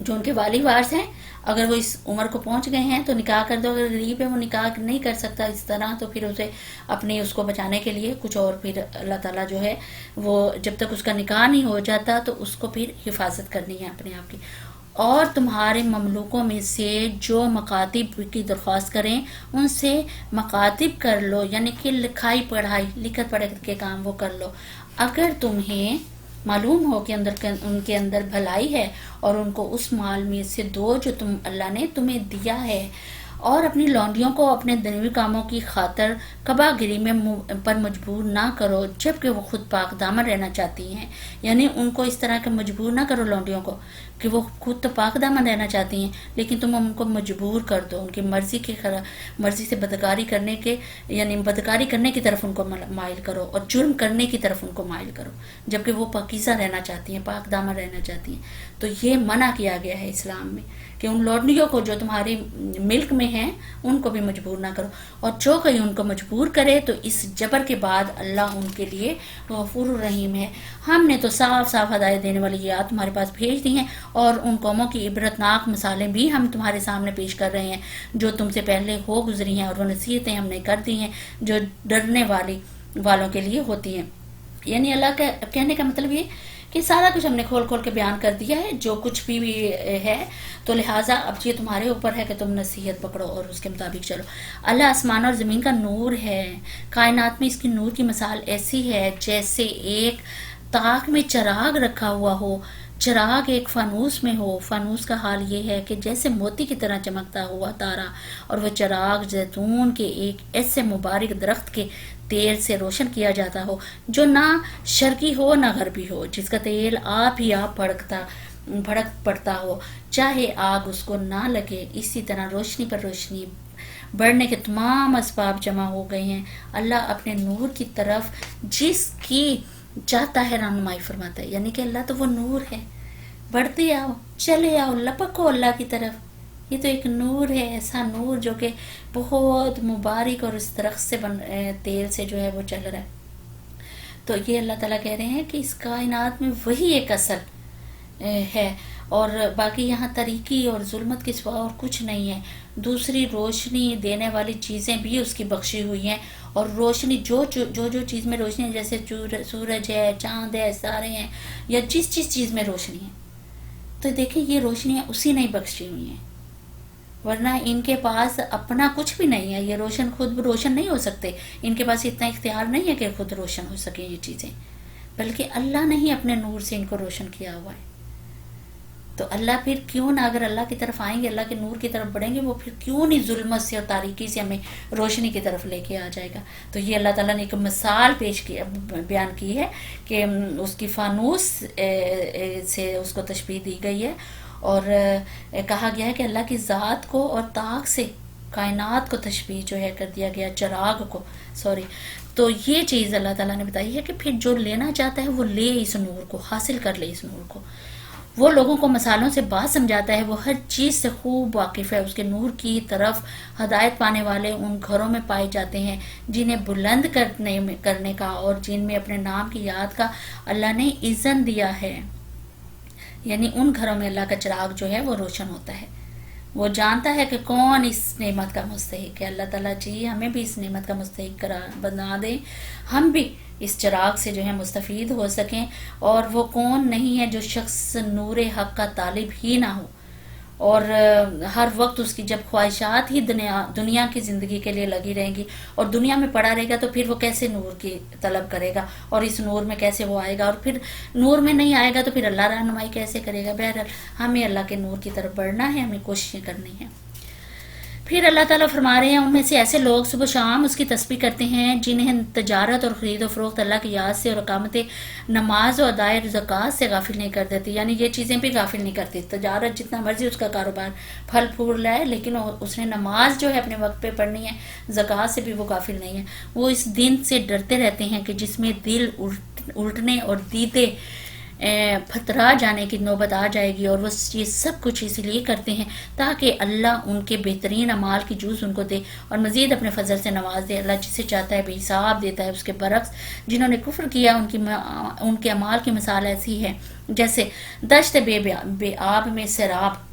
جو ان کے والی وارث ہیں اگر وہ اس عمر کو پہنچ گئے ہیں تو نکاح کر دو. اگر غریب ہے وہ نکاح نہیں کر سکتا اس طرح تو پھر اسے اپنے اس کو بچانے کے لیے کچھ اور پھر اللہ تعالیٰ جو ہے وہ جب تک اس کا نکاح نہیں ہو جاتا تو اس کو پھر حفاظت کرنی ہے اپنے آپ کی. اور تمہارے مملوکوں میں سے جو مکاتب کی درخواست کریں ان سے مکاتب کر لو. یعنی کہ لکھائی پڑھائی لکھت پڑھ کے کام وہ کر لو. اگر تمہیں معلوم ہو کہ ان کے اندر بھلائی ہے اور ان کو اس مال میں سے دو جو اللہ نے تمہیں دیا ہے. اور اپنی لونڈیوں کو اپنے دنیوی کاموں کی خاطر قبا گری میں پر مجبور نہ کرو جبکہ وہ خود پاک دامن رہنا چاہتی ہیں. یعنی ان کو اس طرح کے مجبور نہ کرو لونڈیوں کو کہ وہ خود تو پاک دامن رہنا چاہتی ہیں لیکن تم ان کو مجبور کر دو ان کی مرضی سے بدکاری کرنے کے یعنی بدکاری کرنے کی طرف ان کو مائل کرو اور جرم کرنے کی طرف ان کو مائل کرو جبکہ وہ پاکیزہ رہنا چاہتی ہیں پاک دامن رہنا چاہتی ہیں. تو یہ منع کیا گیا ہے اسلام میں کہ ان لوڈنیوں کو جو تمہاری ملک میں ہیں ان کو بھی مجبور نہ کرو. اور جو کوئی ان کو مجبور کرے تو اس جبر کے بعد اللہ ان کے لیے غفور الرحیم ہے. ہم نے تو صاف صاف ہدایت دینے والی یہ آیات تمہارے پاس بھیج دی ہیں اور ان قوموں کی عبرتناک مثالیں بھی ہم تمہارے سامنے پیش کر رہے ہیں جو تم سے پہلے ہو گزری ہیں اور وہ نصیحتیں ہم نے کر دی ہیں جو ڈرنے والوں کے لیے ہوتی ہیں. یعنی اللہ کا کہنے کا مطلب یہ کہ سارا کچھ ہم نے کھول کھول کے بیان کر دیا ہے جو کچھ بھی ہے تو لہٰذا اب یہ تمہارے اوپر ہے کہ تم نصیحت پکڑو اور اس کے مطابق چلو. اللہ آسمان اور زمین کا نور ہے. کائنات میں اس کی نور کی مثال ایسی ہے جیسے ایک تاک میں چراغ رکھا ہوا ہو. چراغ ایک فانوس میں ہو. فانوس کا حال یہ ہے کہ جیسے موتی کی طرح چمکتا ہوا تارا اور وہ چراغ زیتون کے ایک ایسے مبارک درخت کے تیل سے روشن کیا جاتا ہو جو نہ شرقی ہو نہ غربی ہو جس کا تیل آپ ہی آپ بھڑک پڑتا ہو چاہے آگ اس کو نہ لگے. اسی طرح روشنی پر روشنی بڑھنے کے تمام اسباب جمع ہو گئے ہیں. اللہ اپنے نور کی طرف جس کی چاہتا ہے رہنمائی فرماتا ہے. یعنی کہ اللہ تو وہ نور ہے. بڑھتے آؤ چلے آؤ لپکو اللہ کی طرف. یہ تو ایک نور ہے ایسا نور جو کہ بہت مبارک اور اس درخت سے تیل سے جو ہے وہ چل رہا ہے. تو یہ اللہ تعالیٰ کہہ رہے ہیں کہ اس کائنات میں وہی ایک اصل ہے اور باقی یہاں تاریکی اور ظلمت کے سوا اور کچھ نہیں ہے. دوسری روشنی دینے والی چیزیں بھی اس کی بخشی ہوئی ہیں اور روشنی جو چیز میں روشنی ہے جیسے سورج ہے چاند ہے ستارے ہیں یا جس چیز میں روشنی ہے تو دیکھیں یہ روشنیاں اسی نے بخشی ہوئی ہیں ورنہ ان کے پاس اپنا کچھ بھی نہیں ہے. یہ روشن خود روشن نہیں ہو سکتے. ان کے پاس اتنا اختیار نہیں ہے کہ خود روشن ہو سکے یہ چیزیں بلکہ اللہ نے ہی اپنے نور سے ان کو روشن کیا ہوا ہے. تو اللہ پھر کیوں نہ اگر اللہ کی طرف آئیں گے اللہ کے نور کی طرف بڑھیں گے وہ پھر کیوں نہیں ظلمت سے اور تاریکی سے ہمیں روشنی کی طرف لے کے آ جائے گا. تو یہ اللہ تعالیٰ نے ایک مثال بیان کی ہے کہ اس کی فانوس سے اس کو تشبیہ دی گئی ہے اور کہا گیا ہے کہ اللہ کی ذات کو اور طاق سے کائنات کو تشبیہ جو ہے کر دیا گیا چراغ کو تو یہ چیز اللہ تعالیٰ نے بتائی ہے کہ پھر جو لینا چاہتا ہے وہ لے اس نور کو حاصل کر لے اس نور کو. وہ لوگوں کو مثالوں سے بات سمجھاتا ہے. وہ ہر چیز سے خوب واقف ہے. اس کے نور کی طرف ہدایت پانے والے ان گھروں میں پائے جاتے ہیں جنہیں بلند کرنے کا اور جن میں اپنے نام کی یاد کا اللہ نے اذن دیا ہے. یعنی ان گھروں میں اللہ کا چراغ جو ہے وہ روشن ہوتا ہے. وہ جانتا ہے کہ کون اس نعمت کا مستحق ہے. اللہ تعالیٰ جی ہمیں بھی اس نعمت کا مستحق بنا دیں ہم بھی اس چراغ سے جو ہے مستفید ہو سکیں. اور وہ کون نہیں ہے جو شخص نور حق کا طالب ہی نہ ہو اور ہر وقت اس کی جب خواہشات ہی دنیا کی زندگی کے لیے لگی رہیں گی اور دنیا میں پڑا رہے گا تو پھر وہ کیسے نور کی طلب کرے گا اور اس نور میں کیسے وہ آئے گا اور پھر نور میں نہیں آئے گا تو پھر اللہ رہنمائی کیسے کرے گا. بہرحال ہمیں اللہ کے نور کی طرف بڑھنا ہے ہمیں کوششیں کرنی ہیں. پھر اللہ تعالیٰ فرما رہے ہیں ان میں سے ایسے لوگ صبح شام اس کی تسبیح کرتے ہیں جنہیں تجارت اور خرید و فروخت اللہ کی یاد سے اور اقامت نماز و ادائے زکوٰۃ سے غافل نہیں کر دیتی. یعنی یہ چیزیں بھی غافل نہیں کرتی. تجارت جتنا مرضی اس کا کاروبار پھل پھول لائے لیکن اس نے نماز جو ہے اپنے وقت پہ پڑھنی ہے. زکوٰۃ سے بھی وہ غافل نہیں ہے. وہ اس دن سے ڈرتے رہتے ہیں کہ جس میں دل الٹنے اور دیدے پھترا جانے کی نوبت آ جائے گی، اور وہ یہ سب کچھ اس لیے کرتے ہیں تاکہ اللہ ان کے بہترین اعمال کی جوز ان کو دے اور مزید اپنے فضل سے نواز دے۔ اللہ جسے چاہتا ہے بے حساب دیتا ہے۔ اس کے برعکس جنہوں نے کفر کیا ان کے اعمال کی مثال ایسی ہے جیسے دشت بے آب میں سیراب،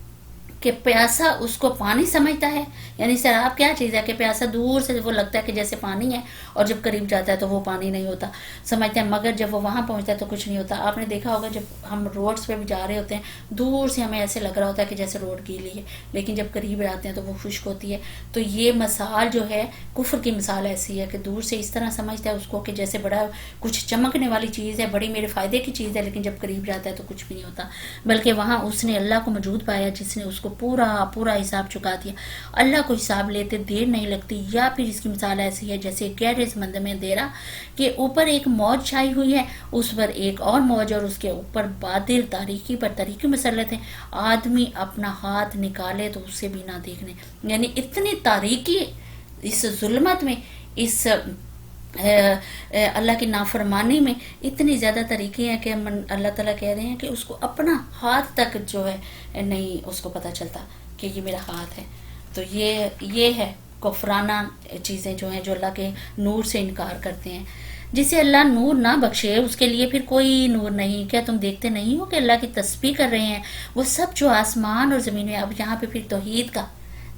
کہ پیاسا اس کو پانی سمجھتا ہے، یعنی سیراب کیا چیز ہے کہ پیاسا دور سے وہ لگتا ہے کہ جیسے پانی ہے، اور جب قریب جاتا ہے تو وہ پانی نہیں ہوتا سمجھتے ہیں، مگر جب وہ وہاں پہنچتا ہے تو کچھ نہیں ہوتا۔ آپ نے دیکھا ہوگا جب ہم روڈز پہ بھی جا رہے ہوتے ہیں، دور سے ہمیں ایسے لگ رہا ہوتا ہے کہ جیسے روڈ گیلی ہے، لیکن جب قریب آتے ہیں تو وہ خشک ہوتی ہے۔ تو یہ مثال جو ہے کفر کی مثال ایسی ہے کہ دور سے اس طرح سمجھتا ہے اس کو کہ جیسے بڑا کچھ چمکنے والی چیز ہے، بڑی میرے فائدے کی چیز ہے، لیکن جب قریب جاتا ہے تو کچھ بھی نہیں ہوتا، بلکہ وہاں اس نے اللہ کو موجود پایا جس نے اس کو پورا حساب چکا دیا۔ اللہ کو حساب لیتے دیر نہیں لگتی۔ یا پھر اس کی مثال ایسی ہے جیسے گہرے سمندر میں اندھیرا کہ اوپر ایک موج چھائی ہوئی ہے، اس پر ایک اور موج، اور اس کے اوپر بادل تاریکی پر تاریکی مسلط ہیں، آدمی اپنا ہاتھ نکالے تو اسے بھی نہ دیکھنے، یعنی اتنی تاریکی اس ظلمت میں، اس اللہ کی نافرمانی میں اتنی زیادہ طریقے ہیں کہ اللہ تعالیٰ کہہ رہے ہیں کہ اس کو اپنا ہاتھ تک جو ہے نہیں اس کو پتہ چلتا کہ یہ میرا ہاتھ ہے۔ تو یہ ہے کفرانہ چیزیں جو ہیں جو اللہ کے نور سے انکار کرتے ہیں۔ جسے اللہ نور نہ بخشے اس کے لیے پھر کوئی نور نہیں۔ کیا تم دیکھتے نہیں ہو کہ اللہ کی تسبیح کر رہے ہیں وہ سب جو آسمان اور زمین میں؟ اب یہاں پہ پھر توحید کا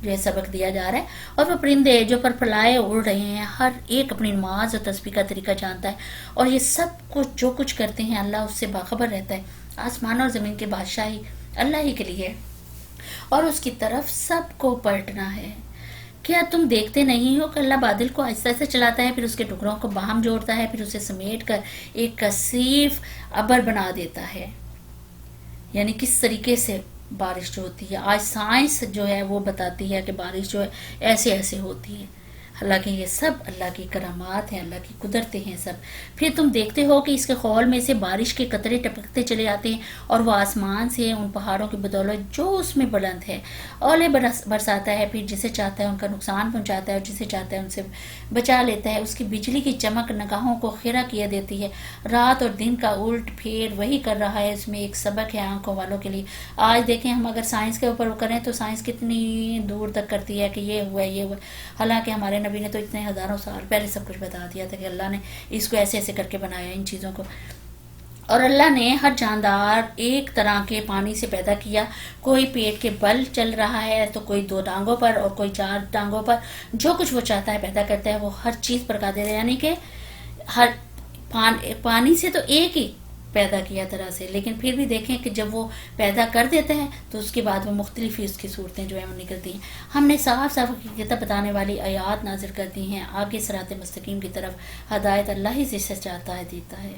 جو ہے سبق دیا جا رہا ہے، اور وہ پرندے جو پر پھلائے اڑ رہے ہیں، ہر ایک اپنی نماز اور تسبیح کا طریقہ جانتا ہے، اور یہ سب کچھ جو کچھ کرتے ہیں اللہ اس سے باخبر رہتا ہے۔ آسمان اور زمین کے بادشاہی اللہ ہی کے لیے ہے، اور اس کی طرف سب کو پلٹنا ہے۔ کیا تم دیکھتے نہیں ہو کہ اللہ بادل کو آہستہ آہستہ چلاتا ہے، پھر اس کے ٹکڑوں کو باہم جوڑتا ہے، پھر اسے سمیٹ کر ایک کثیف ابر بنا دیتا ہے؟ یعنی کس طریقے سے بارش جو ہوتی ہے، آج سائنس جو ہے وہ بتاتی ہے کہ بارش جو ہے ایسے ہوتی ہے۔ حالانکہ یہ سب اللہ کی کرامات ہیں، اللہ کی قدرتیں ہیں سب۔ پھر تم دیکھتے ہو کہ اس کے خول میں سے بارش کے قطرے ٹپکتے چلے آتے ہیں، اور وہ آسمان سے ان پہاڑوں کی بدولت جو اس میں بلند ہے اولے برساتا ہے، پھر جسے چاہتا ہے ان کا نقصان پہنچاتا ہے، اور جسے چاہتا ہے ان سے بچا لیتا ہے۔ اس کی بجلی کی چمک نگاہوں کو خیرہ کیا دیتی ہے، رات اور دن کا الٹ پھیر وہی کر رہا ہے۔ اس میں ایک سبق ہے آنکھوں والوں کے لیے۔ آج دیکھیں ہم اگر سائنس کے اوپر کریں تو سائنس کتنی دور تک کرتی ہے کہ یہ ہوا ہے، یہ ہوا ہے، حالانکہ ہمارے نبی نے تو اتنے ہزاروں سال پہلے سب کچھ بتا دیا تھا کہ اللہ نے اس کو ایسے کر کے بنایا ان چیزوں کو۔ اور اللہ نے ہر جاندار ایک طرح کے پانی سے پیدا کیا، کوئی پیٹ کے بل چل رہا ہے تو کوئی 2 ٹانگوں پر اور کوئی 4 ٹانگوں پر، جو کچھ وہ چاہتا ہے پیدا کرتا ہے، وہ ہر چیز پر قادر ہے۔ یعنی کہ ہر پانی سے تو ایک ہی پیدا کیا طرح سے، لیکن پھر بھی دیکھیں کہ جب وہ پیدا کر دیتا ہے تو اس کے بعد وہ مختلف ہی اس کی صورتیں جو ہیں وہ نکلتی ہیں۔ ہم نے صاف حقیقت بتانے والی آیات نازل کر دی ہیں، آگے صراط مستقیم کی طرف ہدایت اللہ ہی سے چاہتا ہے دیتا ہے،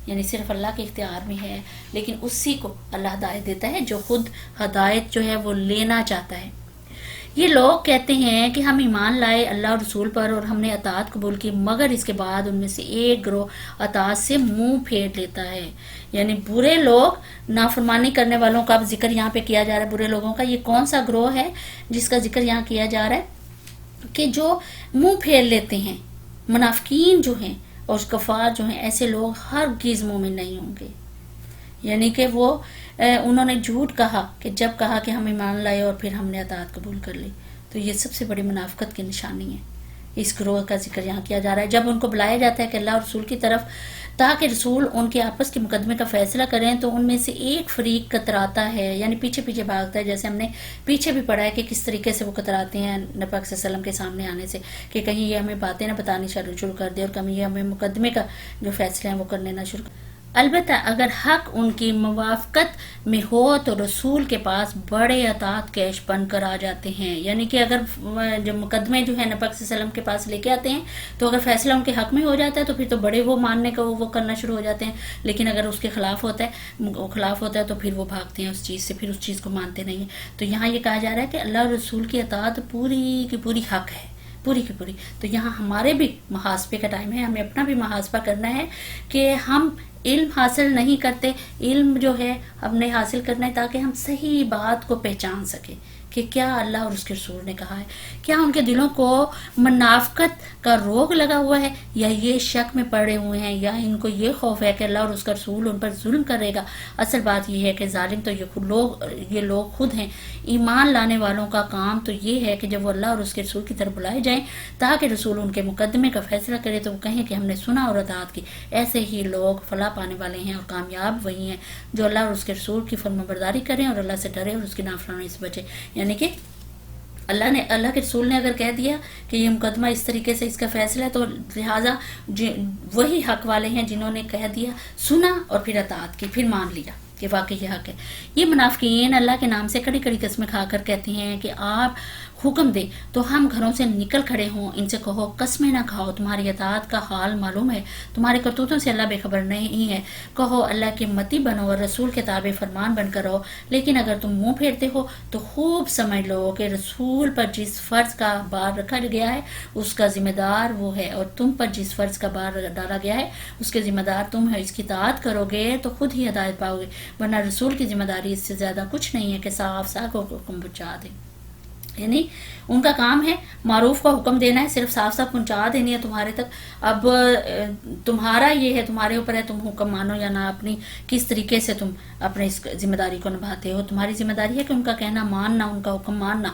یعنی صرف اللہ کے اختیار میں ہے، لیکن اسی کو اللہ ہدایت دیتا ہے جو خود ہدایت جو ہے وہ لینا چاہتا ہے۔ یہ لوگ کہتے ہیں کہ ہم ایمان لائے اللہ اور رسول پر اور ہم نے اطاعت قبول کی، مگر اس کے بعد ان میں سے ایک گروہ اطاعت سے منہ پھیر لیتا ہے۔ یعنی برے لوگ، نافرمانی کرنے والوں کا ذکر یہاں پہ کیا جا رہا ہے۔ برے لوگوں کا یہ کون سا گروہ ہے جس کا ذکر یہاں کیا جا رہا ہے کہ جو منہ پھیر لیتے ہیں؟ منافقین جو ہیں اور کفار جو ہیں، ایسے لوگ ہرگز مومن نہیں ہوں گے۔ یعنی کہ وہ انہوں نے جھوٹ کہا کہ جب کہا کہ ہم ایمان لائے اور پھر ہم نے اطاعت قبول کر لی، تو یہ سب سے بڑی منافقت کی نشانی ہے۔ اس گروہ کا ذکر یہاں کیا جا رہا ہے۔ جب ان کو بلایا جاتا ہے کہ اللہ اور رسول کی طرف تاکہ رسول ان کے آپس کے مقدمے کا فیصلہ کریں، تو ان میں سے ایک فریق کتراتا ہے، یعنی پیچھے پیچھے بھاگتا ہے، جیسے ہم نے پیچھے بھی پڑھا ہے کہ کس طریقے سے وہ کتراتے ہیں نبی پاک صلی اللہ علیہ وسلم کے سامنے آنے سے، کہ کہیں یہ ہمیں باتیں نہ بتانی شروع کر دے، اور کہیں یہ ہمیں مقدمے کا جو فیصلہ ہے وہ کرنے نہ شروع کر۔ البتہ اگر حق ان کی موافقت میں ہو تو رسول کے پاس بڑے اطاعت کیش بن کر آ جاتے ہیں۔ یعنی کہ اگر جو مقدمے جو ہے نبی پاک صلی اللہ علیہ وسلم کے پاس لے کے آتے ہیں، تو اگر فیصلہ ان کے حق میں ہو جاتا ہے تو پھر تو بڑے وہ ماننے کا وہ کرنا شروع ہو جاتے ہیں، لیکن اگر اس کے خلاف ہوتا ہے تو پھر وہ بھاگتے ہیں اس چیز سے، پھر اس چیز کو مانتے نہیں ہیں۔ تو یہاں یہ کہا جا رہا ہے کہ اللہ اور رسول کی اطاعت پوری کی پوری حق ہے، پوری کی پوری۔ تو یہاں ہمارے بھی محاسبے کا ٹائم ہے، ہمیں اپنا بھی محاسبہ کرنا ہے کہ ہم علم حاصل نہیں کرتے، علم جو ہے ہم نے حاصل کرنا ہے تاکہ ہم صحیح بات کو پہچان سکیں کہ کیا اللہ اور اس کے رسول نے کہا ہے، کیا ان کے دلوں کو منافقت کا روگ لگا ہوا ہے، یا یہ شک میں پڑے ہوئے ہیں، یا ان کو یہ خوف ہے کہ اللہ اور اس کا رسول ان پر ظلم کرے گا۔ اصل بات یہ ہے کہ ظالم تو یہ لوگ خود ہیں۔ ایمان لانے والوں کا کام تو یہ ہے کہ جب وہ اللہ اور اس کے رسول کی طرف بلائے جائیں تاکہ رسول ان کے مقدمے کا فیصلہ کرے تو وہ کہیں کہ ہم نے سنا اور اطاعت کی۔ ایسے ہی لوگ فلاح پانے والے ہیں اور کامیاب وہی ہیں جو اللہ اور اس کے رسول کی فرمانبرداری کریں اور اللہ سے ڈرے اور اس کی نافرمانی سے بچے۔ یعنی کہ اللہ کے رسول نے اگر کہہ دیا کہ یہ مقدمہ اس طریقے سے اس کا فیصلہ ہے تو لہٰذا وہی حق والے ہیں جنہوں نے کہہ دیا، سنا اور پھر اطاعت کی، پھر مان لیا کہ واقعی یہ حق ہے۔ یہ منافقین اللہ کے نام سے کڑی کڑی قسمیں کھا کر کہتے ہیں کہ آپ حکم دیں تو ہم گھروں سے نکل کھڑے ہوں، ان سے کہو قسمیں نہ کھاؤ، تمہاری اطاعت کا حال معلوم ہے، تمہارے کرتوتوں سے اللہ بے خبر نہیں ہے، کہو اللہ کے متی بنو اور رسول کے تابع فرمان بن کر رہو۔ لیکن اگر تم منہ پھیرتے ہو تو خوب سمجھ لو کہ رسول پر جس فرض کا بار رکھا گیا ہے اس کا ذمہ دار وہ ہے، اور تم پر جس فرض کا بار ڈالا گیا ہے اس کے ذمہ دار تم ہے۔ اس کی اطاعت کرو گے تو خود ہی ہدایت پاؤ گے، ورنہ رسول کی ذمہ داری اس سے زیادہ کچھ نہیں ہے کہ صاف صاف حکم پہنچا دیں۔ یعنی ان کا کام ہے معروف کا حکم دینا ہے، صرف صاف صاف پہنچا دینی ہے تمہارے تک۔ اب تمہارا یہ ہے، تمہارے اوپر ہے تم حکم مانو یا نہ، اپنی کس طریقے سے تم اپنے اس ذمہ داری کو نبھاتے ہو۔ تمہاری ذمہ داری ہے کہ ان کا کہنا ماننا، ان کا حکم ماننا۔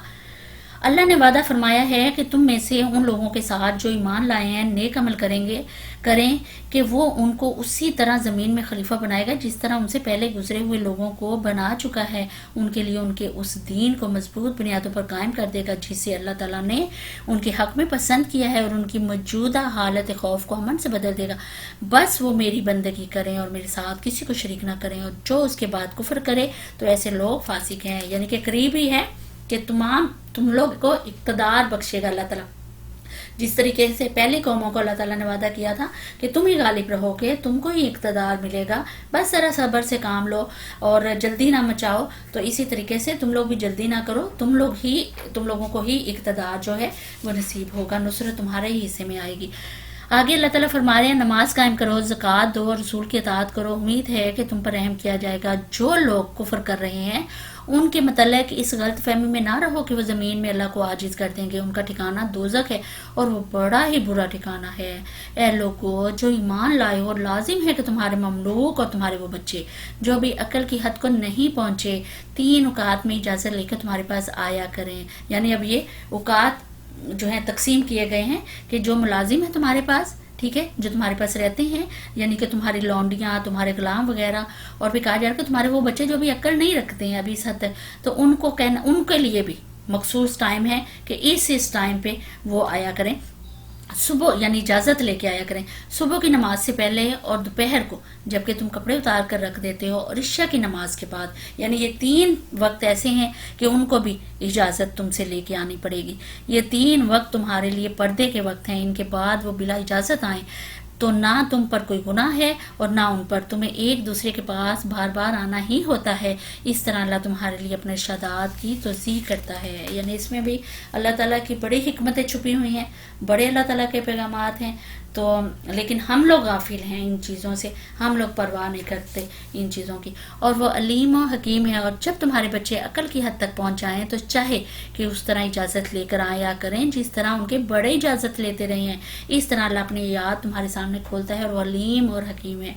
اللہ نے وعدہ فرمایا ہے کہ تم میں سے ان لوگوں کے ساتھ جو ایمان لائے ہیں نیک عمل کریں کہ وہ ان کو اسی طرح زمین میں خلیفہ بنائے گا جس طرح ان سے پہلے گزرے ہوئے لوگوں کو بنا چکا ہے۔ ان کے لیے ان کے اس دین کو مضبوط بنیادوں پر قائم کر دے گا جسے اللہ تعالیٰ نے ان کے حق میں پسند کیا ہے، اور ان کی موجودہ حالت خوف کو امن سے بدل دے گا۔ بس وہ میری بندگی کریں اور میرے ساتھ کسی کو شریک نہ کریں، اور جو اس کے بعد کفر کرے تو ایسے لوگ فاسق ہیں۔ یعنی کہ قریب ہی ہے کہ تم لوگ کو اقتدار بخشے گا اللہ تعالیٰ، جس طریقے سے پہلی قوموں کو اللہ تعالیٰ نے وعدہ کیا تھا کہ تم ہی غالب رہو گے، تم کو ہی اقتدار ملے گا، بس ذرا صبر سے کام لو اور جلدی نہ مچاؤ۔ تو اسی طریقے سے تم لوگ بھی جلدی نہ کرو، تم لوگوں کو ہی اقتدار جو ہے وہ نصیب ہوگا، نصرت تمہارے ہی حصے میں آئے گی۔ آگے اللہ تعالیٰ فرما رہے ہیں نماز قائم کرو، زکوٰۃ دو اور رسول کی اطاعت کرو، امید ہے کہ تم پر رحم کیا جائے گا۔ جو لوگ کفر کر رہے ہیں ان کے متعلق اس غلط فہمی میں نہ رہو کہ وہ زمین میں اللہ کو عاجز کر دیں گے، ان کا ٹھکانہ دوزخ ہے اور وہ بڑا ہی برا ٹھکانہ ہے۔ اے لوگو جو ایمان لائے ہو، اور لازم ہے کہ تمہارے مملوک اور تمہارے وہ بچے جو بھی عقل کی حد کو نہیں پہنچے 3 اوقات میں اجازت لے کر تمہارے پاس آیا کریں۔ یعنی اب یہ اوقات جو ہیں تقسیم کیے گئے ہیں کہ جو ملازم ہے تمہارے پاس، ٹھیک ہے، جو تمہارے پاس رہتے ہیں، یعنی کہ تمہاری لونڈیاں، تمہارے غلام وغیرہ، اور بھی کہا جا رہا ہے کہ تمہارے وہ بچے جو بھی عقل نہیں رکھتے ہیں ابھی اس حد تک، تو ان کو کہنا، ان کے لیے بھی مخصوص ٹائم ہے کہ اس ٹائم پہ وہ آیا کریں، صبح یعنی اجازت لے کے آیا کریں، صبح کی نماز سے پہلے اور دوپہر کو جبکہ تم کپڑے اتار کر رکھ دیتے ہو، اور عشاء کی نماز کے بعد۔ یعنی یہ 3 وقت ایسے ہیں کہ ان کو بھی اجازت تم سے لے کے آنی پڑے گی۔ یہ 3 وقت تمہارے لیے پردے کے وقت ہیں، ان کے بعد وہ بلا اجازت آئیں تو نہ تم پر کوئی گناہ ہے اور نہ ان پر، تمہیں ایک دوسرے کے پاس بار بار آنا ہی ہوتا ہے۔ اس طرح اللہ تمہارے لیے اپنے ارشادات کی توضیح کرتا ہے۔ یعنی اس میں بھی اللہ تعالیٰ کی بڑی حکمتیں چھپی ہوئی ہیں، بڑے اللہ تعالیٰ کے پیغامات ہیں، تو لیکن ہم لوگ غافل ہیں ان چیزوں سے، ہم لوگ پرواہ نہیں کرتے ان چیزوں کی۔ اور وہ علیم و حکیم ہے، اور جب تمہارے بچے عقل کی حد تک پہنچ جائیں تو چاہے کہ اس طرح اجازت لے کر آیا کریں جس طرح ان کے بڑے اجازت لیتے رہے ہیں، اس طرح اللہ اپنی یاد تمہارے سامنے کھولتا ہے، اور وہ علیم اور حکیم ہے۔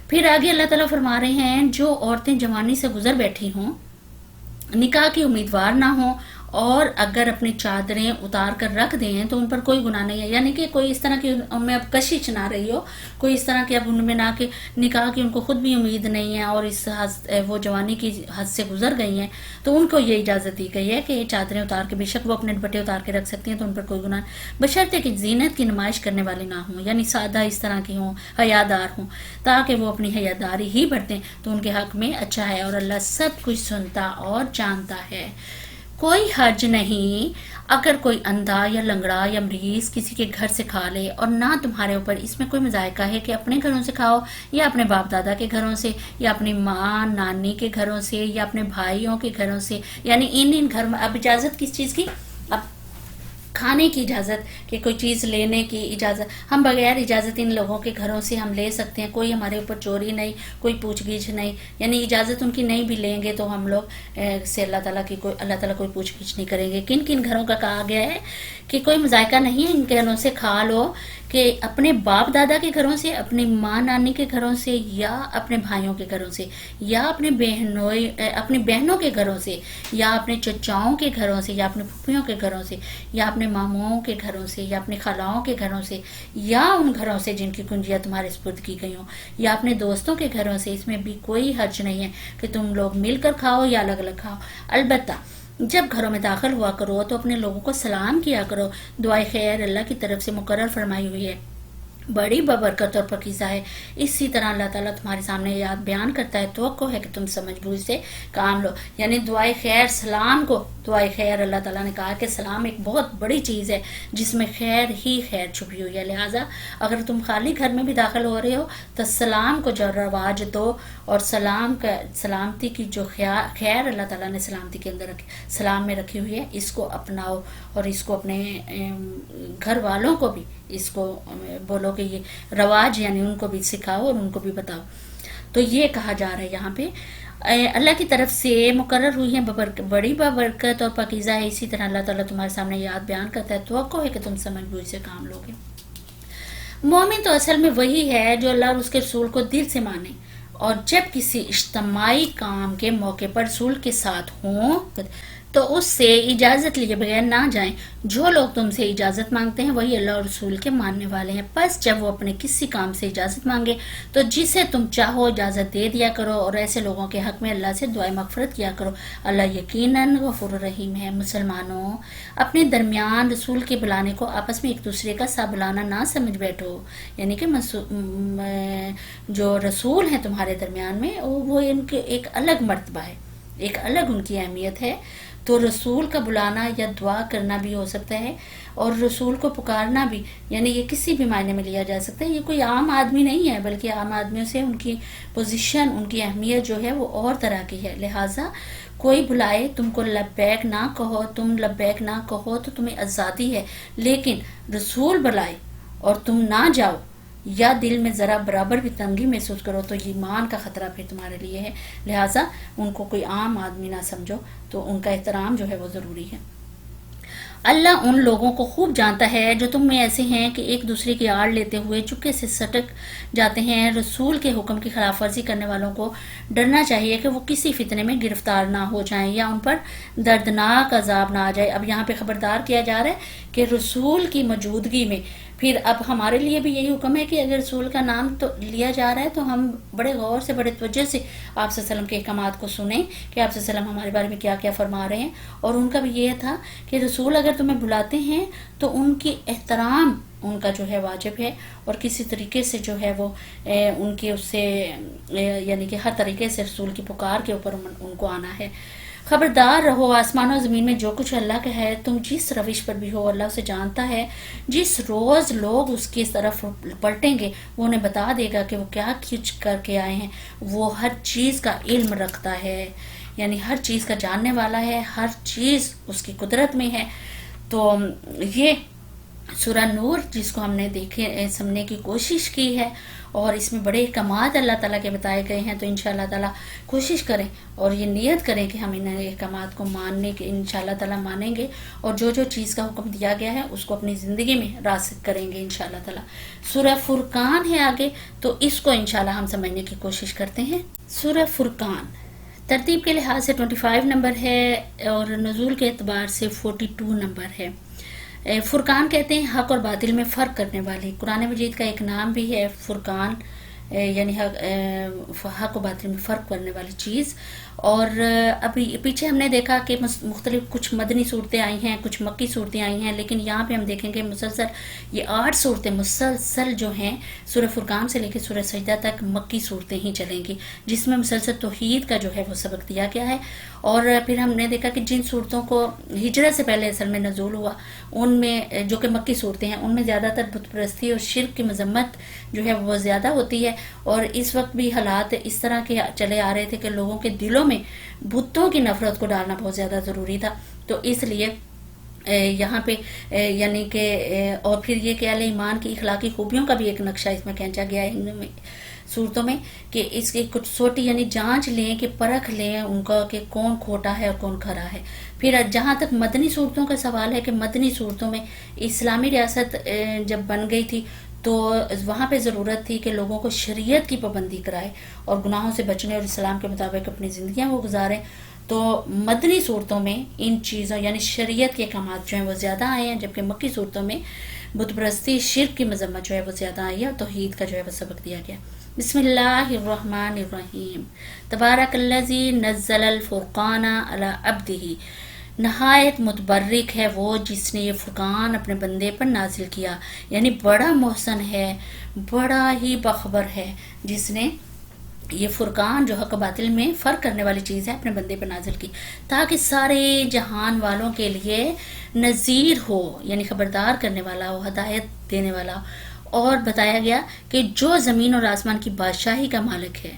پھر آگے اللہ تعالیٰ فرما رہے ہیں جو عورتیں جوانی سے گزر بیٹھی ہوں، نکاح کی امیدوار نہ ہوں، اور اگر اپنی چادریں اتار کر رکھ دیں تو ان پر کوئی گناہ نہیں ہے۔ یعنی کہ کوئی اس طرح کی ان میں اب کشش نہ رہی ہو، کوئی اس طرح کی اب ان میں نہ کہ نکاح کی ان کو خود بھی امید نہیں ہے اور وہ جوانی کی حد سے گزر گئی ہیں، تو ان کو یہ اجازت دی گئی ہے کہ یہ چادریں اتار کے، بے شک وہ اپنے دوپٹے اتار کے رکھ سکتی ہیں، تو ان پر کوئی گناہ نہیں، بشرطے کہ زینت کی نمائش کرنے والے نہ ہوں، یعنی سادہ اس طرح کی ہوں، حیادار ہوں، تاکہ وہ اپنی حیاداری ہی برتیں تو ان کے حق میں اچھا ہے، اور اللہ سب کچھ سنتا اور جانتا ہے۔ کوئی حرج نہیں اگر کوئی اندھا یا لنگڑا یا مریض کسی کے گھر سے کھا لے، اور نہ تمہارے اوپر اس میں کوئی مذائقہ ہے کہ اپنے گھروں سے کھاؤ یا اپنے باپ دادا کے گھروں سے یا اپنی ماں نانی کے گھروں سے یا اپنے بھائیوں کے گھروں سے، یعنی ان گھر میں اب اجازت کس چیز کی؟ اب کھانے کی اجازت، کہ کوئی چیز لینے کی اجازت، ہم بغیر اجازت ان لوگوں کے گھروں سے ہم لے سکتے ہیں، کوئی ہمارے اوپر چوری نہیں، کوئی پوچھ گچھ نہیں، یعنی اجازت ان کی نہیں بھی لیں گے تو ہم لوگ سے اللہ تعالیٰ کوئی پوچھ گچھ نہیں کریں گے۔ کن کن گھروں کا کہا گیا ہے کہ کوئی مذائقہ نہیں ہے ان گھروں سے کھا لو، کہ اپنے باپ دادا کے گھروں سے، اپنی ماں نانی کے گھروں سے، یا اپنے بھائیوں کے گھروں سے، یا اپنی بہنوں کے گھروں سے، یا اپنے چچاؤں کے گھروں سے، یا اپنے پھوپھیوں کے گھروں سے، یا اپنے ماموں کے گھروں سے، یا اپنے خالاؤں کے گھروں سے، یا ان گھروں سے جن کی کنجیاں تمہارے سپرد کی گئی ہوں، یا اپنے دوستوں کے گھروں سے۔ اس میں بھی کوئی حرج نہیں ہے کہ تم لوگ مل کر کھاؤ یا الگ الگ کھاؤ۔ البتہ جب گھروں میں داخل ہوا کرو تو اپنے لوگوں کو سلام کیا کرو۔ دعائے خیر اللہ کی طرف سے مقرر فرمائی ہوئی ہے، بڑی ببرکت اور پاکیزہ ہے۔ اسی طرح اللہ تعالیٰ تمہارے سامنے یاد بیان کرتا ہے، توقع ہے کہ تم سمجھ بوجھ سے کام لو۔ یعنی دعائے خیر، سلام کو دعائے خیر، اللہ تعالیٰ نے کہا کہ سلام ایک بہت بڑی چیز ہے جس میں خیر ہی خیر چھپی ہوئی ہے، لہٰذا اگر تم خالی گھر میں بھی داخل ہو رہے ہو تو سلام کو جو رواج دو، اور سلامتی کی جو خیر اللہ تعالیٰ نے سلامتی کے اندر سلام میں رکھی ہوئی ہے، اس کو اپناؤ، اور اس کو اپنے گھر والوں کو بھی اس کو بولو کہ یہ رواج، یعنی ان کو بھی سکھاؤ اور ان کو بھی بتاؤ۔ تو یہ کہا جا رہا ہے یہاں پہ اللہ کی طرف سے مقرر ہوئی ہیں بڑی بابرکت اور پاکیزہ ہے۔ اسی طرح اللہ تعالیٰ تمہارے سامنے یاد بیان کرتا ہے، توقع ہے کہ تم سمجھ بوجھ سے کام لوگے۔ مومن تو اصل میں وہی ہے جو اللہ اور اس کے رسول کو دل سے مانے، اور جب کسی اجتماعی کام کے موقع پر رسول کے ساتھ ہوں تو اس سے اجازت لیے بغیر نہ جائیں۔ جو لوگ تم سے اجازت مانگتے ہیں وہی اللہ اور رسول کے ماننے والے ہیں۔ پس جب وہ اپنے کسی کام سے اجازت مانگے تو جسے تم چاہو اجازت دے دیا کرو، اور ایسے لوگوں کے حق میں اللہ سے دعائیں مغفرت کیا کرو، اللہ یقیناً غفور رحیم ہے۔ مسلمانوں، اپنے درمیان رسول کے بلانے کو آپس میں ایک دوسرے کا سا بلانا نہ سمجھ بیٹھو، یعنی کہ جو رسول ہیں تمہارے درمیان میں وہ ان کے ایک الگ مرتبہ ہے، ایک الگ ان کی اہمیت ہے۔ تو رسول کا بلانا یا دعا کرنا بھی ہو سکتا ہے، اور رسول کو پکارنا بھی، یعنی یہ کسی بھی معنی میں لیا جا سکتا ہے۔ یہ کوئی عام آدمی نہیں ہے، بلکہ عام آدمیوں سے ان کی پوزیشن، ان کی اہمیت جو ہے وہ اور طرح کی ہے۔ لہٰذا کوئی بلائے تم کو لبیک نہ کہو، تم لبیک نہ کہو تو تمہیں آزادی ہے، لیکن رسول بلائے اور تم نہ جاؤ یا دل میں ذرا برابر بھی تنگی محسوس کرو تو ایمان کا خطرہ پھر تمہارے لیے ہے۔ لہٰذا ان کو کوئی عام آدمی نہ سمجھو، تو ان کا احترام جو ہے وہ ضروری ہے۔ اللہ ان لوگوں کو خوب جانتا ہے جو تم میں ایسے ہیں کہ ایک دوسرے کی آڑ لیتے ہوئے چپکے سے سٹک جاتے ہیں۔ رسول کے حکم کی خلاف ورزی کرنے والوں کو ڈرنا چاہیے کہ وہ کسی فتنے میں گرفتار نہ ہو جائیں یا ان پر دردناک عذاب نہ آ جائے۔ اب یہاں پہ خبردار کیا جا رہا ہے کہ رسول کی موجودگی میں، پھر اب ہمارے لیے بھی یہی حکم ہے کہ اگر رسول کا نام تو لیا جا رہا ہے تو ہم بڑے غور سے، بڑے توجہ سے آپ صلی اللہ علیہ وسلم کے احکامات کو سنیں کہ آپ صلی اللہ علیہ وسلم ہمارے بارے میں کیا کیا فرما رہے ہیں۔ اور ان کا بھی یہ تھا کہ رسول اگر تمہیں بلاتے ہیں تو ان کی احترام ان کا جو ہے واجب ہے، اور کسی طریقے سے جو ہے وہ ان کے اس سے یعنی کہ ہر طریقے سے رسول کی پکار کے اوپر ان کو آنا ہے۔ خبردار رہو، آسمان و زمین میں جو کچھ اللہ کا ہے، تم جس روش پر بھی ہو اللہ اسے جانتا ہے۔ جس روز لوگ اس کی طرف پلٹیں گے وہ انہیں بتا دے گا کہ وہ کیا کچھ کر کے آئے ہیں۔ وہ ہر چیز کا علم رکھتا ہے، یعنی ہر چیز کا جاننے والا ہے، ہر چیز اس کی قدرت میں ہے۔ تو یہ سورہ نور جس کو ہم نے سمجھنے کی کوشش کی ہے، اور اس میں بڑے احکامات اللہ تعالیٰ کے بتائے گئے ہیں، تو انشاءاللہ تعالیٰ کوشش کریں اور یہ نیت کریں کہ ہم ان احکامات کو ماننے کے انشاءاللہ تعالیٰ مانیں گے، اور جو جو چیز کا حکم دیا گیا ہے اس کو اپنی زندگی میں راسخ کریں گے انشاءاللہ تعالیٰ۔ سورہ فرقان ہے آگے، تو اس کو انشاءاللہ ہم سمجھنے کی کوشش کرتے ہیں۔ سورہ فرقان ترتیب کے لحاظ سے 25 نمبر ہے، اور نزول کے اعتبار سے 42 نمبر ہے۔ فرقان کہتے ہیں حق اور باطل میں فرق کرنے والی۔ قرآن مجید کا ایک نام بھی ہے فرقان، یعنی حق و باطل میں فرق کرنے والی چیز۔ اور ابھی پیچھے ہم نے دیکھا کہ مختلف کچھ مدنی صورتیں آئی ہیں، کچھ مکی صورتیں آئی ہیں، لیکن یہاں پہ ہم دیکھیں گے مسلسل یہ 8 صورتیں مسلسل جو ہیں سورہ فرقان سے لے کے سورہ سجدہ تک مکی صورتیں ہی چلیں گی، جس میں مسلسل توحید کا جو ہے وہ سبق دیا گیا ہے۔ اور پھر ہم نے دیکھا کہ جن صورتوں کو ہجرت سے پہلے اصل میں نزول ہوا، ان میں جو کہ مکی صورتیں ہیں، ان میں زیادہ تر بت پرستی اور شرک کی مذمت جو ہے وہ زیادہ ہوتی ہے۔ اور اس وقت بھی حالات اس طرح کے چلے آ رہے تھے کہ لوگوں کے دلوں میں بتوں کی نفرت کو ڈالنا بہت زیادہ ضروری تھا، تو اس لیے یہاں پہ یعنی کہ اور پھر یہ کہ اہل ایمان کی اخلاقی خوبیوں کا بھی ایک نقشہ اس میں کھینچا گیا ہے ان میں صورتوں میں، کہ اس کی کچھ چھوٹی یعنی جانچ لیں کہ پرکھ لیں ان کا کہ کون کھوٹا ہے اور کون کھرا ہے۔ پھر جہاں تک مدنی صورتوں کا سوال ہے کہ مدنی صورتوں میں اسلامی ریاست جب بن گئی تھی تو وہاں پہ ضرورت تھی کہ لوگوں کو شریعت کی پابندی کرائے اور گناہوں سے بچنے اور اسلام کے مطابق اپنی زندگیاں وہ گزاریں۔ تو مدنی صورتوں میں ان چیزوں یعنی شریعت کے احکامات جو ہیں وہ زیادہ آئے ہیں، جبکہ مکی صورتوں میں بت پرستی، شرک کی مذمت جو ہے وہ زیادہ آئی ہے اور توحید کا جو ہے وہ سبق دیا گیا۔ بسم اللہ الرحمن الرحیم، تبارک الذی نزل الفرقان علی عبدہ، نہایت متبرک ہے وہ جس نے یہ فرقان اپنے بندے پر نازل کیا، یعنی بڑا محسن ہے، بڑا ہی باخبر ہے جس نے یہ فرقان جو حق باطل میں فرق کرنے والی چیز ہے اپنے بندے پر نازل کی، تاکہ سارے جہان والوں کے لیے نذیر ہو، یعنی خبردار کرنے والا ہو، ہدایت دینے والا ہو۔ اور بتایا گیا کہ جو زمین اور آسمان کی بادشاہی کا مالک ہے،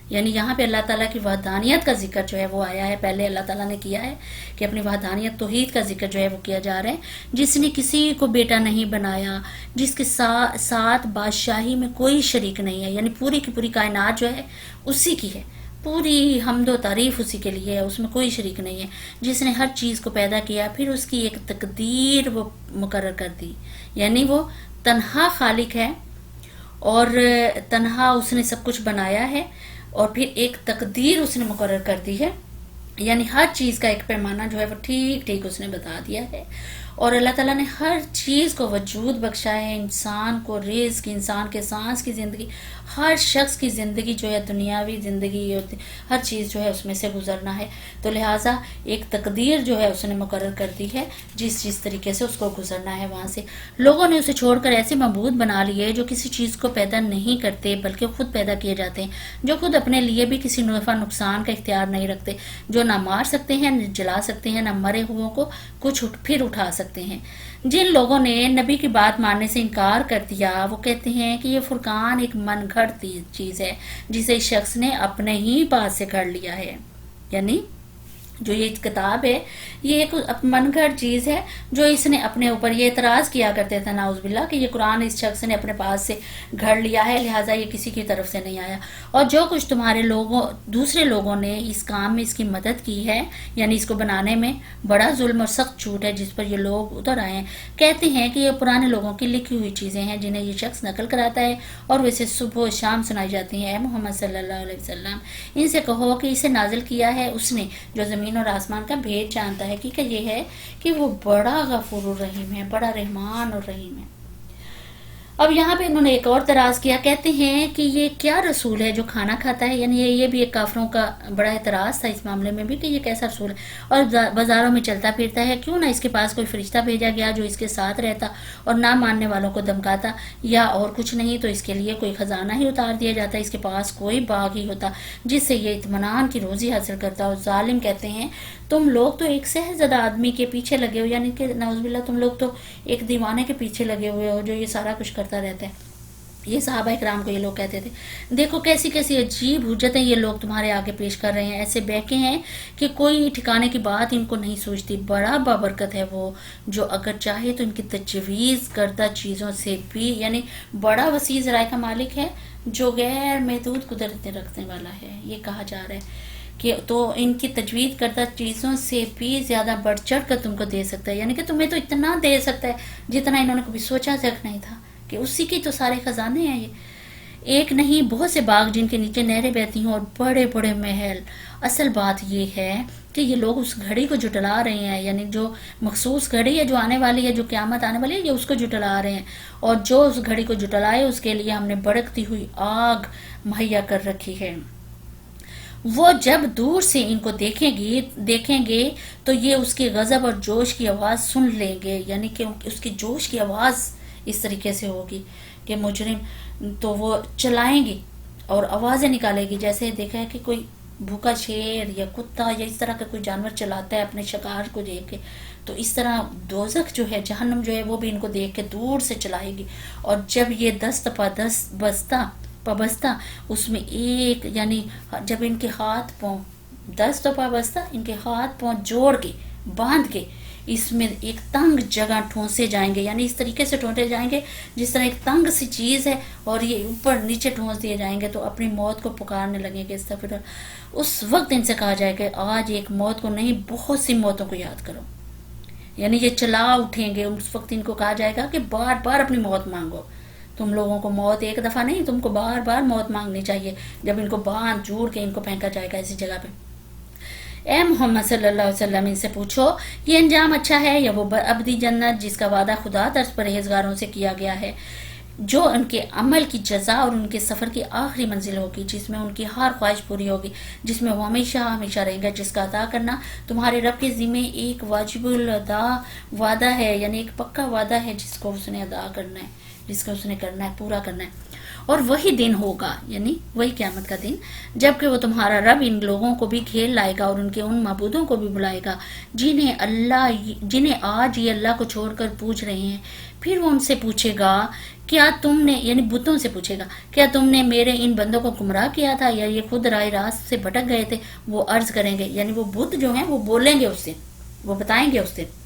یعنی یہاں پہ اللہ تعالیٰ کی وحدانیت کا ذکر جو ہے وہ آیا ہے، پہلے اللہ تعالیٰ نے کیا ہے کہ اپنی وحدانیت توحید کا ذکر جو ہے وہ کیا جا رہا ہے، جس نے کسی کو بیٹا نہیں بنایا، جس کے ساتھ بادشاہی میں کوئی شریک نہیں ہے، یعنی پوری کی پوری کائنات جو ہے اسی کی ہے، پوری حمد و تعریف اسی کے لیے ہے، اس میں کوئی شریک نہیں ہے، جس نے ہر چیز کو پیدا کیا، پھر اس کی ایک تقدیر وہ مقرر کر دی، یعنی وہ تنہا خالق ہے اور تنہا اس نے سب کچھ بنایا ہے اور پھر ایک تقدیر اس نے مقرر کر دی ہے، یعنی ہر چیز کا ایک پیمانہ جو ہے وہ ٹھیک ٹھیک اس نے بتا دیا ہے۔ اور اللہ تعالیٰ نے ہر چیز کو وجود بخشا ہے، انسان کو رزق، انسان کے سانس کی زندگی، ہر شخص کی زندگی جو ہے دنیاوی زندگی ہر چیز جو ہے اس میں سے گزرنا ہے، تو لہٰذا ایک تقدیر جو ہے اس نے مقرر کر دی ہے جس طریقے سے اس کو گزرنا ہے وہاں سے۔ لوگوں نے اسے چھوڑ کر ایسے معبود بنا لیے جو کسی چیز کو پیدا نہیں کرتے بلکہ خود پیدا کیے جاتے ہیں، جو خود اپنے لیے بھی کسی نفع نقصان کا اختیار نہیں رکھتے، جو نہ مار سکتے ہیں نہ جلا سکتے ہیں، نہ مرے ہوئوں کو کچھ پھر اٹھا سکتے ہیں۔ جن لوگوں نے نبی کی بات ماننے سے انکار کر دیا وہ کہتے ہیں کہ یہ فرقان ایک من گھڑت چیز ہے جسے اس شخص نے اپنے ہی پاس سے گھڑ لیا ہے، یعنی جو یہ کتاب ہے یہ ایک من گھڑ چیز ہے جو اس نے اپنے اوپر، یہ اعتراض کیا کرتے تھے نعوذ باللہ کہ یہ قرآن اس شخص نے اپنے پاس سے گھڑ لیا ہے، لہٰذا یہ کسی کی طرف سے نہیں آیا، اور جو کچھ تمہارے دوسرے لوگوں نے اس کام میں اس کی مدد کی ہے، یعنی اس کو بنانے میں، بڑا ظلم اور سخت جھوٹ ہے جس پر یہ لوگ اتر آئے ہیں۔ کہتے ہیں کہ یہ پرانے لوگوں کی لکھی ہوئی چیزیں ہیں جنہیں یہ شخص نقل کراتا ہے اور ویسے صبح و شام سنائی جاتی ہیں۔ اے محمد صلی اللہ علیہ وسلم ان سے کہو کہ اسے نازل کیا ہے اس نے جو زمین اور آسمان کا بھید جانتا ہے، حقیقت یہ ہے کہ وہ بڑا غفور الرحیم ہے، بڑا رحمان اور رحیم ہے۔ اب یہاں پہ انہوں نے ایک اور اعتراض کیا، کہتے ہیں کہ یہ کیا رسول ہے جو کھانا کھاتا ہے، یعنی یہ بھی ایک کافروں کا بڑا اعتراض تھا اس معاملے میں بھی کہ یہ کیسا رسول ہے اور بازاروں میں چلتا پھرتا ہے، کیوں نہ اس کے پاس کوئی فرشتہ بھیجا گیا جو اس کے ساتھ رہتا اور نہ ماننے والوں کو دمکاتا، یا اور کچھ نہیں تو اس کے لیے کوئی خزانہ ہی اتار دیا جاتا، اس کے پاس کوئی باغ ہی ہوتا جس سے یہ اطمینان کی روزی حاصل کرتا۔ اور ظالم کہتے ہیں تم لوگ تو ایک شہزادہ آدمی کے پیچھے لگے ہو، یعنی کہ نعوذ باللہ تم لوگ تو ایک دیوانے کے پیچھے لگے ہوئے ہو جو یہ سارا کچھ کرتا رہتا ہے۔ یہ صحابہ اکرام کو یہ لوگ کہتے تھے، دیکھو کیسی کیسی عجیب حجتیں یہ لوگ تمہارے آگے پیش کر رہے ہیں، ایسے بہکے ہیں کہ کوئی ٹھکانے کی بات ان کو نہیں سوچتی۔ بڑا بابرکت ہے وہ جو اگر چاہے تو ان کی تجویز کردہ چیزوں سے بھی، یعنی بڑا وسیع ذرائع کا مالک ہے جو غیر محدود قدرتیں رکھنے والا ہے، یہ کہا جا رہا ہے کہ تو ان کی تجویز کردہ چیزوں سے بھی زیادہ بڑھ چڑھ کر تم کو دے سکتا ہے، یعنی کہ تمہیں تو اتنا دے سکتا ہے جتنا انہوں نے کبھی سوچا تک نہیں تھا، کہ اسی کی تو سارے خزانے ہیں۔ یہ ایک نہیں بہت سے باغ جن کے نیچے نہریں بہتی ہوں اور بڑے بڑے محل۔ اصل بات یہ ہے کہ یہ لوگ اس گھڑی کو جھٹلا رہے ہیں، یعنی جو مخصوص گھڑی ہے جو آنے والی ہے، جو قیامت آنے والی ہے، یہ اس کو جھٹلا رہے ہیں، اور جو اس گھڑی کو جھٹلائے اس کے لیے ہم نے بھڑکتی ہوئی آگ مہیا کر رکھی ہے۔ وہ جب دور سے ان کو دیکھیں گے تو یہ اس کی غضب اور جوش کی آواز سن لیں گے، یعنی کہ اس کی جوش کی آواز اس طریقے سے ہوگی کہ مجرم تو وہ چلائیں گے اور آوازیں نکالے گی، جیسے دیکھا ہے کہ کوئی بھوکا شیر یا کتا یا اس طرح کا کوئی جانور چلاتا ہے اپنے شکار کو دیکھ کے، تو اس طرح دوزخ جو ہے، جہنم جو ہے، وہ بھی ان کو دیکھ کے دور سے چلائے گی، اور جب یہ دست پابستہ اس میں ایک، یعنی جب ان کے ہاتھ پاؤں دست پابستہ ان کے ہاتھ پاؤں جوڑ کے باندھ کے اس میں ایک تنگ جگہ ٹھونسے جائیں گے، یعنی اس طریقے سے ٹھونسے جائیں گے جس طرح ایک تنگ سی چیز ہے اور یہ اوپر نیچے ٹھونس دیے جائیں گے، تو اپنی موت کو پکارنے لگیں گے استغفر اللہ۔ اس وقت ان سے کہا جائے کہ آج ایک موت کو نہیں، بہت سی موتوں کو یاد کرو، یعنی یہ چلا اٹھیں گے۔ اس وقت ان کو کہا جائے گا کہ بار بار اپنی موت مانگو، تم لوگوں کو موت ایک دفعہ نہیں، تم کو بار بار موت مانگنی چاہیے۔ جب ان کو باندھ جوڑ کے ان کو پھینکا جائے گا ایسی جگہ پہ، اے محمد صلی اللہ علیہ وسلم ان سے پوچھو یہ انجام اچھا ہے یا وہ ابدی جنت جس کا وعدہ خدا طرز پرہیزگاروں سے کیا گیا ہے، جو ان کے عمل کی جزا اور ان کے سفر کی آخری منزل ہوگی، جس میں ان کی ہر خواہش پوری ہوگی، جس میں وہ ہمیشہ ہمیشہ رہیں گا، جس کا ادا کرنا تمہارے رب کے ذمہ ایک واجب الادا وعدہ ہے، یعنی ایک پکا وعدہ ہے جس کو اس نے ادا کرنا ہے، جس کو اس نے کرنا ہے، پورا کرنا ہے۔ اور وہی دن ہوگا، یعنی وہی قیامت کا دن، جبکہ وہ تمہارا رب ان لوگوں کو بھی گھیر لائے گا اور ان کے ان معبودوں کو بھی بلائے گا جنہیں آج یہ اللہ کو چھوڑ کر پوچھ رہے ہیں۔ پھر وہ ان سے پوچھے گا کیا تم نے، یعنی بتوں سے پوچھے گا، کیا تم نے میرے ان بندوں کو گمراہ کیا تھا یا یہ خود راہ راست سے بھٹک گئے تھے؟ وہ عرض کریں گے، یعنی وہ بت جو ہیں وہ بولیں گے اس دن، وہ بتائیں گے اس دن،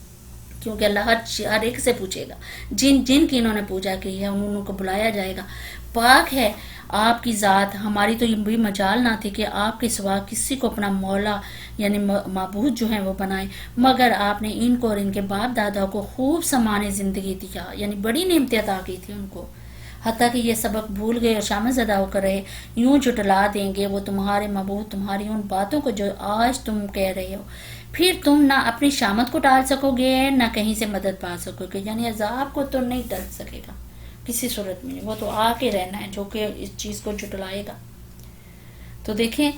کیونکہ اللہ ہر ایک سے پوچھے گا، جن کی انہوں نے پوجا کی ہے انہوں کو بلایا جائے گا۔ پاک ہے آپ کی ذات، ہماری تو یہ بھی مجال نہ تھی کہ آپ کے سوا کسی کو اپنا مولا یعنی معبود جو ہیں وہ بنائیں، مگر آپ نے ان کو اور ان کے باپ دادا کو خوب سامان زندگی دیا، یعنی بڑی نعمتیں عطا کی تھی ان کو، حتیٰ کہ یہ سبق بھول گئے اور شامل زدہ ہو کر رہے۔ یوں جھٹلا دیں گے وہ تمہارے معبود تمہاری ان باتوں کو جو آج تم کہہ رہے ہو، پھر تم نہ اپنی شامت کو ٹال سکو گے نہ کہیں سے مدد پا سکو گے، یعنی عذاب کو تو نہیں ٹل سکے گا کسی صورت میں، وہ تو آ کے رہنا ہے جو کہ اس چیز کو جھٹلائے گا۔ تو دیکھیں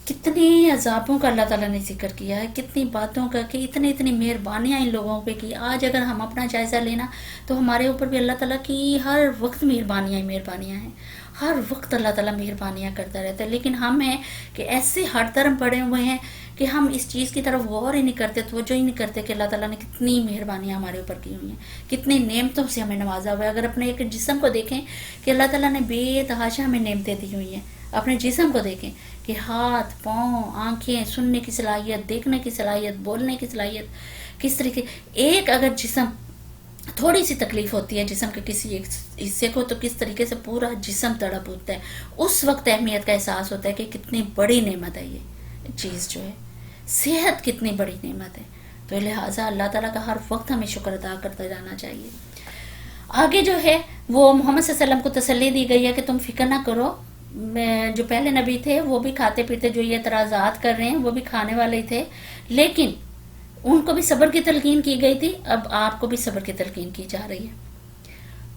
کتنی عذابوں کا اللہ تعالیٰ نے ذکر کیا ہے، کتنی باتوں کا، کہ اتنی مہربانیاں ان لوگوں پہ کی۔ آج اگر ہم اپنا جائزہ لینا تو ہمارے اوپر بھی اللہ تعالیٰ کی ہر وقت مہربانیاں ہیں، ہر وقت اللہ تعالیٰ مہربانیاں کرتا رہتا ہے، لیکن ہم ہیں کہ ایسے ہر طرف پڑے ہوئے ہیں کہ ہم اس چیز کی طرف غور ہی نہیں کرتے، توجہ ہی نہیں کرتے کہ اللہ تعالیٰ نے کتنی مہربانیاں ہمارے اوپر کی ہوئی ہیں، کتنی نعمتوں سے ہمیں نوازا ہوا ہے۔ اگر اپنے ایک جسم کو دیکھیں کہ اللہ تعالیٰ نے بے تحاشا ہمیں نعمتیں دی ہوئی ہیں، اپنے جسم کو دیکھیں کہ ہاتھ، پاؤں، آنکھیں، سننے کی صلاحیت، دیکھنے کی صلاحیت، بولنے کی صلاحیت، کس طریقے ایک اگر جسم تھوڑی سی تکلیف ہوتی ہے جسم کے کسی ایک حصے کو تو کس طریقے سے پورا جسم تڑپ اٹھتا ہے، اس وقت اہمیت کا احساس ہوتا ہے کہ کتنی بڑی نعمت ہے یہ چیز جو ہے، صحت کتنی بڑی نعمت ہے۔ تو لہٰذا اللہ تعالیٰ کا ہر وقت ہمیں شکر ادا کرتا جانا چاہیے۔ آگے جو ہے وہ محمد صلی اللہ علیہ وسلم کو تسلی دی گئی ہے کہ تم فکر نہ کرو، جو پہلے نبی تھے وہ بھی کھاتے پیتے، جو یہ اعتراضات کر رہے ہیں وہ بھی کھانے والے تھے، لیکن ان کو بھی صبر کی تلقین کی گئی تھی، اب آپ کو بھی صبر کی تلقین کی جا رہی ہے۔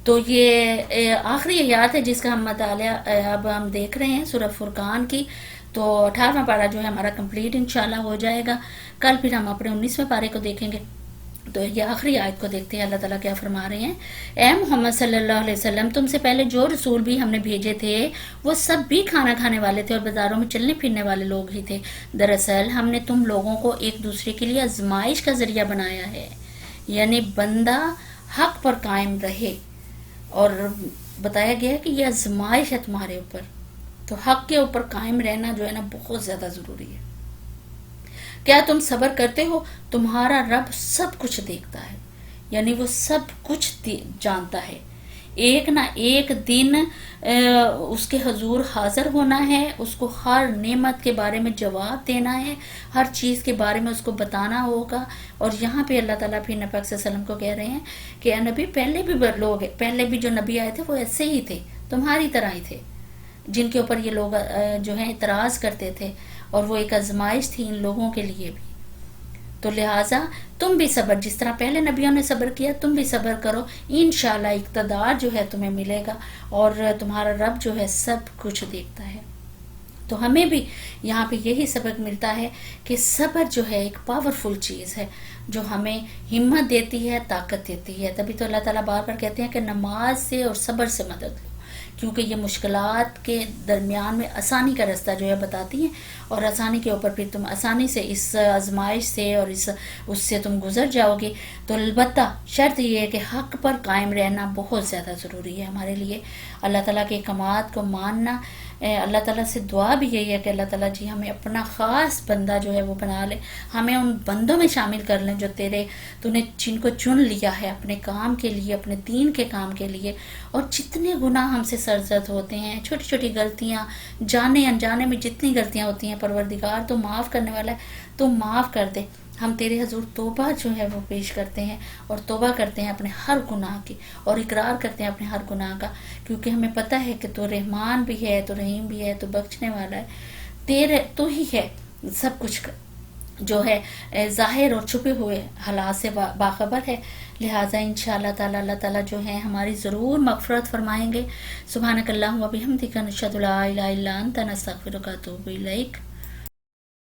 تو یہ آخری آیات ہے جس کا ہم مطالعہ اب ہم دیکھ رہے ہیں سورہ فرقان کی، تو 18واں پارہ جو ہے ہمارا کمپلیٹ انشاءاللہ ہو جائے گا، کل پھر ہم اپنے 19ویں پارے کو دیکھیں گے۔ تو یہ آخری آیت کو دیکھتے ہیں اللہ تعالیٰ کیا فرما رہے ہیں۔ اے محمد صلی اللہ علیہ وسلم، تم سے پہلے جو رسول بھی ہم نے بھیجے تھے وہ سب بھی کھانا کھانے والے تھے اور بازاروں میں چلنے پھرنے والے لوگ ہی تھے۔ دراصل ہم نے تم لوگوں کو ایک دوسرے کے لیے آزمائش کا ذریعہ بنایا ہے، یعنی بندہ حق پر قائم رہے، اور بتایا گیا کہ یہ آزمائش ہے تمہارے اوپر، تو حق کے اوپر قائم رہنا جو ہے نا بہت زیادہ ضروری ہے۔ کیا تم صبر کرتے ہو؟ تمہارا رب سب کچھ دیکھتا ہے، یعنی وہ سب کچھ جانتا ہے۔ ایک نہ ایک دن اس کے حضور حاضر ہونا ہے، اس کو ہر نعمت کے بارے میں جواب دینا ہے، ہر چیز کے بارے میں اس کو بتانا ہوگا۔ اور یہاں پہ اللہ تعالیٰ پھر نبی صلی اللہ علیہ وسلم کو کہہ رہے ہیں کہ اے نبی، پہلے بھی لوگ، پہلے بھی جو نبی آئے تھے وہ ایسے ہی تھے، تمہاری طرح ہی تھے، جن کے اوپر یہ لوگ جو ہیں اعتراض کرتے تھے، اور وہ ایک آزمائش تھی ان لوگوں کے لیے بھی۔ تو لہٰذا تم بھی صبر، جس طرح پہلے نبیوں نے صبر کیا تم بھی صبر کرو، انشاءاللہ اقتدار جو ہے تمہیں ملے گا، اور تمہارا رب جو ہے سب کچھ دیکھتا ہے۔ تو ہمیں بھی یہاں پہ یہی سبق ملتا ہے کہ صبر جو ہے ایک پاورفل چیز ہے جو ہمیں ہمت دیتی ہے، طاقت دیتی ہے۔ تبھی تو اللہ تعالیٰ بار بار کہتے ہیں کہ نماز سے اور صبر سے مدد لو، کیونکہ یہ مشکلات کے درمیان میں آسانی کا راستہ جو ہے بتاتی ہیں، اور آسانی کے اوپر پھر تم آسانی سے اس آزمائش سے اور اس سے تم گزر جاؤ گے۔ تو البتہ شرط یہ ہے کہ حق پر قائم رہنا بہت زیادہ ضروری ہے ہمارے لیے، اللہ تعالیٰ کے احکامات کو ماننا. اللہ تعالیٰ سے دعا بھی یہی ہے کہ اللہ تعالیٰ جی ہمیں اپنا خاص بندہ جو ہے وہ بنا لے، ہمیں ان بندوں میں شامل کر لیں جو تو نے جن کو چن لیا ہے اپنے کام کے لیے، اپنے دین کے کام کے لیے. اور جتنے گناہ ہم سے سرزد ہوتے ہیں، چھوٹی چھوٹی غلطیاں، جانے انجانے میں جتنی غلطیاں ہوتی ہیں، پروردگار تو معاف کرنے والا ہے، تو معاف کر دے. ہم تیرے حضور توبہ جو ہے وہ پیش کرتے ہیں اور توبہ کرتے ہیں اپنے ہر گناہ کی، اور اقرار کرتے ہیں اپنے ہر گناہ کا، کیونکہ ہمیں پتہ ہے کہ تو رحمان بھی ہے، تو رحیم بھی ہے، تو بخشنے والا ہے. تو ہی ہے سب کچھ جو ہے ظاہر اور چھپے ہوئے حالات سے باخبر ہے. لہٰذا انشاءاللہ تعالی اللہ تعالیٰ جو ہے ہماری ضرور مغفرت فرمائیں گے. سبحانک اللہم و بحمدک، نشہد لا الہ الا انت، نستغفرک و نتوب الیک.